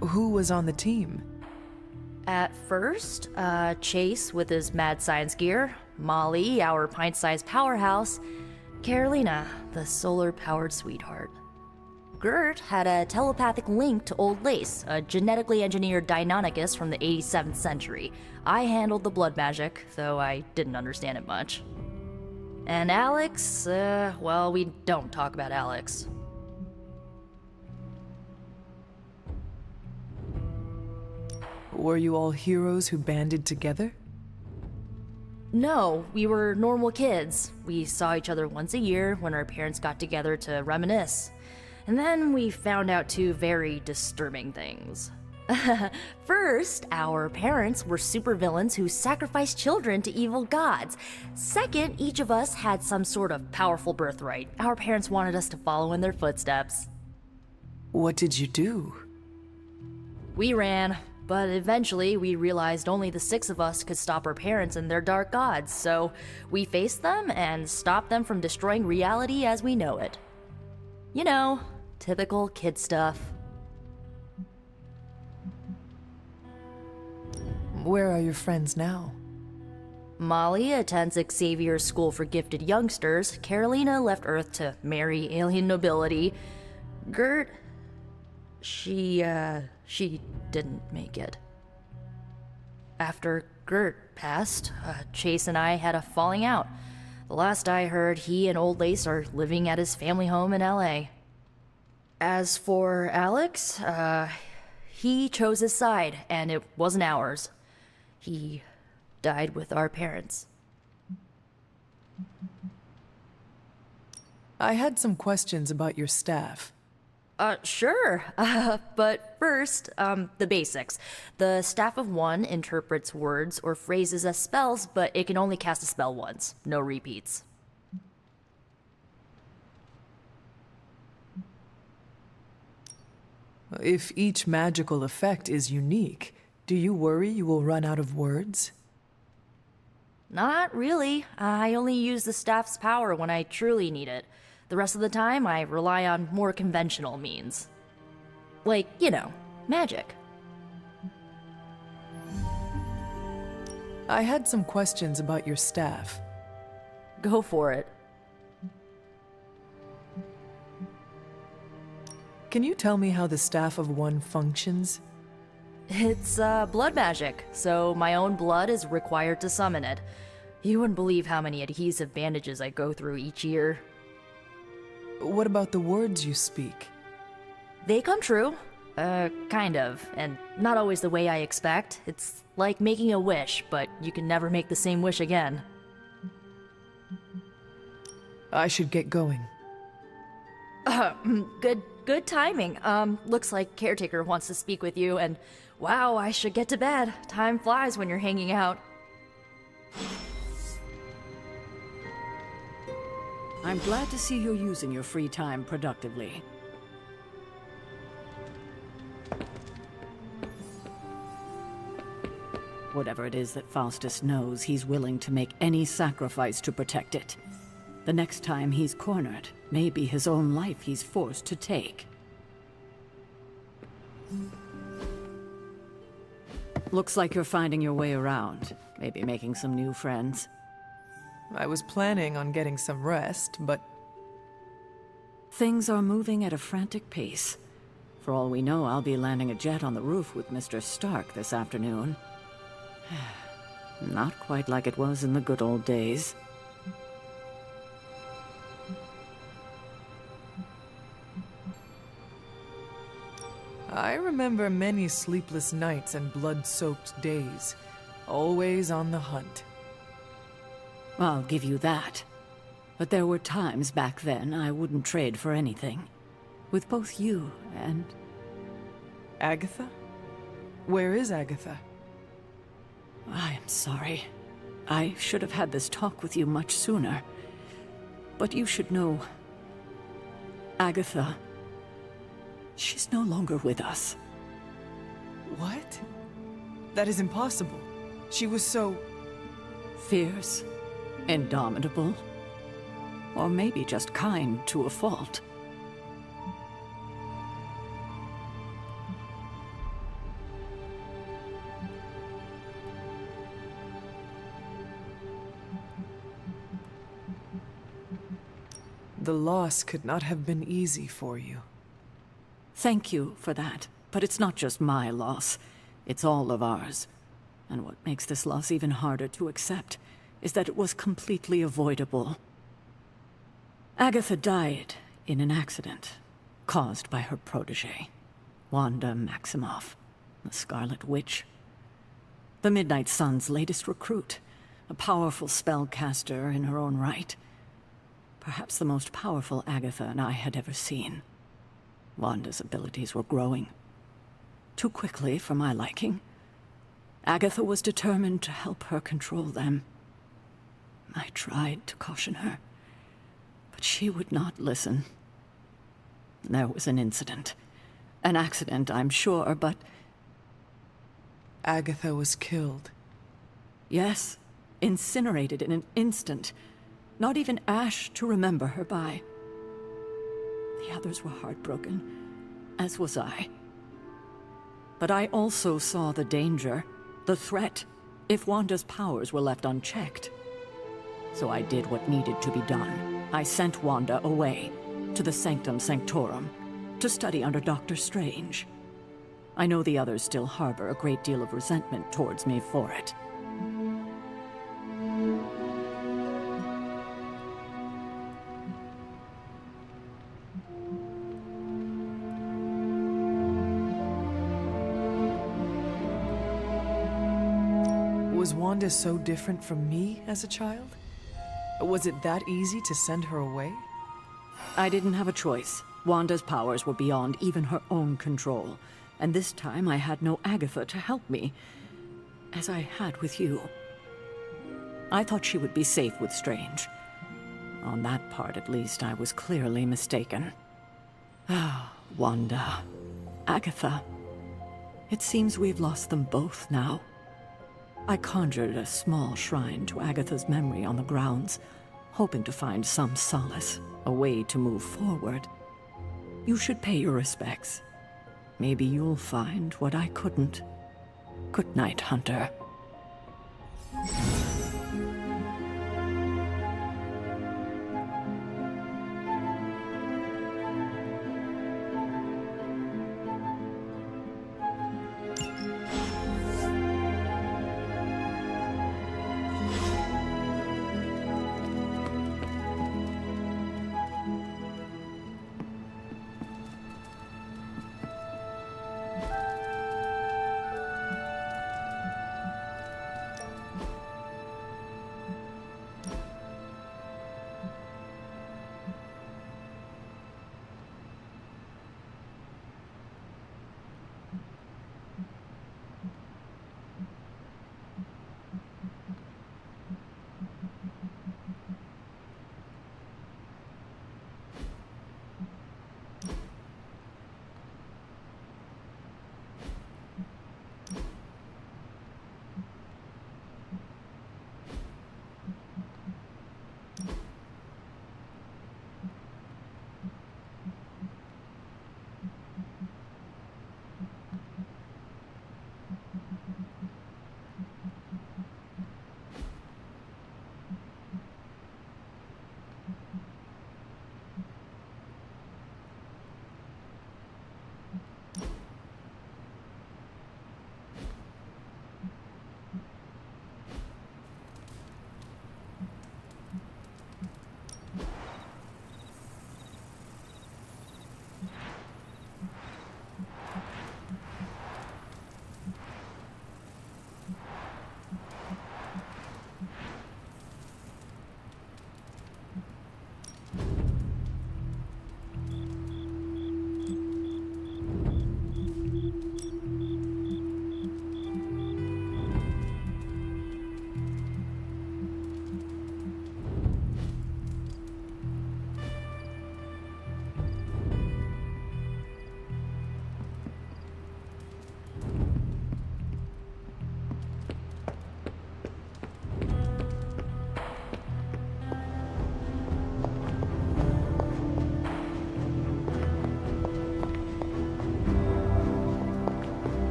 Who was on the team? At first, Chase with his mad science gear, Molly, our pint-sized powerhouse, Carolina, the solar-powered sweetheart. Gert had a telepathic link to Old Lace, a genetically engineered Deinonychus from the 87th century. I handled the blood magic, though I didn't understand it much. And Alex, well, we don't talk about Alex. Were you all heroes who banded together? No, we were normal kids. We saw each other once a year when our parents got together to reminisce. And then we found out 2 very disturbing things. First, our parents were supervillains who sacrificed children to evil gods. Second, each of us had some sort of powerful birthright. Our parents wanted us to follow in their footsteps. What did you do? We ran, but eventually we realized only the 6 of us could stop our parents and their dark gods, so we faced them and stopped them from destroying reality as we know it. You know, typical kid stuff. Where are your friends now? Molly attends Xavier's School for Gifted Youngsters. Carolina left Earth to marry alien nobility. Gert... She didn't make it. After Gert passed, Chase and I had a falling out. The last I heard, he and Old Lace are living at his family home in LA. As for Alex, he chose his side, and it wasn't ours. He died with our parents. I had some questions about your staff. Sure. But first, the basics. The Staff of One interprets words or phrases as spells, but it can only cast a spell once. No repeats. If each magical effect is unique, do you worry you will run out of words? Not really. I only use the staff's power when I truly need it. The rest of the time, I rely on more conventional means. Like, you know, magic. I had some questions about your staff. Go for it. Can you tell me how the Staff of One functions? It's, blood magic, so my own blood is required to summon it. You wouldn't believe how many adhesive bandages I go through each year. What about the words you speak? They come true. Kind of, and not always the way I expect. It's like making a wish, but you can never make the same wish again. I should get going. Good timing. Looks like Caretaker wants to speak with you, and wow, I should get to bed. Time flies when you're hanging out. I'm glad to see you're using your free time productively. Whatever it is that Faustus knows, he's willing to make any sacrifice to protect it. The next time he's cornered, may be his own life he's forced to take. Looks like you're finding your way around. Maybe making some new friends. I was planning on getting some rest, but... Things are moving at a frantic pace. For all we know, I'll be landing a jet on the roof with Mr. Stark this afternoon. Not quite like it was in the good old days. I remember many sleepless nights and blood-soaked days. Always on the hunt. I'll give you that. But there were times back then I wouldn't trade for anything. With both you and... Agatha? Where is Agatha? I am sorry. I should have had this talk with you much sooner. But you should know... Agatha... She's no longer with us. What? That is impossible. She was so... Fierce, indomitable, or maybe just kind to a fault. The loss could not have been easy for you. Thank you for that, but it's not just my loss. It's all of ours. And what makes this loss even harder to accept is that it was completely avoidable. Agatha died in an accident caused by her protege, Wanda Maximoff, the Scarlet Witch. The Midnight Sun's latest recruit, a powerful spellcaster in her own right. Perhaps the most powerful Agatha and I had ever seen. Wanda's abilities were growing. Too quickly for my liking. Agatha was determined to help her control them. I tried to caution her, but she would not listen. There was an incident. An accident, I'm sure, but... Agatha was killed. Yes, incinerated in an instant. Not even ash to remember her by. The others were heartbroken, as was I. But I also saw the danger, the threat, if Wanda's powers were left unchecked. So I did what needed to be done. I sent Wanda away, to the Sanctum Sanctorum, to study under Dr. Strange. I know the others still harbor a great deal of resentment towards me for it. Was Wanda so different from me as a child? Was it that easy to send her away? I didn't have a choice. Wanda's powers were beyond even her own control. And this time I had no Agatha to help me, as I had with you. I thought she would be safe with Strange. On that part, at least, I was clearly mistaken. Ah, Wanda. Agatha. It seems we've lost them both now. I conjured a small shrine to Agatha's memory on the grounds, hoping to find some solace, a way to move forward. You should pay your respects. Maybe you'll find what I couldn't. Good night, Hunter.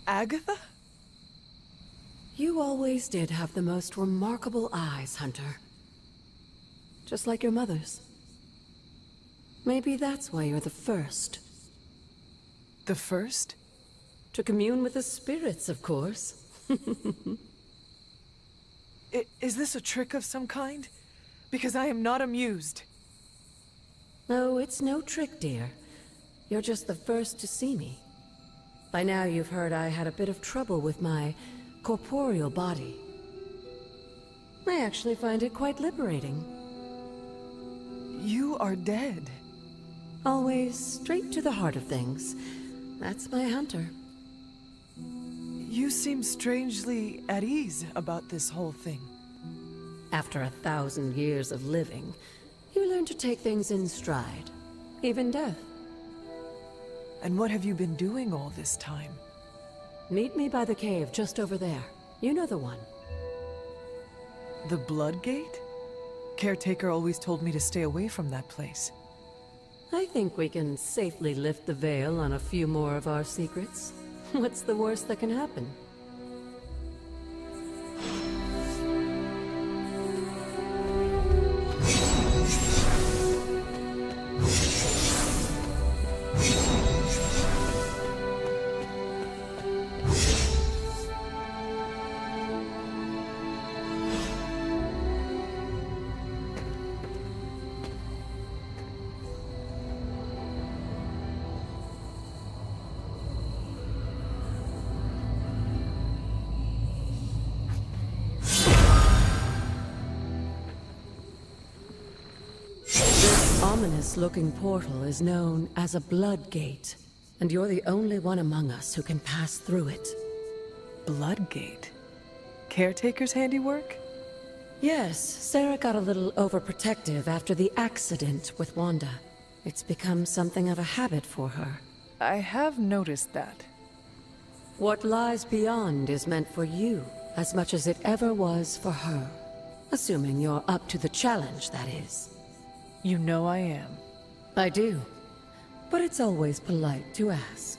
Agatha? You always did have the most remarkable eyes, Hunter. Just like your mother's. Maybe that's why you're the first. The first? To commune with the spirits, of course. Is this a trick of some kind? Because I am not amused. No, it's no trick, dear. You're just the first to see me. By now you've heard I had a bit of trouble with my corporeal body. I actually find it quite liberating. You are dead. Always straight to the heart of things. That's my Hunter. You seem strangely at ease about this whole thing. After 1,000 years of living, you learn to take things in stride. Even death. And what have you been doing all this time? Meet me by the cave just over there. You know the one. The Blood Gate? Caretaker always told me to stay away from that place. I think we can safely lift the veil on a few more of our secrets. What's the worst that can happen? Ominous-looking portal is known as a Blood Gate, and you're the only one among us who can pass through it. Blood Gate? Caretaker's handiwork? Yes, Sarah got a little overprotective after the accident with Wanda. It's become something of a habit for her. I have noticed that. What lies beyond is meant for you, as much as it ever was for her. Assuming you're up to the challenge, that is. You know I am. I do. But it's always polite to ask.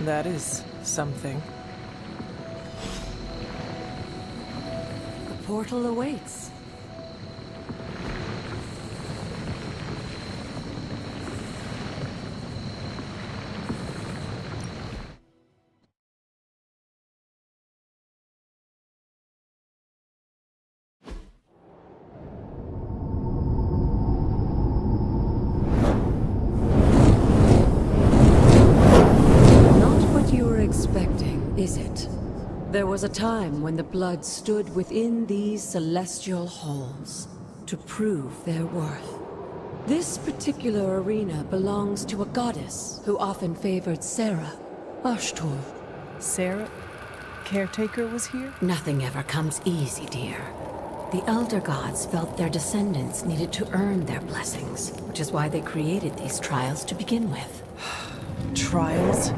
That is something. The portal awaits. Is it? There was a time when the blood stood within these celestial halls to prove their worth. This particular arena belongs to a goddess who often favored Sarah, Ashtor. Sarah? Caretaker was here? Nothing ever comes easy, dear. The Elder Gods felt their descendants needed to earn their blessings, which is why they created these trials to begin with. Trials?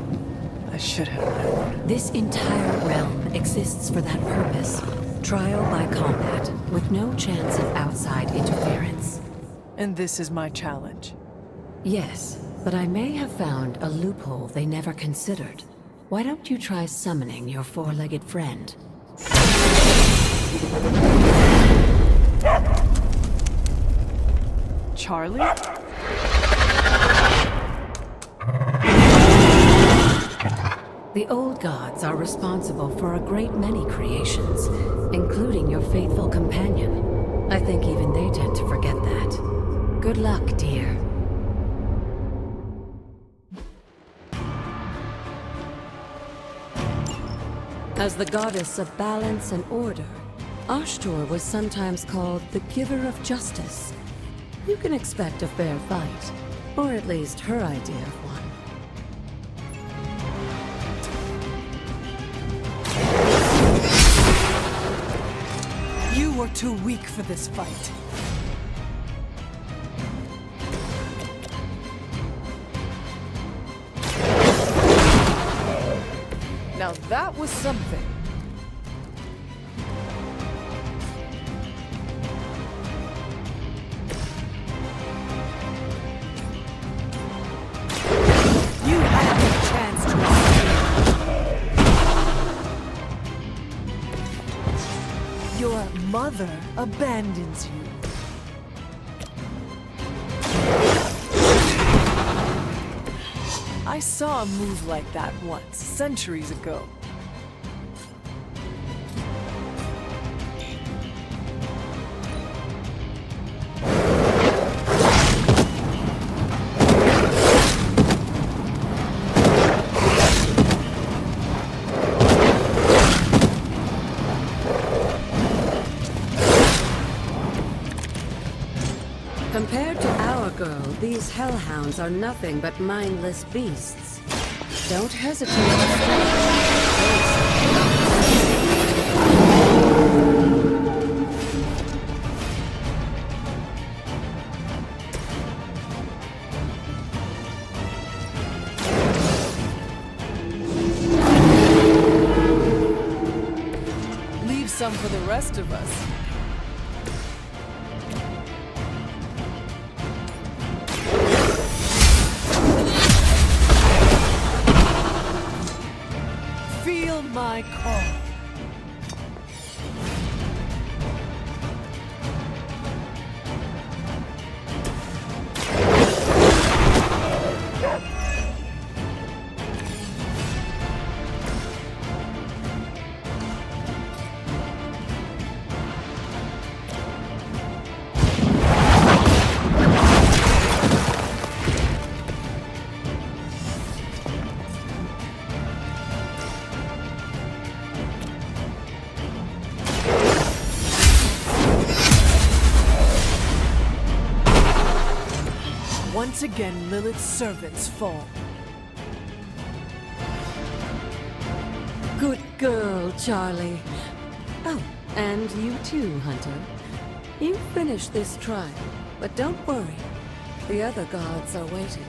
I should have known. This entire realm exists for that purpose. Trial by combat, with no chance of outside interference. And this is my challenge? Yes, but I may have found a loophole they never considered. Why don't you try summoning your four-legged friend? Charlie? The old gods are responsible for a great many creations, including your faithful companion. I think even they tend to forget that. Good luck, dear. As the goddess of balance and order, Ashtor was sometimes called the Giver of Justice. You can expect a fair fight, or at least her idea of one. You are too weak for this fight. Now that was something. You had the chance to mother abandons you. I saw a move like that once, centuries ago. Compared to our girl, these hellhounds are nothing but mindless beasts. Don't hesitate to Leave some for the rest of us. Feel my call. Once again, Lilith's servants fall. Good girl, Charlie. Oh, and you too, Hunter. You finished this trial, but don't worry. The other gods are waiting.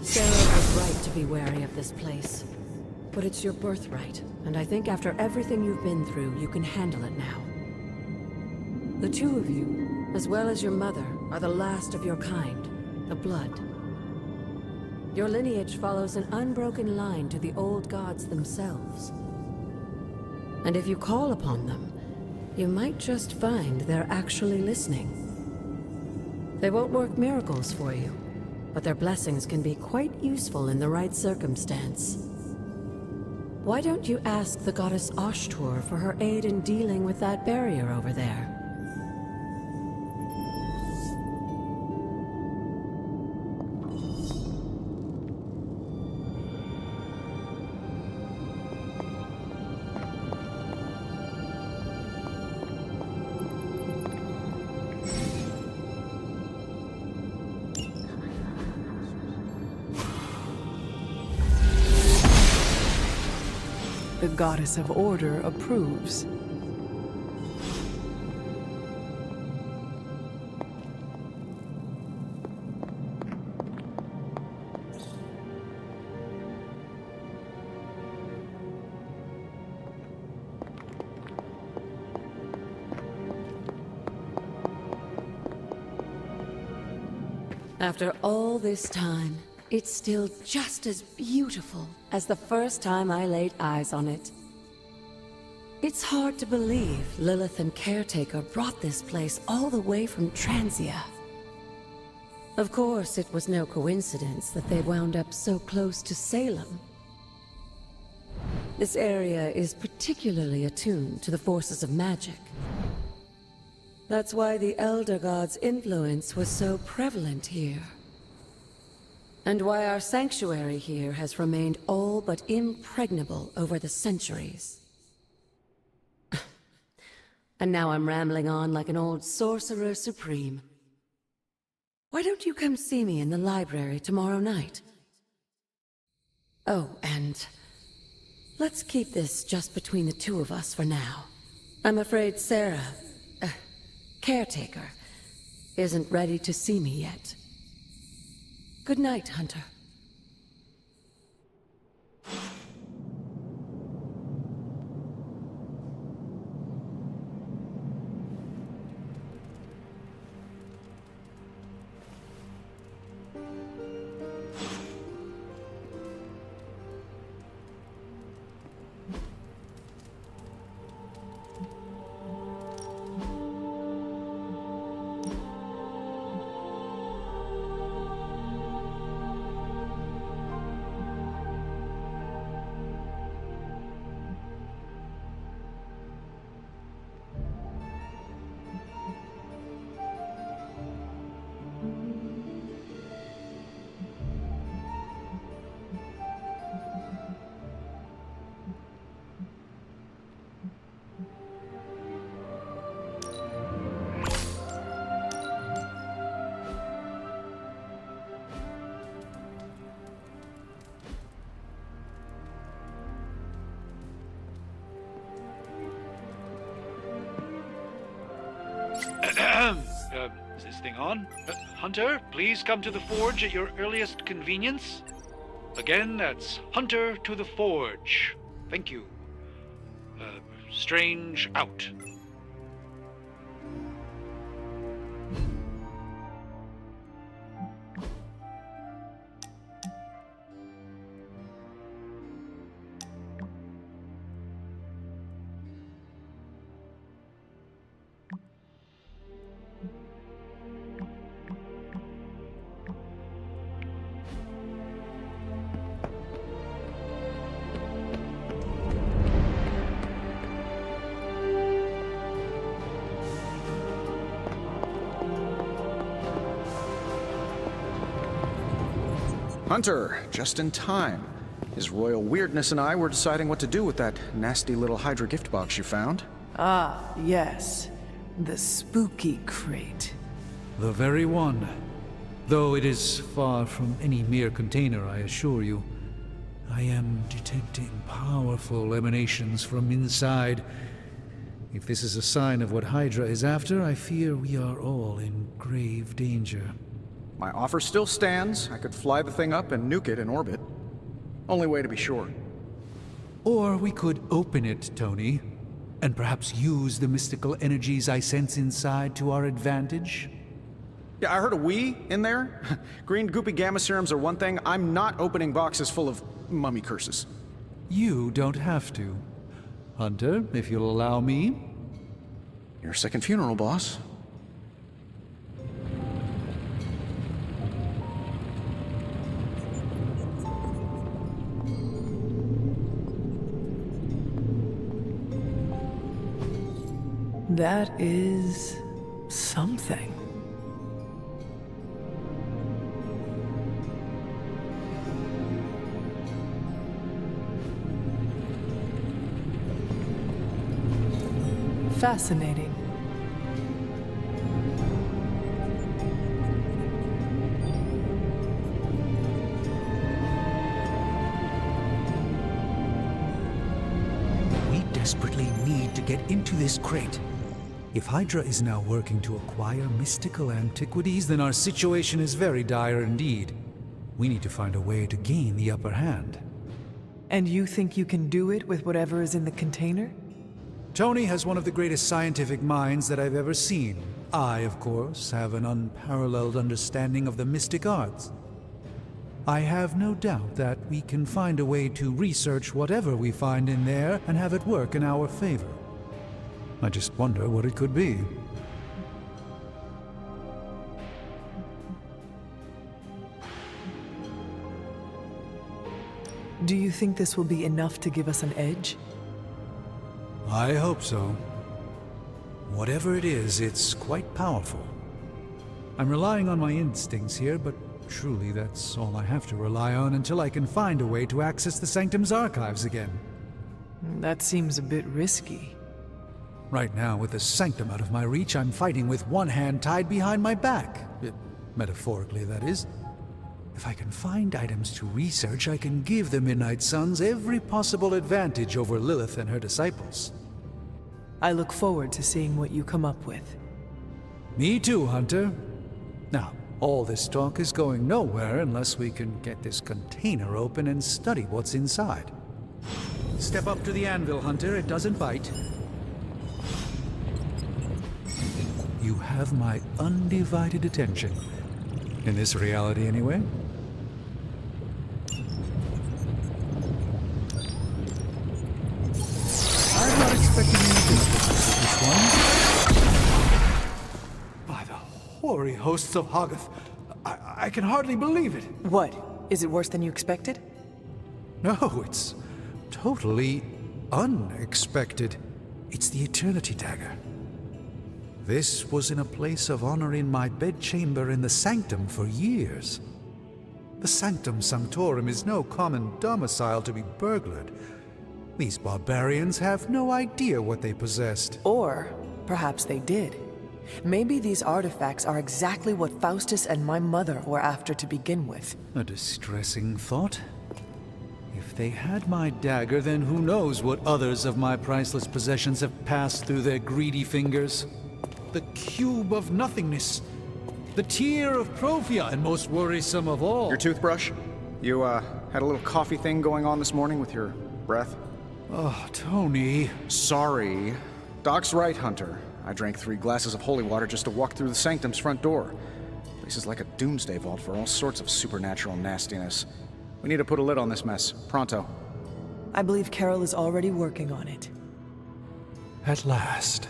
Sarah was right to be wary of this place. But it's your birthright, and I think after everything you've been through, you can handle it now. The two of you, as well as your mother, are the last of your kind, the Blood. Your lineage follows an unbroken line to the old gods themselves. And if you call upon them, you might just find they're actually listening. They won't work miracles for you, but their blessings can be quite useful in the right circumstance. Why don't you ask the goddess Ashtur for her aid in dealing with that barrier over there? The goddess of order approves. After all this time, it's still just as beautiful as the first time I laid eyes on it. It's hard to believe Lilith and Caretaker brought this place all the way from Transia. Of course, it was no coincidence that they wound up so close to Salem. This area is particularly attuned to the forces of magic. That's why the Elder God's influence was so prevalent here. And why our sanctuary here has remained all but impregnable over the centuries. And now I'm rambling on like an old sorcerer supreme. Why don't you come see me in the library tomorrow night? Oh, and let's keep this just between the two of us for now. I'm afraid Sarah, Caretaker, isn't ready to see me yet. Good night, Hunter. Is this thing on? Hunter, please come to the forge at your earliest convenience. Again, that's Hunter to the forge. Thank you. Strange out. Hunter, just in time. His royal weirdness and I were deciding what to do with that nasty little Hydra gift box you found. Ah, yes. The spooky crate. The very one. Though it is far from any mere container, I assure you. I am detecting powerful emanations from inside. If this is a sign of what Hydra is after, I fear we are all in grave danger. My offer still stands. I could fly the thing up and nuke it in orbit. Only way to be sure. Or we could open it, Tony, and perhaps use the mystical energies I sense inside to our advantage. Yeah, I heard a "we" in there. Green goopy gamma serums are one thing. I'm not opening boxes full of mummy curses. You don't have to. Hunter, if you'll allow me. Your second funeral, boss. That is something. Fascinating. We desperately need to get into this crate. If Hydra is now working to acquire mystical antiquities, then our situation is very dire indeed. We need to find a way to gain the upper hand. And you think you can do it with whatever is in the container? Tony has one of the greatest scientific minds that I've ever seen. I, of course, have an unparalleled understanding of the mystic arts. I have no doubt that we can find a way to research whatever we find in there and have it work in our favor. I just wonder what it could be. Do you think this will be enough to give us an edge? I hope so. Whatever it is, it's quite powerful. I'm relying on my instincts here, but truly that's all I have to rely on until I can find a way to access the Sanctum's archives again. That seems a bit risky. Right now, with the Sanctum out of my reach, I'm fighting with one hand tied behind my back. Metaphorically, that is. If I can find items to research, I can give the Midnight Suns every possible advantage over Lilith and her disciples. I look forward to seeing what you come up with. Me too, Hunter. Now, all this talk is going nowhere unless we can get this container open and study what's inside. Step up to the anvil, Hunter. It doesn't bite. You have my undivided attention. In this reality, anyway. I'm not expecting any difficulties with this one. By the hoary hosts of Hoggoth, I can hardly believe it. What? Is it worse than you expected? No, it's totally unexpected. It's the Eternity Dagger. This was in a place of honor in my bedchamber in the Sanctum for years. The Sanctum Sanctorum is no common domicile to be burglared. These barbarians have no idea what they possessed. Or perhaps they did. Maybe these artifacts are exactly what Faustus and my mother were after to begin with. A distressing thought. If they had my dagger, then who knows what others of my priceless possessions have passed through their greedy fingers. The cube of nothingness. The tear of Prophia, and most worrisome of all. Your toothbrush? You, had a little coffee thing going on this morning with your breath? Oh, Tony. Sorry. Doc's right, Hunter. I drank 3 glasses of holy water just to walk through the Sanctum's front door. This is like a doomsday vault for all sorts of supernatural nastiness. We need to put a lid on this mess. Pronto. I believe Carol is already working on it. At last.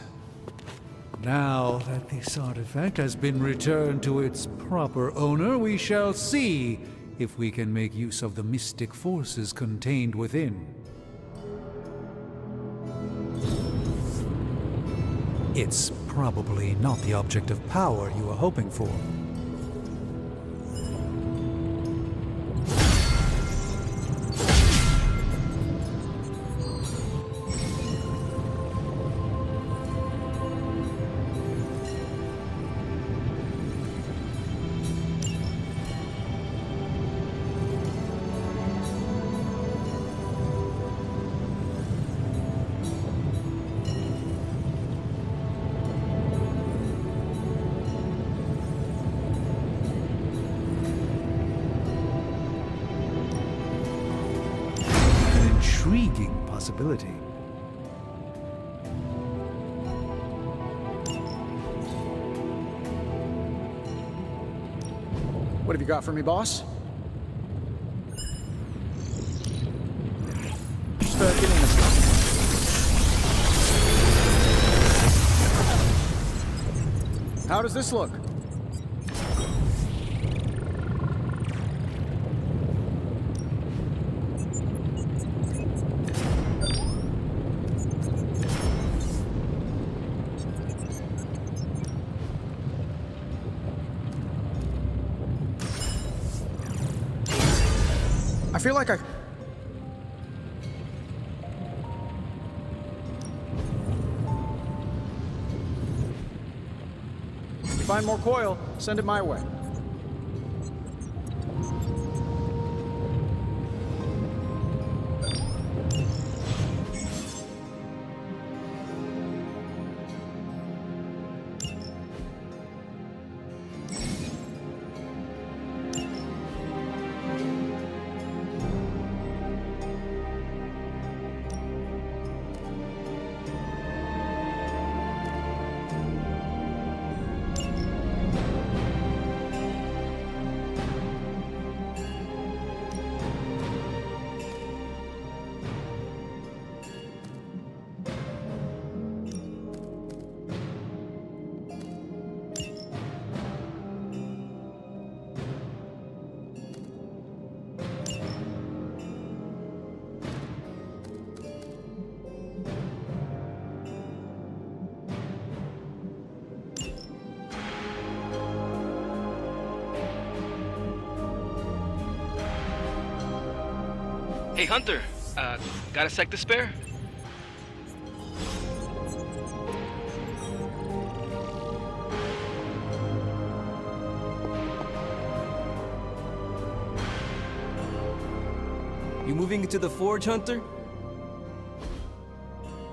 Now that this artifact has been returned to its proper owner, we shall see if we can make use of the mystic forces contained within. It's probably not the object of power you were hoping for. Intriguing possibility. What have you got for me, boss? Just, give me this one. How does this look? I feel like I... If you find more coil, send it my way. Hey, Hunter. Got a sec to spare? You moving into the Forge, Hunter?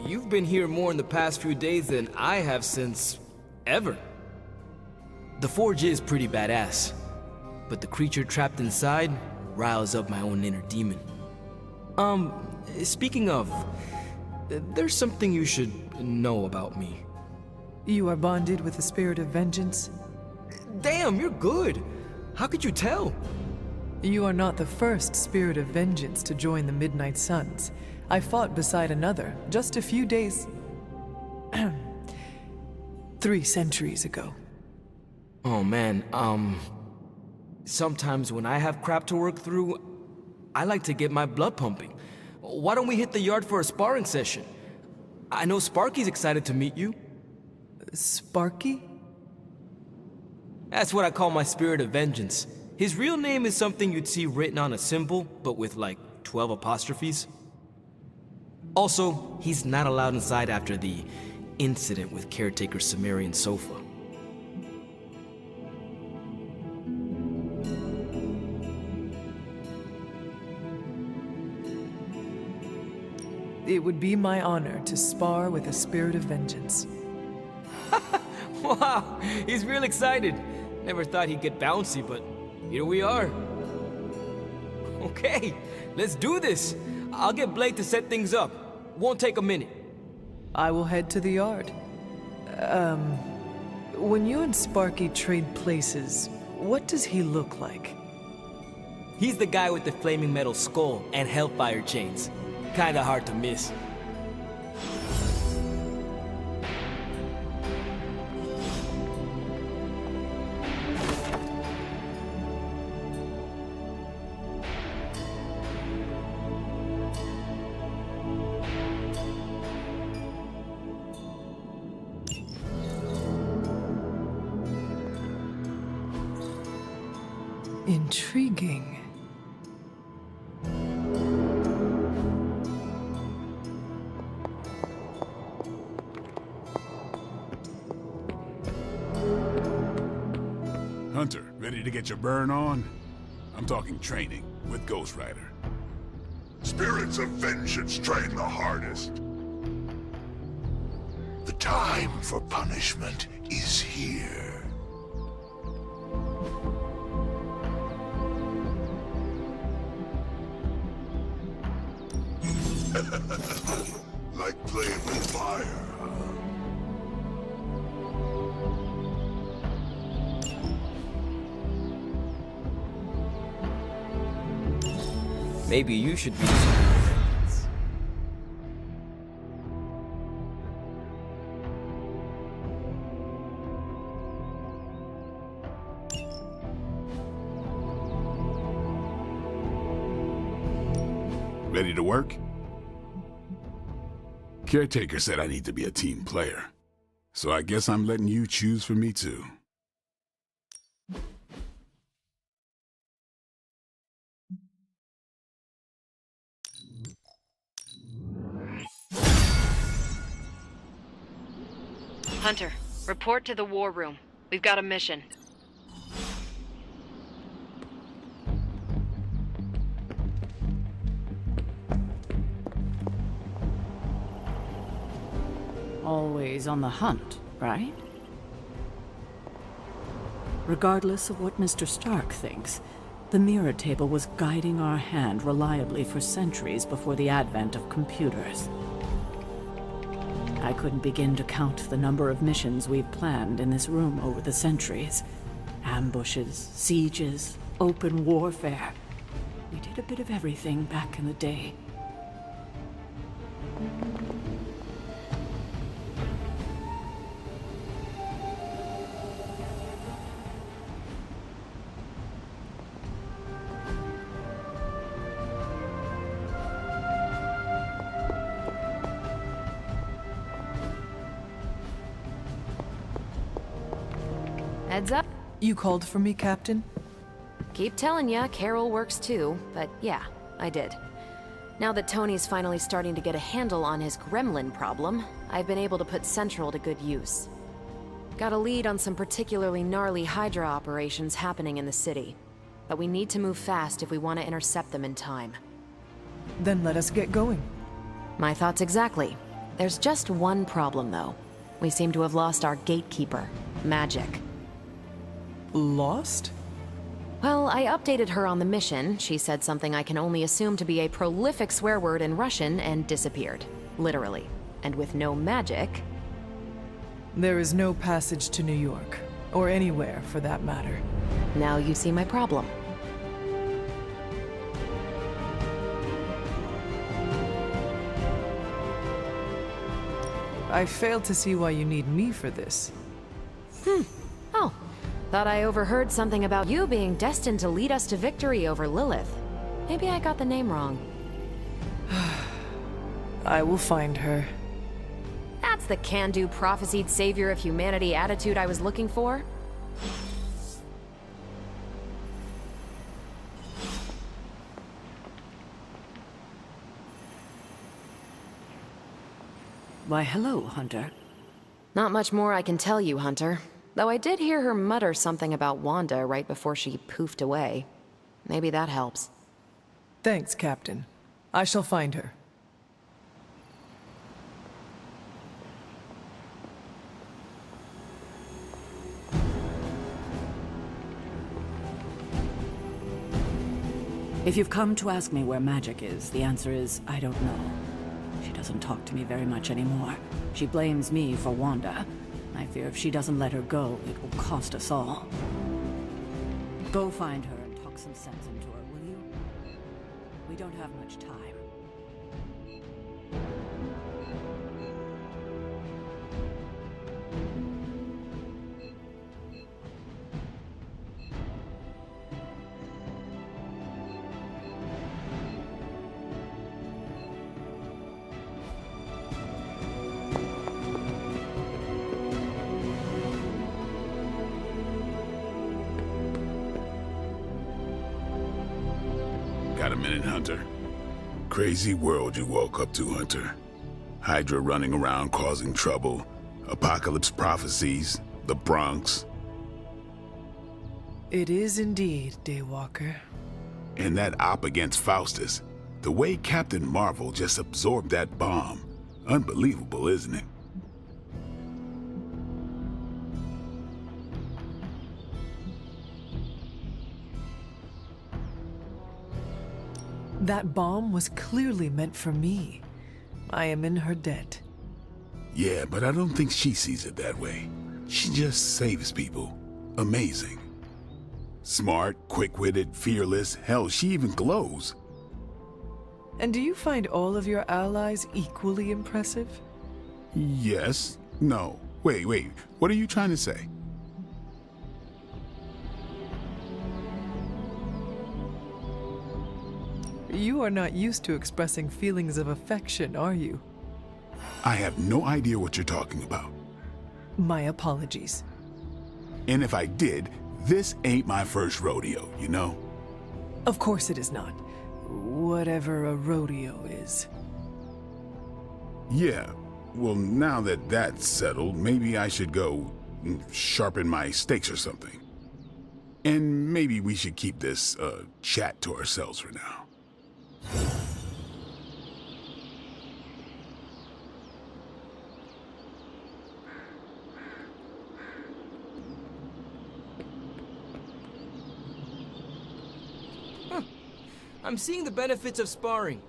You've been here more in the past few days than I have since... ever. The Forge is pretty badass, but the creature trapped inside riles up my own inner demon. Speaking of, there's something you should know about me. You are bonded with the spirit of vengeance? Damn, you're good! How could you tell? You are not the first spirit of vengeance to join the Midnight Suns. I fought beside another just a few days... 3 centuries ago. Oh man, sometimes when I have crap to work through, I like to get my blood pumping. Why don't we hit the yard for a sparring session? I know Sparky's excited to meet you. Sparky? That's what I call my spirit of vengeance. His real name is something you'd see written on a symbol, but with like 12 apostrophes. Also, he's not allowed inside after the incident with caretaker Sumerian sofa. It would be my honor to spar with a spirit of vengeance. Wow, he's real excited. Never thought he'd get bouncy, but here we are. Okay, let's do this. I'll get Blake to set things up. Won't take a minute. I will head to the yard. When you and Sparky trade places, what does he look like? He's the guy with the flaming metal skull and hellfire chains. Kinda hard to miss. Intriguing. Hunter, ready to get your burn on? I'm talking training with Ghost Rider. Spirits of vengeance train the hardest. The time for punishment is here. Like playing with fire, huh? Maybe you should be... Ready to work? Caretaker said I need to be a team player, so I guess I'm letting you choose for me too. Hunter, report to the war room. We've got a mission. Always on the hunt, right? Regardless of what Mr. Stark thinks, the mirror table was guiding our hand reliably for centuries before the advent of computers. I couldn't begin to count the number of missions we've planned in this room over the centuries. Ambushes, sieges, open warfare. We did a bit of everything back in the day. Heads up. You called for me, Captain? Keep telling ya, Carol works too, but yeah, I did. Now that Tony's finally starting to get a handle on his gremlin problem, I've been able to put Central to good use. Got a lead on some particularly gnarly Hydra operations happening in the city. But we need to move fast if we want to intercept them in time. Then let us get going. My thoughts exactly. There's just one problem, though. We seem to have lost our gatekeeper, Magic. Lost? Well, I updated her on the mission. She said something I can only assume to be a prolific swear word in Russian and disappeared. Literally. And with no magic... There is no passage to New York. Or anywhere, for that matter. Now you see my problem. I fail to see why you need me for this. Oh. Thought I overheard something about you being destined to lead us to victory over Lilith. Maybe I got the name wrong. I will find her. That's the can-do prophesied savior of humanity attitude I was looking for. Why, hello, Hunter. Not much more I can tell you, Hunter. Though I did hear her mutter something about Wanda right before she poofed away. Maybe that helps. Thanks, Captain. I shall find her. If you've come to ask me where Magic is, the answer is, I don't know. She doesn't talk to me very much anymore. She blames me for Wanda. I fear if she doesn't let her go, it will cost us all. Go find her and talk some sense into her, will you? We don't have much time. Got a minute, Hunter? Crazy world you woke up to, Hunter. Hydra running around causing trouble, apocalypse prophecies, the Bronx. It is indeed, Daywalker. And that op against Faustus. The way Captain Marvel just absorbed that bomb. Unbelievable, isn't it? That bomb was clearly meant for me. I am in her debt. Yeah, but I don't think she sees it that way. She just saves people. Amazing. Smart, quick-witted, fearless. Hell, she even glows. And do you find all of your allies equally impressive? Yes. No. Wait. What are you trying to say? You are not used to expressing feelings of affection, are you? I have no idea what you're talking about. My apologies. And if I did, this ain't my first rodeo, you know? Of course it is not. Whatever a rodeo is. Yeah. Well, now that that's settled, maybe I should go sharpen my stakes or something. And maybe we should keep this chat to ourselves for now. I'm seeing the benefits of sparring.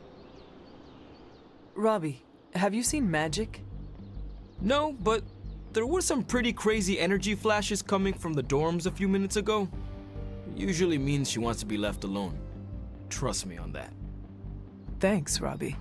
Robbie, have you seen Magic? No, but there were some pretty crazy energy flashes coming from the dorms a few minutes ago. Usually means she wants to be left alone. Trust me on that. Thanks, Robbie.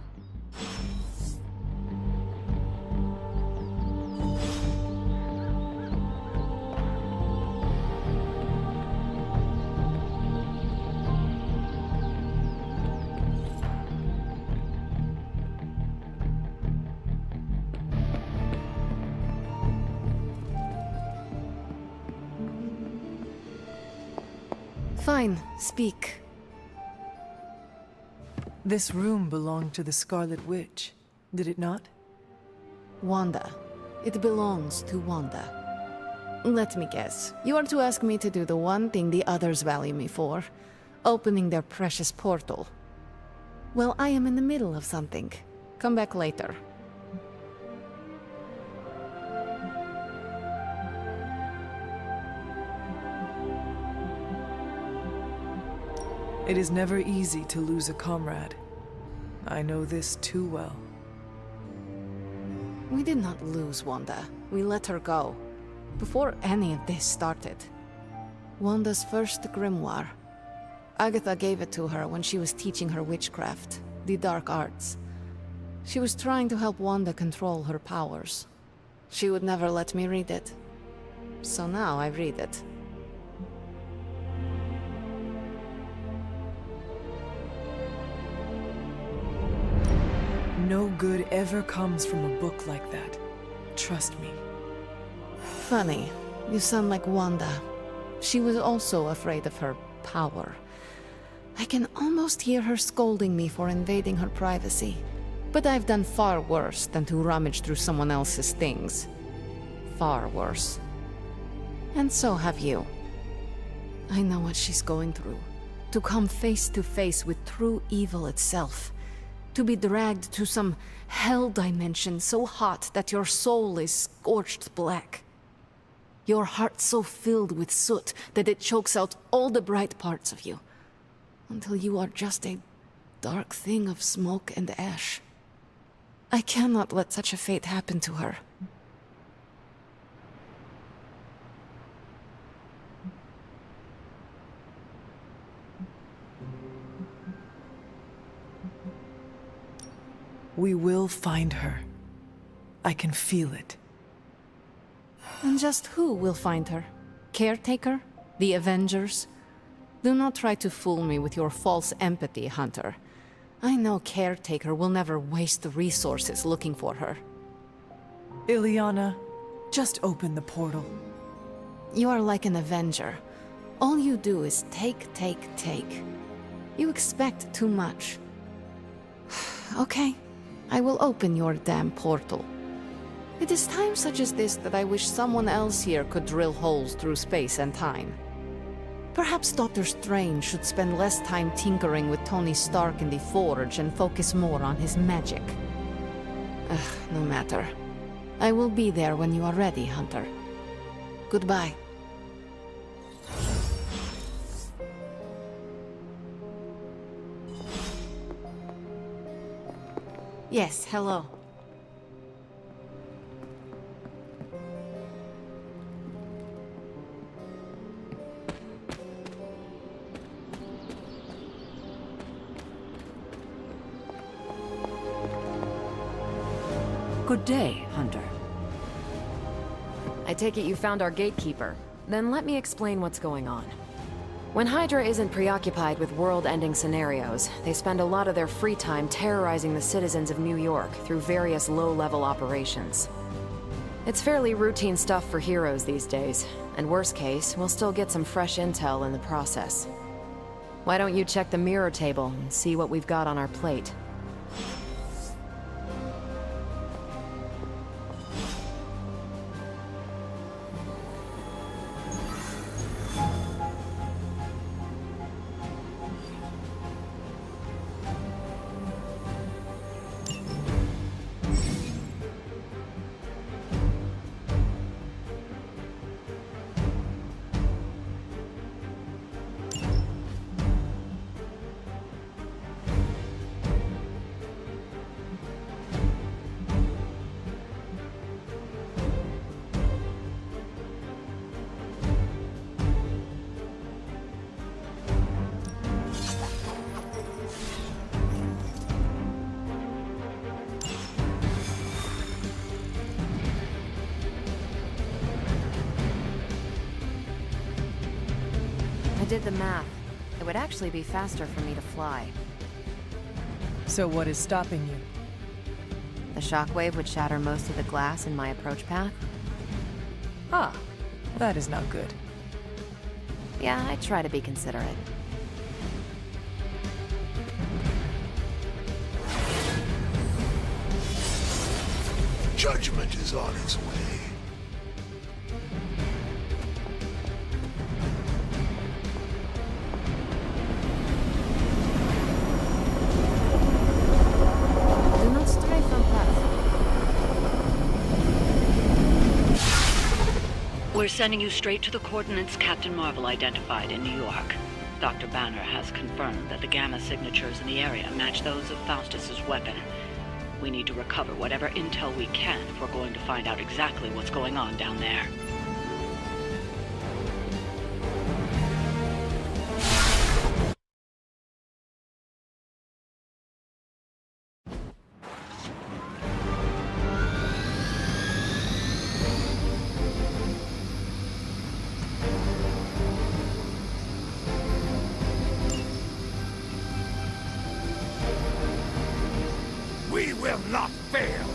Fine, speak. This room belonged to the Scarlet Witch, did it not? Wanda. It belongs to Wanda. Let me guess. You are to ask me to do the one thing the others value me for. Opening their precious portal. Well, I am in the middle of something. Come back later. It is never easy to lose a comrade. I know this too well. We did not lose Wanda. We let her go. Before any of this started. Wanda's first grimoire. Agatha gave it to her when she was teaching her witchcraft, the dark arts. She was trying to help Wanda control her powers. She would never let me read it. So now I read it. No good ever comes from a book like that. Trust me. Funny. You sound like Wanda. She was also afraid of her power. I can almost hear her scolding me for invading her privacy. But I've done far worse than to rummage through someone else's things. Far worse. And so have you. I know what she's going through. To come face to face with true evil itself. To be dragged to some hell dimension so hot that your soul is scorched black. Your heart so filled with soot that it chokes out all the bright parts of you. Until you are just a dark thing of smoke and ash. I cannot let such a fate happen to her. We will find her. I can feel it. And just who will find her? Caretaker? The Avengers? Do not try to fool me with your false empathy, Hunter. I know Caretaker will never waste the resources looking for her. Ileana, just open the portal. You are like an Avenger. All you do is take. You expect too much. Okay, I will open your damn portal. It is times such as this that I wish someone else here could drill holes through space and time. Perhaps Dr. Strange should spend less time tinkering with Tony Stark in the Forge and focus more on his magic. No matter. I will be there when you are ready, Hunter. Goodbye. Yes, hello. Good day, Hunter. I take it you found our gatekeeper. Then let me explain what's going on. When Hydra isn't preoccupied with world-ending scenarios, they spend a lot of their free time terrorizing the citizens of New York through various low-level operations. It's fairly routine stuff for heroes these days, and worst case, we'll still get some fresh intel in the process. Why don't you check the mirror table and see what we've got on our plate? I did the math. It would actually be faster for me to fly. So what is stopping you? The shockwave would shatter most of the glass in my approach path. Ah, that is not good. Yeah, I try to be considerate. Judgment is on its way. Do not stray from path. We're sending you straight to the coordinates Captain Marvel identified in New York. Dr. Banner has confirmed that the gamma signatures in the area match those of Faustus's weapon. We need to recover whatever intel we can if we're going to find out exactly what's going on down there. We will not fail!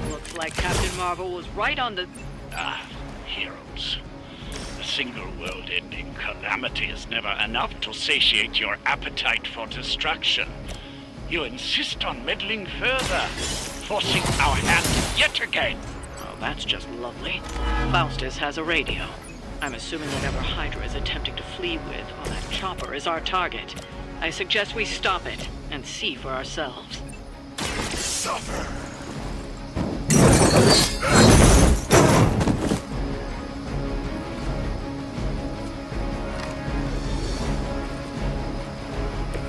Looks like Captain Marvel was right on the... Heroes. A single world-ending calamity is never enough to satiate your appetite for destruction. You insist on meddling further, forcing our hand yet again. Oh, that's just lovely. Faustus has a radio. I'm assuming whatever Hydra is attempting to flee with on that chopper is our target. I suggest we stop it and see for ourselves. Suffer!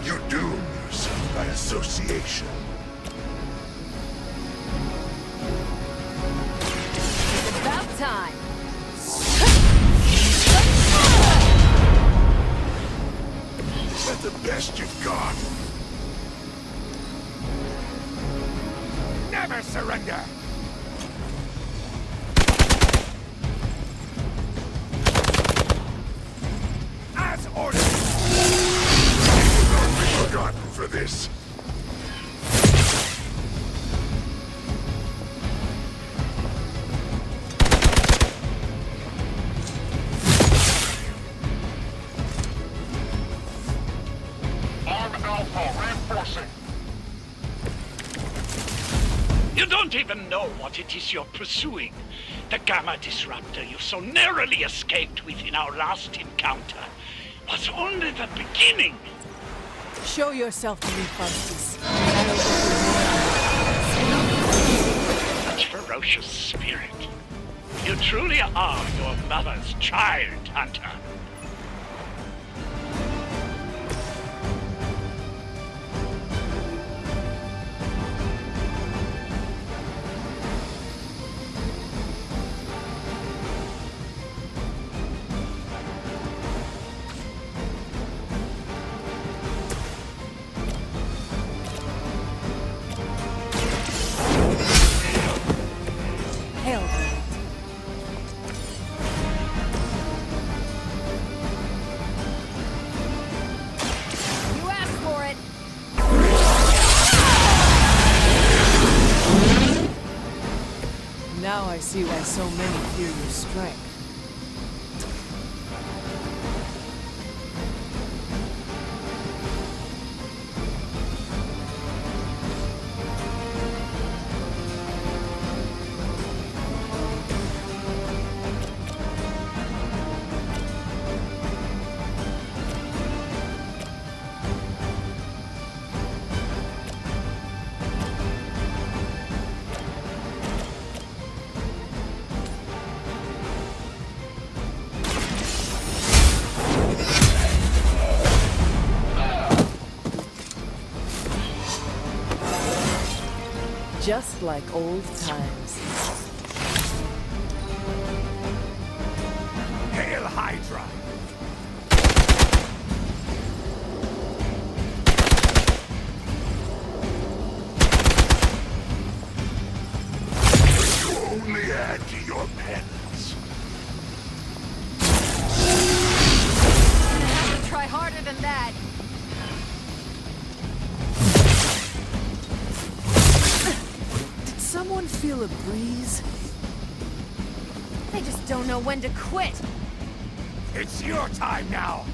You doom yourself by association. It's about time. Is that the best you've got? Never surrender! As ordered! You will not be forgotten for this. Arm Alpha reinforcing. You don't even know what it is you're pursuing. The Gamma Disruptor you so narrowly escaped with in our last encounter was only the beginning. Show yourself to me, Faustus. Such ferocious spirit. You truly are your mother's child, Hunter. Hail. You asked for it. Now I see why so many fear your strength. Just like old times. Hail Hydra! You only add to your penance. Have to try harder than that. Did someone anyone feel a breeze? They just don't know when to quit. It's your time now!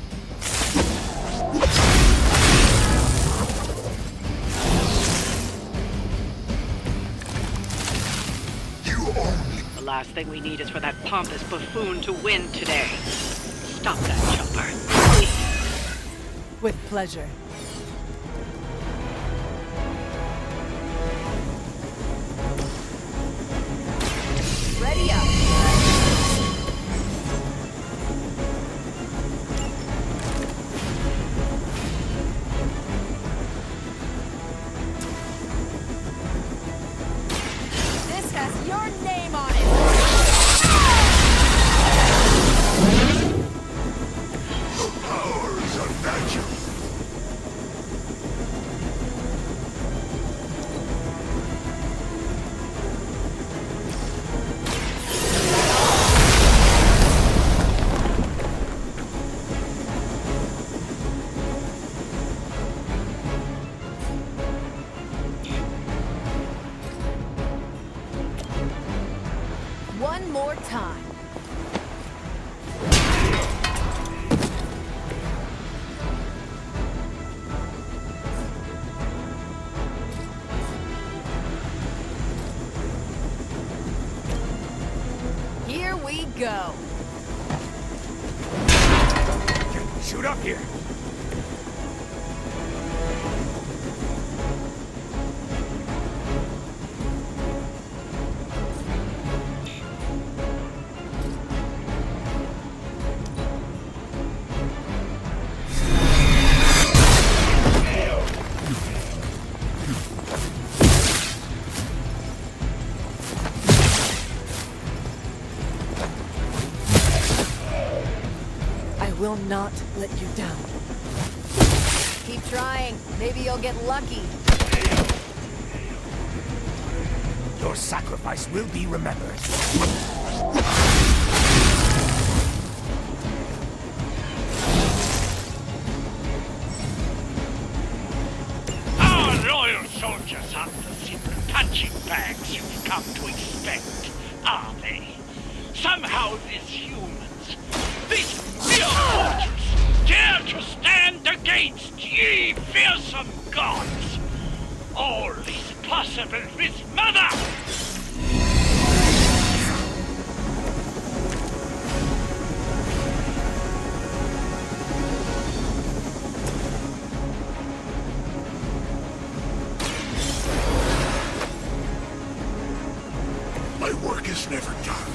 The last thing we need is for that pompous buffoon to win today. Stop that chopper. With pleasure. Ready up. This has your name on it. The powers of magic. One more time. Here we go. Shoot up here! I will not let you down. Keep trying. Maybe you'll get lucky. Your sacrifice will be remembered. Our loyal soldiers aren't the simple punching bags you've come to expect, are they? Somehow these humans, these mere mortals, dare to stand against ye fearsome gods. All is possible with Mother! My work is never done.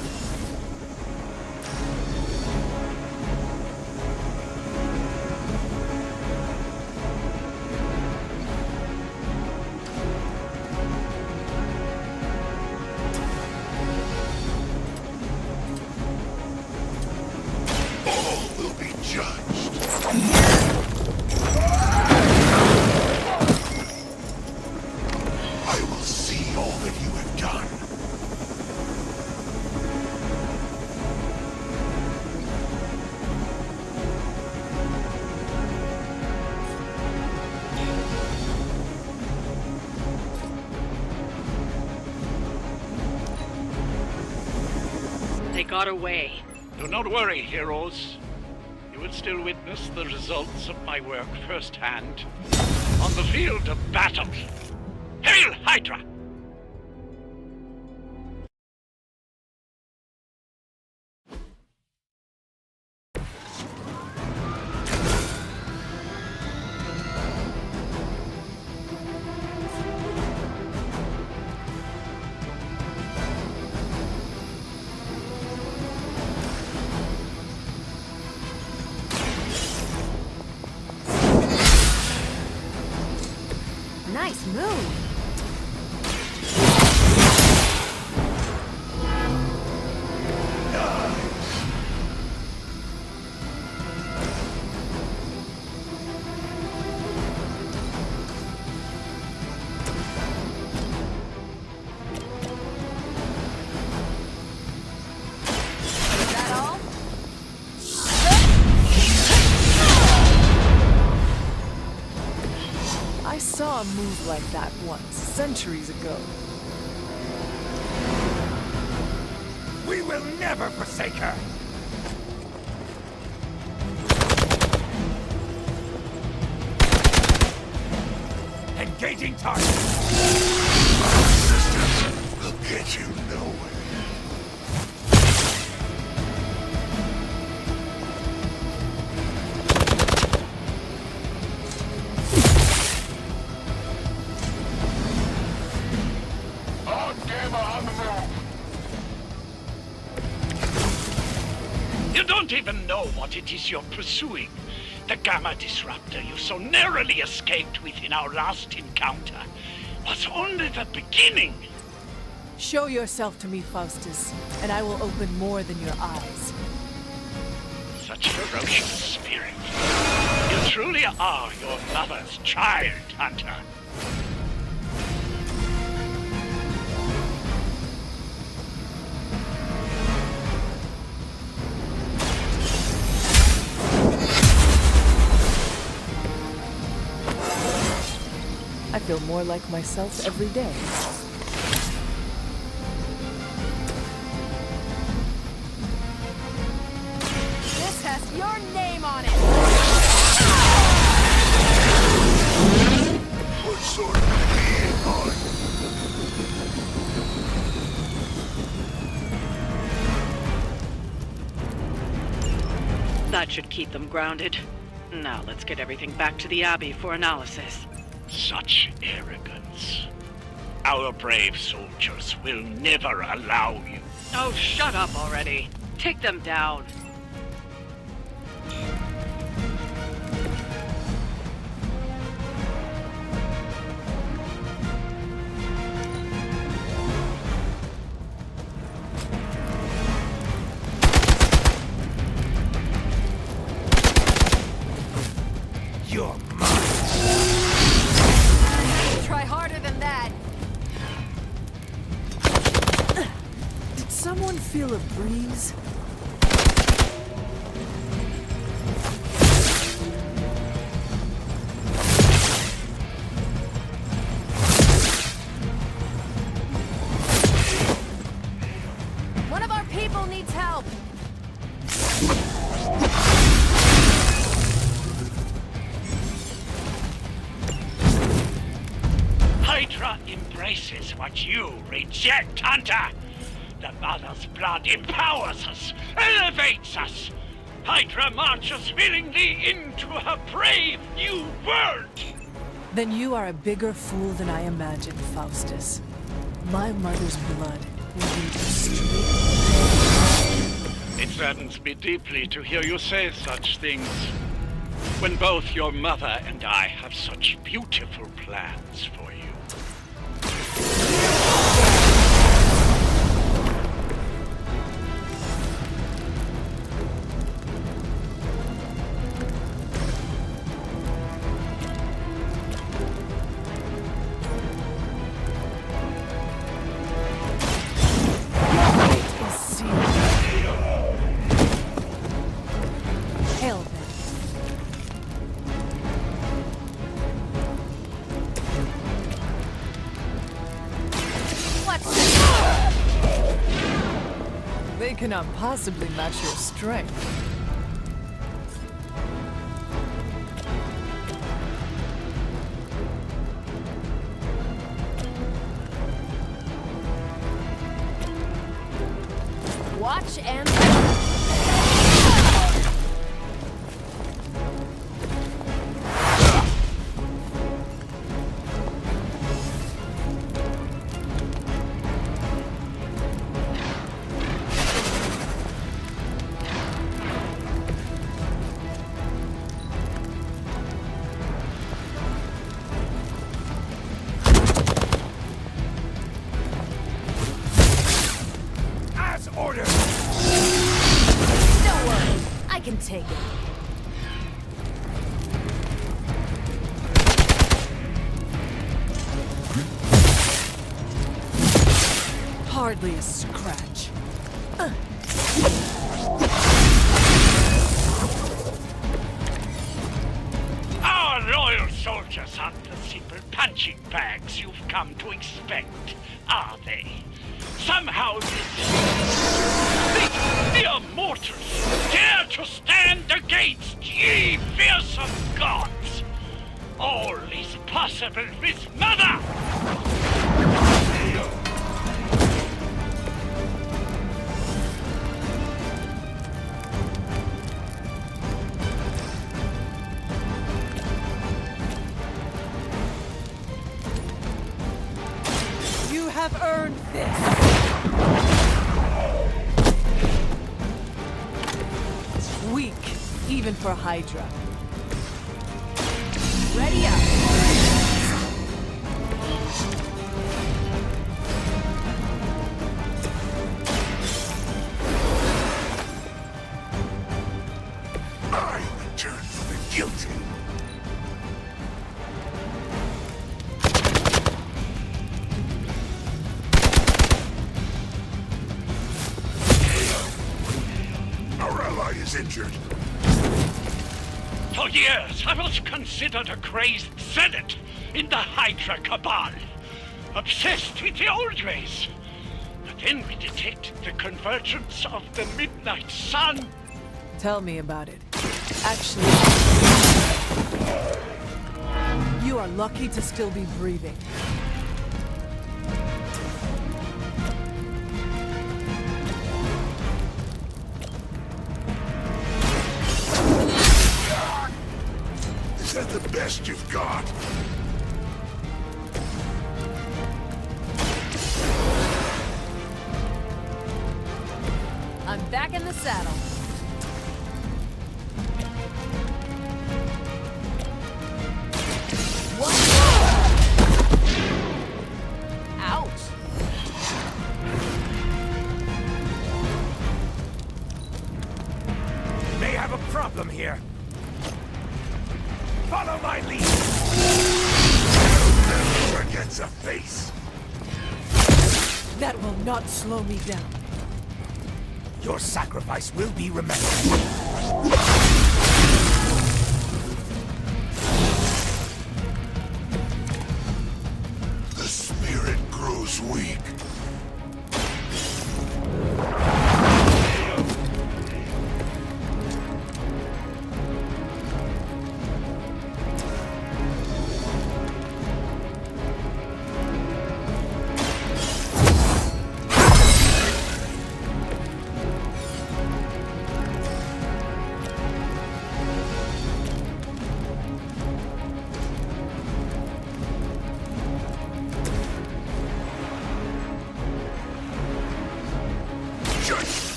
All will be judged. I will see all that you have done. They got away. Do not worry, heroes. You will still witness the results of my work firsthand on the field of battle. Hail Hydra! Nice move. Is that all? I saw a move like that once, centuries ago. We will never forsake her! Engaging target! Resistance will get you nowhere. You don't even know what it is you're pursuing. The Gamma Disruptor you so narrowly escaped within our last encounter was only the beginning. Show yourself to me, Faustus, and I will open more than your eyes. Such ferocious spirit. You truly are your mother's child, Hunter. I feel more like myself every day. This has your name on it! What sort of being are you? That should keep them grounded. Now let's get everything back to the Abbey for analysis. Such arrogance. Our brave soldiers will never allow you. Oh, shut up already. Take them down. You're mine! Try harder than that! Did someone feel a breeze? One of our people needs help! Hydra embraces what you reject, Hunter. The Mother's blood empowers us, elevates us. Hydra marches willingly into her brave new world. Then you are a bigger fool than I imagined, Faustus. My mother's blood will lead you straight. It saddens me deeply to hear you say such things, when both your mother and I have such beautiful plans for you. Hail them. They cannot possibly match your strength. Watch and... As ordered! Don't worry, I can take it. Hardly a scratch. Our loyal soldiers hunt the simple punching bags you've come to expect, are they? Somehow the immortals dare to stand against ye fearsome gods! All is possible with Mother! You have earned this! Weak, even for Hydra. Ready up! I return for the guilty. Our ally is injured. For years, I was considered a crazed zealot in the Hydra Cabal, obsessed with the old ways. But then we detected the convergence of the Midnight Sun. Tell me about it. Actually, you are lucky to still be breathing. Is that the best you've got? I'm back in the saddle. Ouch! May have a problem here. Follow my lead! Forgets a face. That will not slow me down. Your sacrifice will be remembered. The spirit grows weak.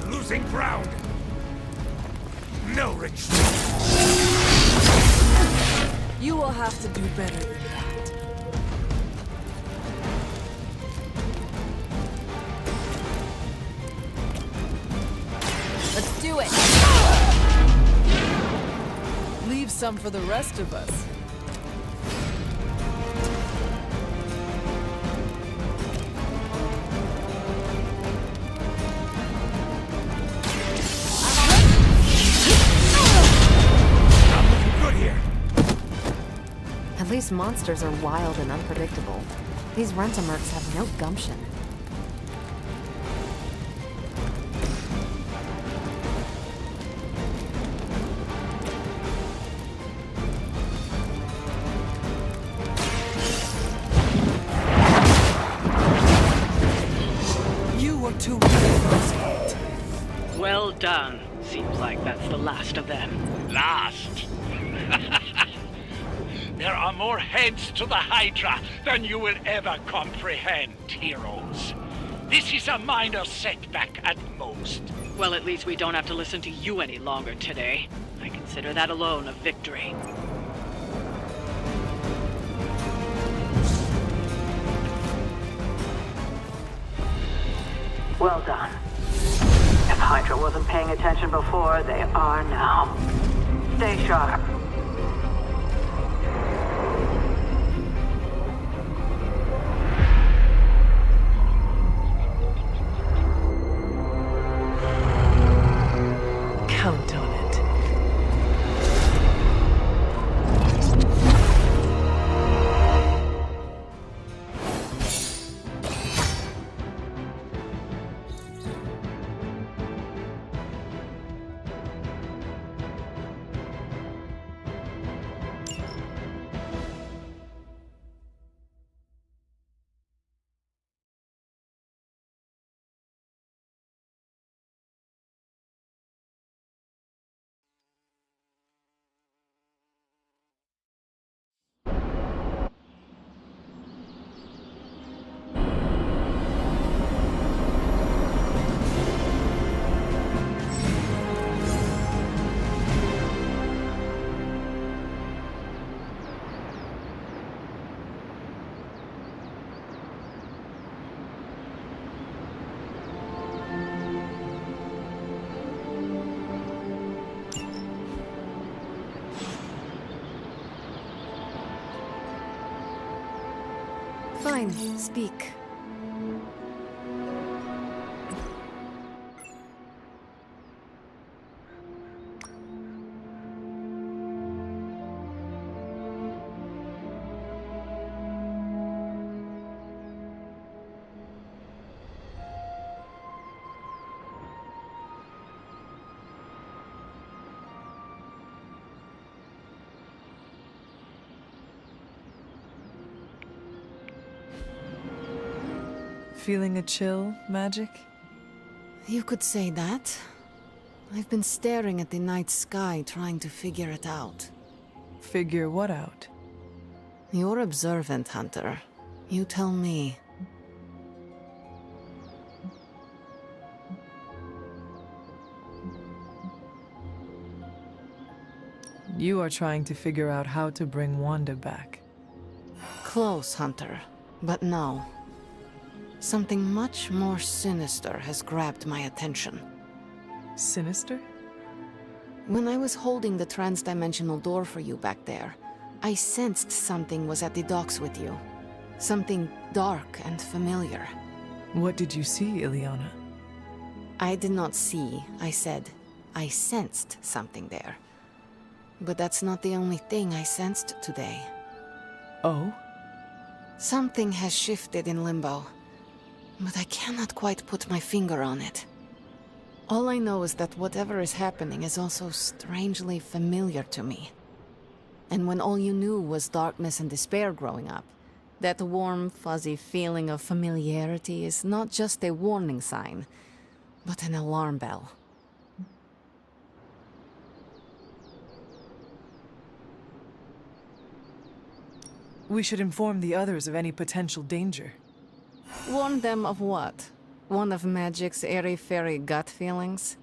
Losing ground. No retreat. You will have to do better than that. Let's do it! Leave some for the rest of us. At least monsters are wild and unpredictable. These rent-a-mercs have no gumption. You were too weak. Well done. Seems like that's the last of them. Last? There are more heads to the Hydra than you will ever comprehend, heroes. This is a minor setback at most. Well, at least we don't have to listen to you any longer today. I consider that alone a victory. Well done. If Hydra wasn't paying attention before, they are now. Stay sharp. Count on it. Fine, speak. Feeling a chill, Magic? You could say that. I've been staring at the night sky trying to figure it out. Figure what out? You're observant, Hunter. You tell me. You are trying to figure out how to bring Wanda back. Close, Hunter. But no. Something much more sinister has grabbed my attention. Sinister? When I was holding the trans-dimensional door for you back there, I sensed something was at the docks with you. Something dark and familiar. What did you see, Ileana? I did not see, I said. I sensed something there. But that's not the only thing I sensed today. Oh? Something has shifted in Limbo. But I cannot quite put my finger on it. All I know is that whatever is happening is also strangely familiar to me. And when all you knew was darkness and despair growing up, that warm, fuzzy feeling of familiarity is not just a warning sign, but an alarm bell. We should inform the others of any potential danger. Warn them of what? One of Magic's airy-fairy gut feelings?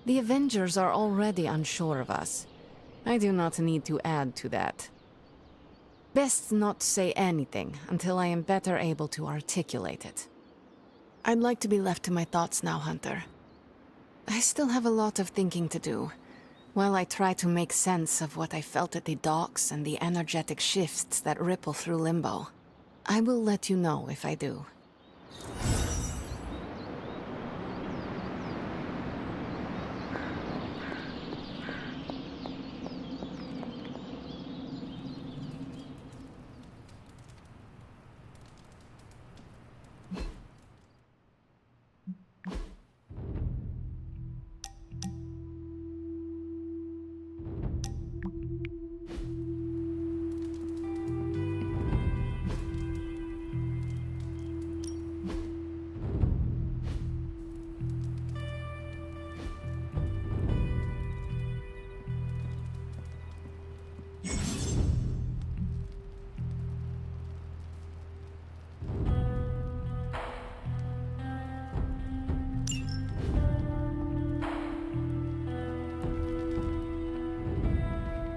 The Avengers are already unsure of us. I do not need to add to that. Best not say anything until I am better able to articulate it. I'd like to be left to my thoughts now, Hunter. I still have a lot of thinking to do, while I try to make sense of what I felt at the docks and the energetic shifts that ripple through Limbo. I will let you know if I do.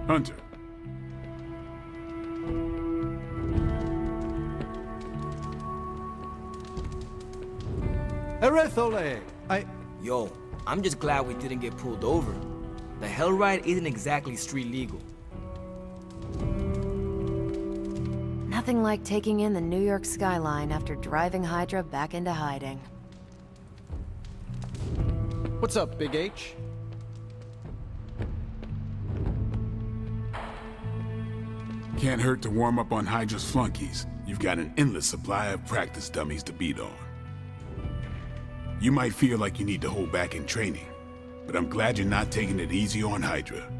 Hunter. Erethole! Yo, I'm just glad we didn't get pulled over. The hell ride isn't exactly street legal. Nothing like taking in the New York skyline after driving Hydra back into hiding. What's up, Big H? Can't hurt to warm up on Hydra's flunkies. You've got an endless supply of practice dummies to beat on. You might feel like you need to hold back in training, but I'm glad you're not taking it easy on Hydra.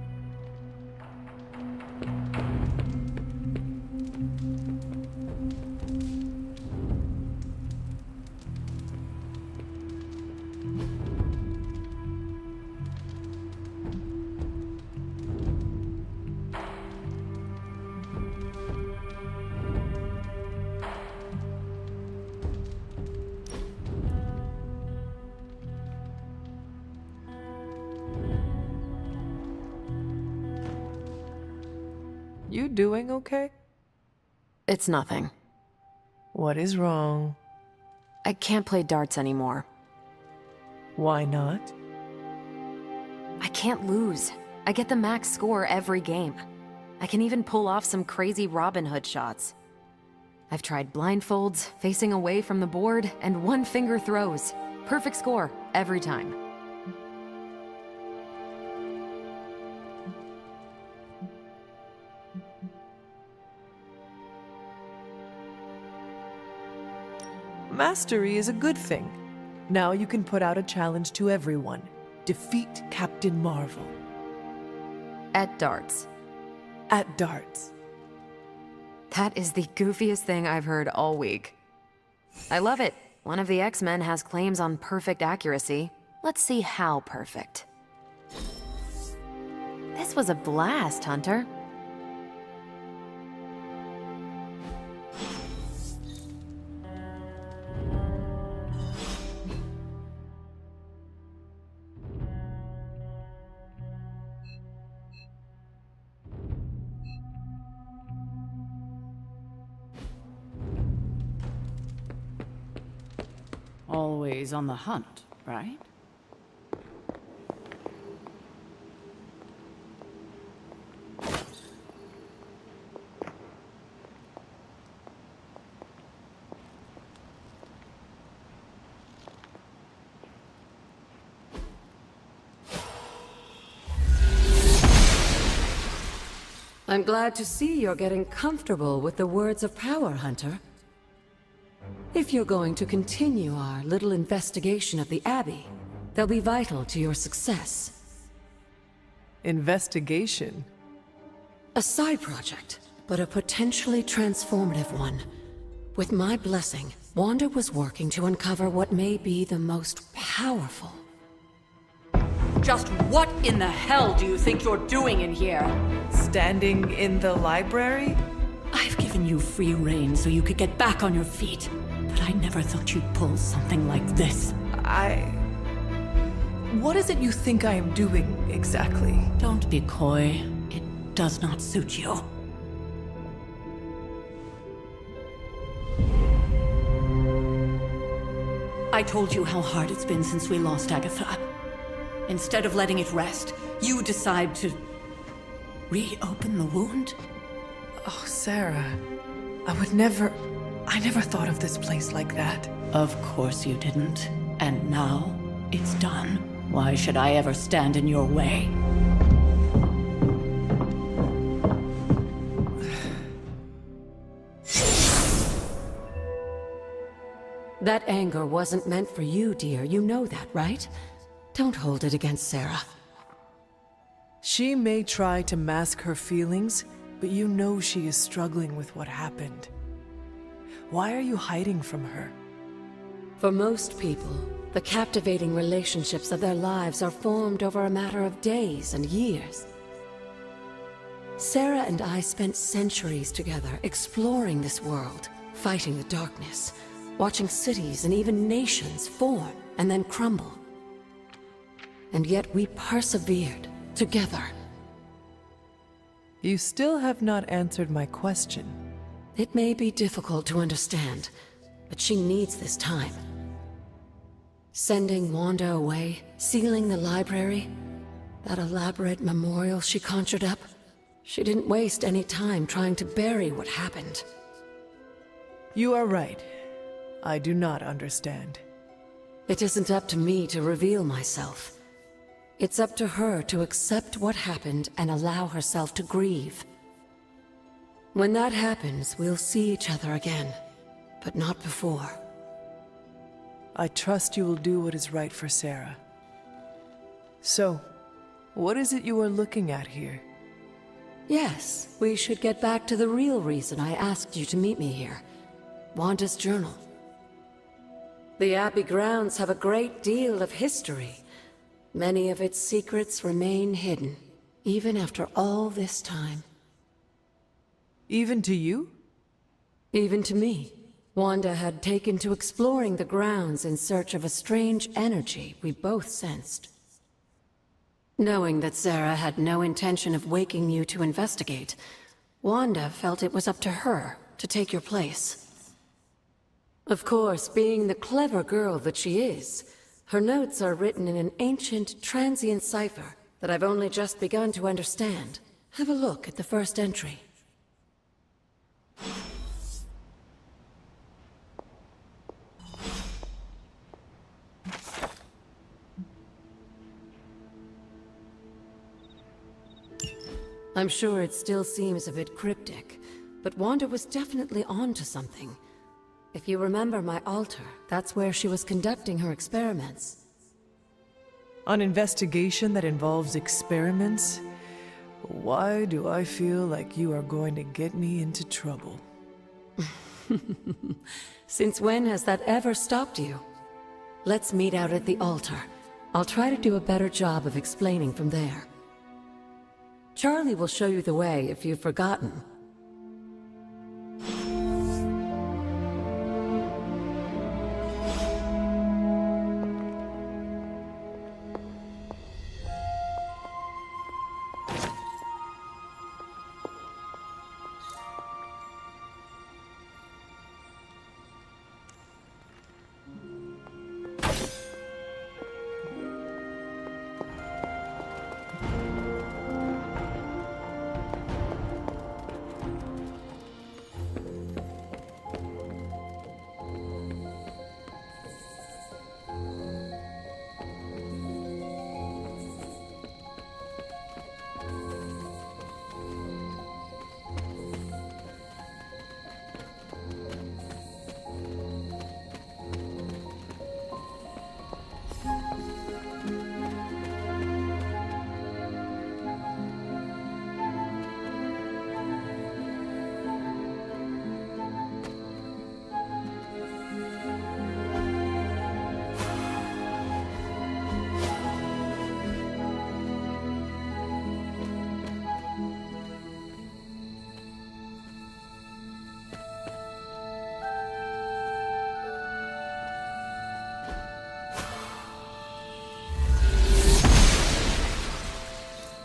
You doing okay? It's nothing. What is wrong? I can't play darts anymore. Why not? I can't lose. I get the max score every game. I can even pull off some crazy Robin Hood shots. I've tried blindfolds, facing away from the board, and one-finger throws. Perfect score, every time. Mastery is a good thing. Now you can put out a challenge to everyone. Defeat Captain Marvel. At darts. At darts. That is the goofiest thing I've heard all week. I love it. One of the X-Men has claims on perfect accuracy. Let's see how perfect. This was a blast, Hunter. Always on the hunt, right? I'm glad to see you're getting comfortable with the words of power, Hunter. If you're going to continue our little investigation of the Abbey, they'll be vital to your success. Investigation? A side project, but a potentially transformative one. With my blessing, Wanda was working to uncover what may be the most powerful. Just what in the hell do you think you're doing in here? Standing in the library? I've given you free rein so you could get back on your feet. But I never thought you'd pull something like this. What is it you think I am doing, exactly? Don't be coy. It does not suit you. I told you how hard it's been since we lost Agatha. Instead of letting it rest, you decide to reopen the wound? Oh, Sarah. I never thought of this place like that. Of course you didn't. And now, it's done. Why should I ever stand in your way? That anger wasn't meant for you, dear. You know that, right? Don't hold it against Sarah. She may try to mask her feelings, but you know she is struggling with what happened. Why are you hiding from her? For most people, the captivating relationships of their lives are formed over a matter of days and years. Sarah and I spent centuries together exploring this world, fighting the darkness, watching cities and even nations form and then crumble. And yet we persevered, together. You still have not answered my question. It may be difficult to understand, but she needs this time. Sending Wanda away, sealing the library, that elaborate memorial she conjured up. She didn't waste any time trying to bury what happened. You are right. I do not understand. It isn't up to me to reveal myself. It's up to her to accept what happened and allow herself to grieve. When that happens, we'll see each other again, but not before. I trust you will do what is right for Sarah. So, what is it you are looking at here? Yes, we should get back to the real reason I asked you to meet me here. Wanda's journal. The Abbey grounds have a great deal of history. Many of its secrets remain hidden, even after all this time. Even to you? Even to me. Wanda had taken to exploring the grounds in search of a strange energy we both sensed. Knowing that Sarah had no intention of waking you to investigate, Wanda felt it was up to her to take your place. Of course, being the clever girl that she is, her notes are written in an ancient, transient cipher that I've only just begun to understand. Have a look at the first entry. I'm sure it still seems a bit cryptic, but Wanda was definitely onto something. If you remember my altar, that's where she was conducting her experiments. An investigation that involves experiments? Why do I feel like you are going to get me into trouble? Since when has that ever stopped you? Let's meet out at the altar. I'll try to do a better job of explaining from there. Charlie will show you the way if you've forgotten.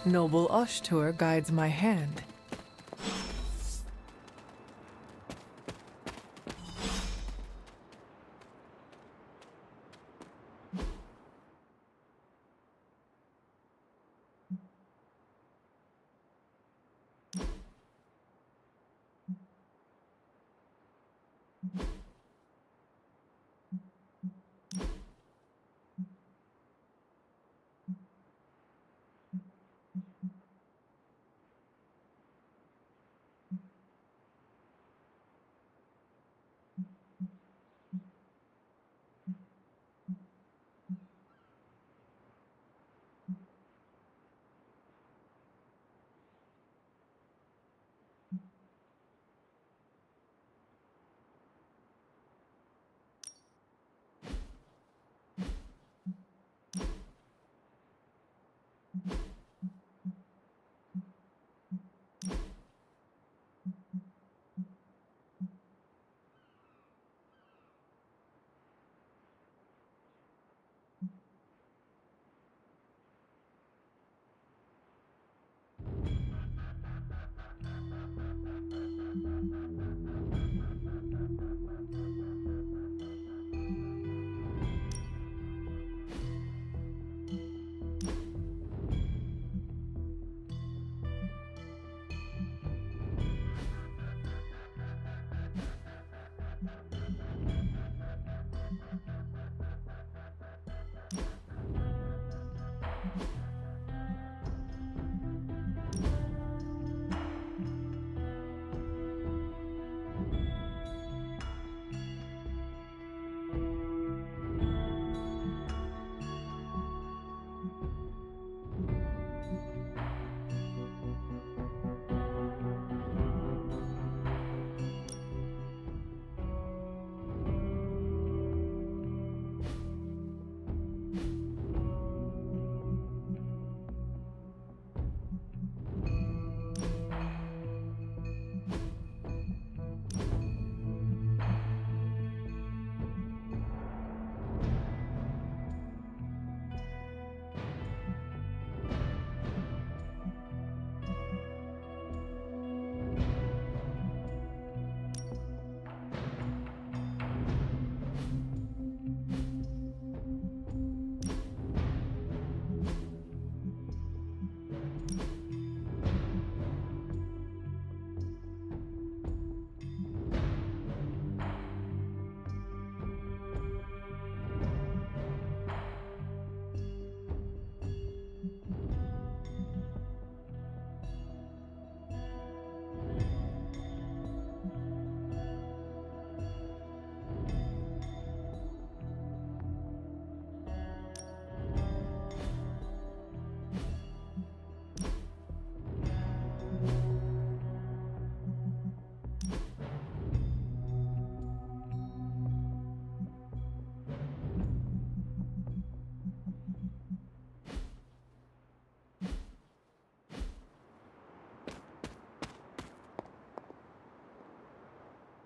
Noble Ashtur guides my hand.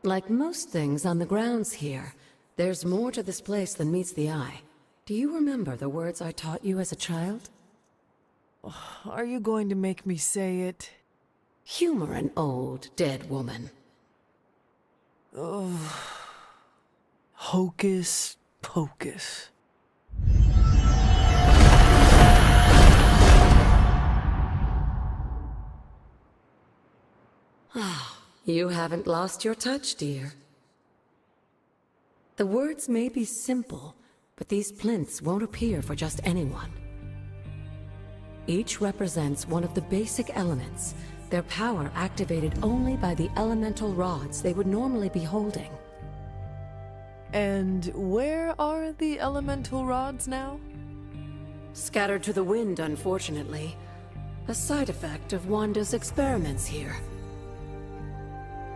Like most things on the grounds here, there's more to this place than meets the eye. Do you remember the words I taught you as a child? Are you going to make me say it? Humor an old, dead woman. Ugh. Hocus pocus. You haven't lost your touch, dear. The words may be simple, but these plinths won't appear for just anyone. Each represents one of the basic elements, their power activated only by the elemental rods they would normally be holding. And where are the elemental rods now? Scattered to the wind, unfortunately. A side effect of Wanda's experiments here.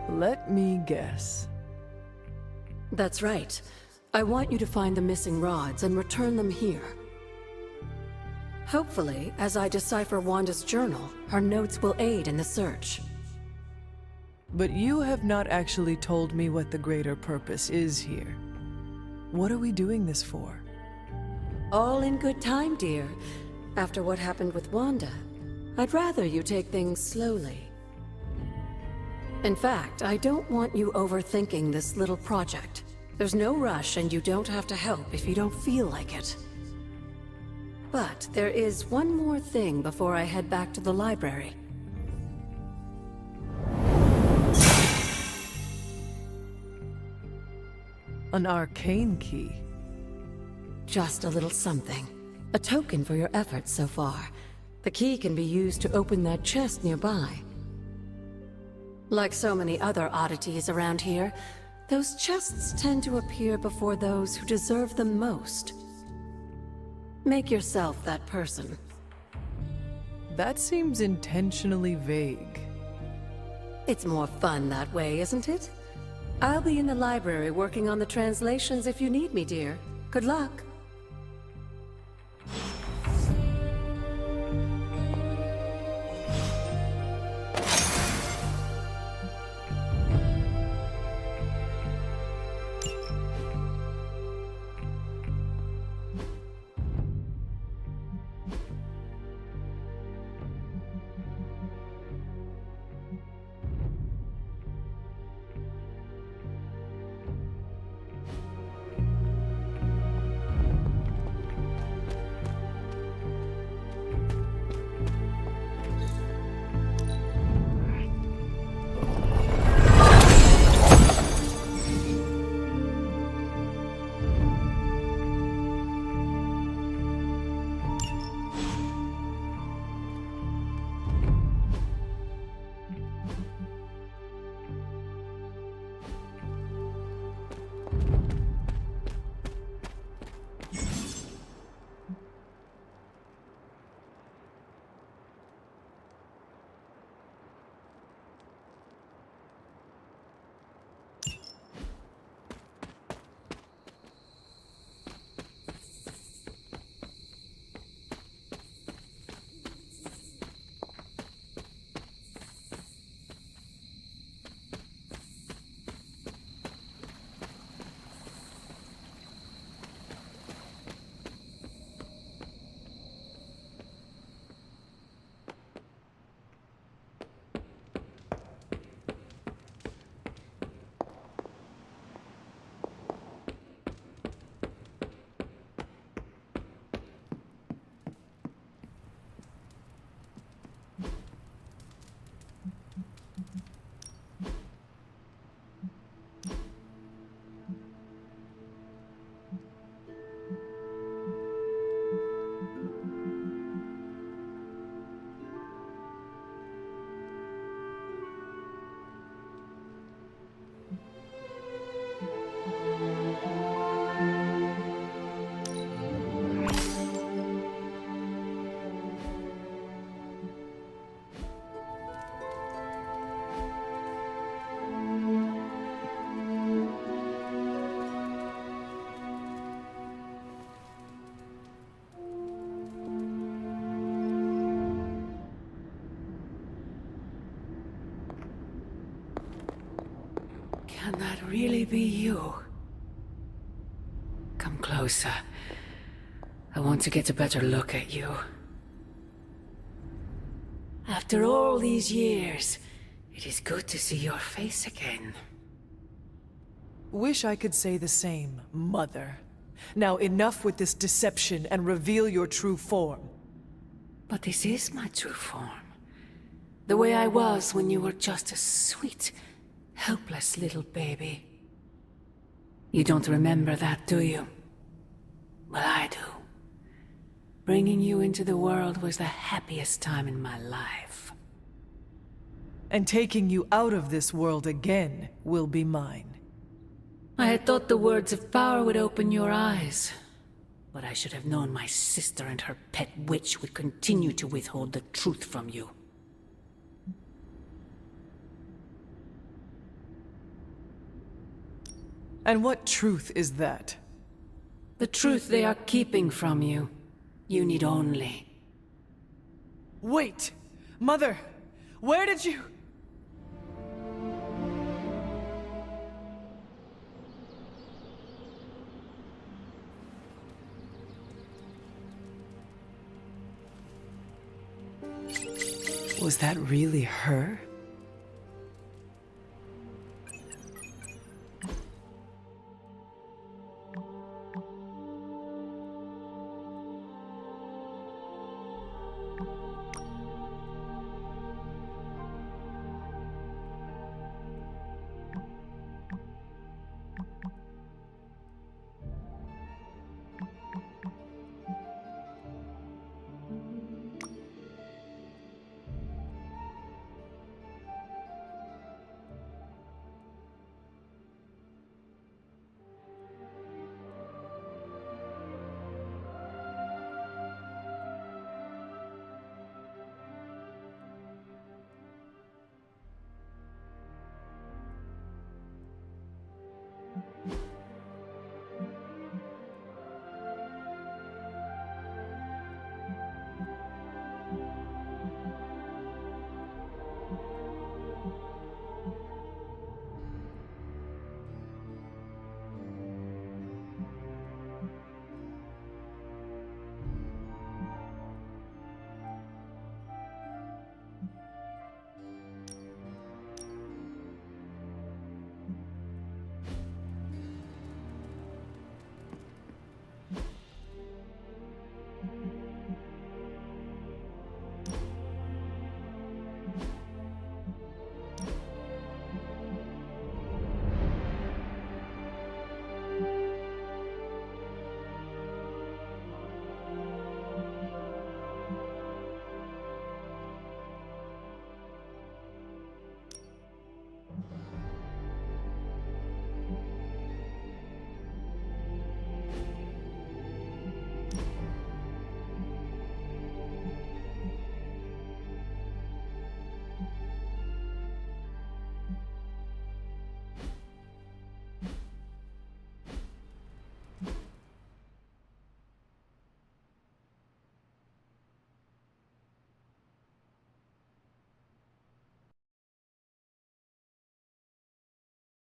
Let me guess. That's right. I want you to find the missing rods and return them here. Hopefully, as I decipher Wanda's journal, her notes will aid in the search. But you have not actually told me what the greater purpose is here. What are we doing this for? All in good time, dear. After what happened with Wanda, I'd rather you take things slowly. In fact, I don't want you overthinking this little project. There's no rush, and you don't have to help if you don't feel like it. But there is one more thing before I head back to the library. An arcane key. Just a little something. A token for your efforts so far. The key can be used to open that chest nearby. Like so many other oddities around here, those chests tend to appear before those who deserve them most. Make yourself that person. That seems intentionally vague. It's more fun that way, isn't it? I'll be in the library working on the translations if you need me, dear. Good luck. Can that really be you? Come closer. I want to get a better look at you. After all these years, it is good to see your face again. Wish I could say the same, Mother. Now enough with this deception and reveal your true form. But this is my true form. The way I was when you were just a sweet, helpless little baby. You don't remember that, do you? Well, I do. Bringing you into the world was the happiest time in my life. And taking you out of this world again will be mine. I had thought the words of power would open your eyes. But I should have known my sister and her pet witch would continue to withhold the truth from you. And what truth is that? The truth they are keeping from you. You need only... Wait! Mother! Where did you... Was that really her?